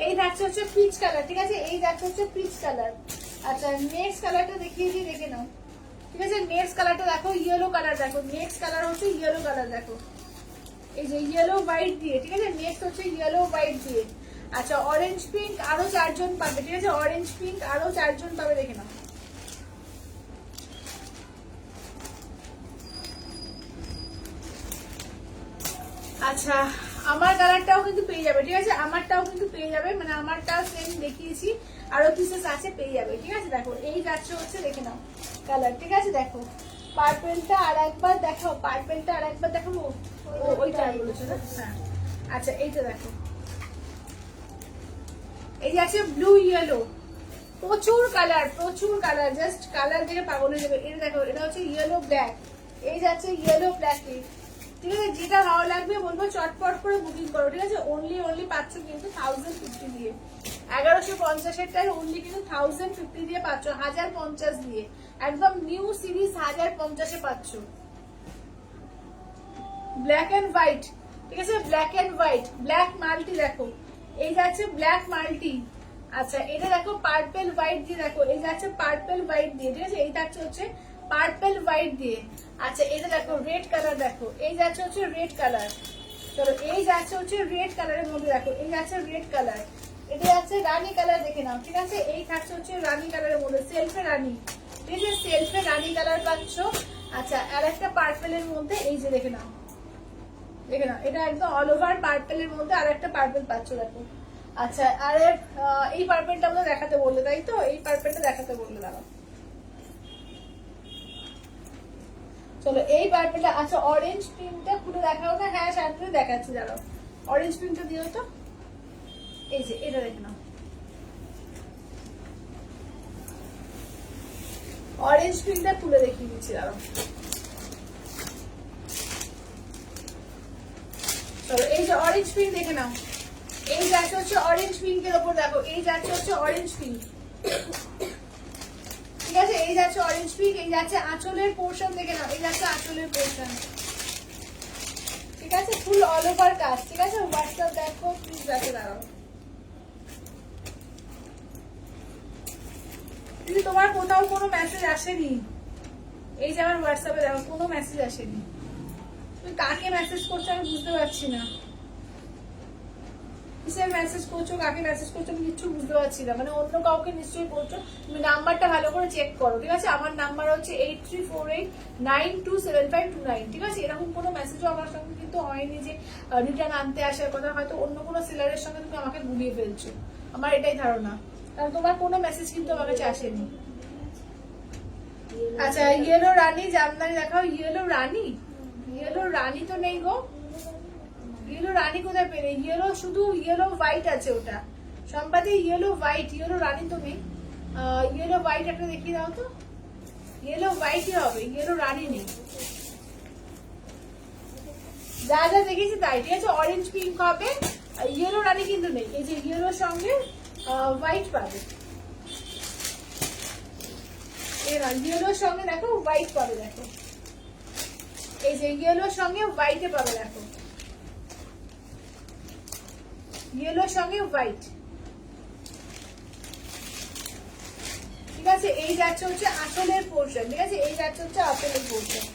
এই যাচ্ছে হচ্ছে পিচ কালার, ঠিক আছে? এই যাচ্ছে হচ্ছে পিচ কালার। আচ্ছা নেক্সট কালারটা দেখিয়ে দিই, দেখে নাও, ঠিক আছে? নেক্সট কালারটা দেখো, ইয়েলো কালার, দেখো, নেক্সট কালার হচ্ছে ইয়েলো কালার, দেখো, এই যে ইয়েলো হোয়াইট দিয়ে, ঠিক আছে? নেক্সট হচ্ছে ইয়েলো হোয়াইট দিয়ে। আচ্ছা অরেঞ্জ পিঙ্ক আরো 4 জন পাবে, ঠিক আছে? অরেঞ্জ পিঙ্ক আরো 4 জন পাবে, দেখে নাও। আচ্ছা আমার কালারটাও কিন্তু পেয়ে যাবে, ঠিক আছে? আমারটাও কিন্তু পেয়ে যাবে, মানে আমারটাও সেম দেখিয়েছি, আরো পিসেস আছে, পেয়ে যাবে, ঠিক আছে? দেখো এই যাচ্ছে হচ্ছে, দেখে নাও কালার, ঠিক আছে? দেখো পার্পেলটা আর একবার দেখাও, পার্পেলটা আর একবার দেখাবো, ওইটা বলেছো না? হ্যাঁ আচ্ছা এইটা দেখো, এই যাচ্ছে ব্লু ইয়েলো, প্রচুর কালার, জাস্ট কালার দেখে পাগল হয়ে যাবে। এটা দেখো, এটা হচ্ছে ইয়েলো ব্ল্যাক, এই যাচ্ছে ইয়েলো ব্ল্যাক, ঠিক আছে? যেটা ভালো লাগবে বলবো চটপট করে বুকিং করো, ঠিক আছে? অনলি পাচ্ছ কিন্তু 1050 দিয়ে, 1150-এর অনলি কিন্তু 1050 দিয়ে পাচ্ছ, 1050 দিয়ে, একদম নিউ সিরিজ 1050-এ পাচ্ছ। ব্ল্যাক এন্ড হোয়াইট, ঠিক আছে? Black and white, black multi, দেখো এই যাচ্ছে ব্ল্যাক মাল্টি। আচ্ছা এটা দেখো পার্পেল হোয়াইট দিয়ে, দেখো এই যাচ্ছে পার্পেল হোয়াইট দিয়ে, ঠিক আছে? এই যাচ্ছে হচ্ছে পার্পেল হোয়াইট দিয়ে। আচ্ছা এটা দেখো রেড কালার, দেখো এই যাচ্ছে হচ্ছে রেড কালার। চলো এই যাচ্ছে হচ্ছে রেড কালারের মধ্যে, দেখো এই যাচ্ছে রেড কালার, এটা যাচ্ছে রানী কালার, দেখে নাও, ঠিক আছে? এই থাকছে হচ্ছে রানী কালারের মধ্যে, সেলফে রানী, ঠিক আছে? সেলফে রানী কালার পাচ্ছ। আচ্ছা আর একটা পার্পেলের মধ্যে, এই যে দেখে নাও, দেখে নাও, এটা একদম অল ওভার পার্পেলের মধ্যে আর একটা পার্পেল পাচ্ছ, দেখো। আচ্ছা আর এই পার্পেলটা আমাদের দেখাতে বললে, তাই তো? এই পার্পেলটা দেখাতে বললে, দাঁড়াও। চলো এই পার্পেলটা, আচ্ছা অরেঞ্জ পিঙ্কটা খুলে দেখাও না? হ্যাঁ শান্তি দেখাচ্ছি, দাঁড়াও, অরেঞ্জ পিঙ্কটা দিও তো, এই যে এটা দেখে নাও, অরেঞ্জ পিঙ্কটা খুলে দেখিয়ে দিচ্ছি, দাঁড়াও। চলো এই যে অরেঞ্জ পিঙ্ক দেখে নাও, এই যাচ্ছে হচ্ছে অরেঞ্জ পিঙ্কের ওপর, দেখো এই যাচ্ছে হচ্ছে অরেঞ্জ পিঙ্ক, ঠিক আছে? এই যাচ্ছে অরেঞ্জ পিঙ্ক, এই যাচ্ছে আঁচলের পোর্শন, দেখে নাও, এই যাচ্ছে আঁচলের পোর্শন, ঠিক আছে? ফুল অল ওভার কাজ, ঠিক আছে? হোয়াটসঅ্যাপ দেখো প্লিজ, দেখে দাঁড়াও। দিদি তোমার কোথাও কোনো মেসেজ আসেনি? এই যে আমার হোয়াটসঅ্যাপে দেখো কোনো মেসেজ আসেনি, তুমি কাকে মেসেজ করছো আমি বুঝতে পারছি না। কিসের মেসেজ করছো, কাকে মেসেজ করছো আমি কিচ্ছু বুঝতে পারছি না, মানে অন্য কাউকে নিশ্চয়ই করছো। তুমি নাম্বারটা ভালো করে চেক করো, ঠিক আছে? আমার নাম্বার হচ্ছে 8348927529, ঠিক আছে? এরকম কোনো মেসেজও আমার সঙ্গে কিন্তু হয়নি যে রিটার্ন আনতে আসার কথা, হয়তো অন্য কোনো সেলারের সঙ্গে তুমি আমাকে ঘুরিয়ে ফেলছো, আমার এটাই ধারণা, কারণ তোমার কোনো মেসেজ কিন্তু আমার কাছে আসেনি। আচ্ছা ইয়েলো রানী জামদানি দেখাও, ইয়েলো রানী তো নেই গো, ইয়েলো রানী কোথায় পেলে? ইয়েলো শুধু ইয়েলো হোয়াইট আছে, ওটা সম্পাদি ইয়েলো হোয়াইট, ইয়েলো রানী তো নেই। ইয়েলো হোয়াইট একটা দেখিয়ে দাও তো। ইয়েলো হোয়াইটই হবে, ইয়েলো রানী নেই। যা যা দেখেছি তাই, ঠিক আছে। অরেঞ্জ পিঙ্ক হবে, ইয়েলো রানী কিন্তু নেই। এই যে ইয়েলোর সঙ্গে হোয়াইট পাবে, ইয়েলোর সঙ্গে দেখো হোয়াইট পাবে, দেখো এই যে ইয়েলোর সঙ্গে হোয়াইটে পাবে, দেখো ইয়েলোর সঙ্গে হোয়াইট। ঠিক আছে, এই যাচ্ছে হচ্ছে আসলের পোর্শন, ঠিক আছে, এই যাচ্ছে হচ্ছে আসলের পোর্শন।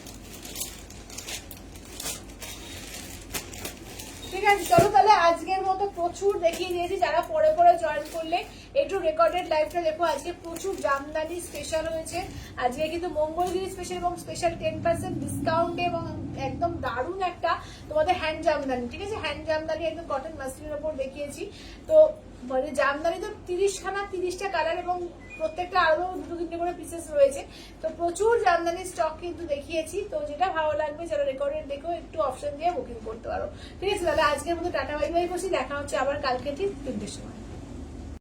ঠিক আছে, চলো তাহলে আজকের মতো প্রচুর দেখিয়ে দিয়েছি। যারা পরে পরে জয়েন করলে একটু রেকর্ডেড লাইভটা দেখো। আজকে প্রচুর জামদানি স্পেশাল হয়েছে। আজকে কিন্তু মঙ্গলগিরি স্পেশাল এবং স্পেশাল 10% ডিসকাউন্টে এবং একদম দারুণ একটা তোমাদের হ্যান্ড জামদানি, ঠিক আছে, হ্যান্ড জামদানি একদম কটন মাসলিনের উপর দেখিয়েছি। তো মানে জামদানি তো 30টা কালার এবং প্রত্যেকটা আরো 2-3টে করে পিসেস রয়েছে। তো প্রচুর জামদানি স্টক কিন্তু দেখিয়েছি। তো যেটা ভালো লাগবে যারা রেকর্ডেড দেখো একটু অপশন দিয়ে বুকিং করতে পারো। ঠিক আছে, তাহলে আজকের মতো টাটা বাই বাই করছি। দেখা হচ্ছে আবার কালকে ঠিক 3টের সময়।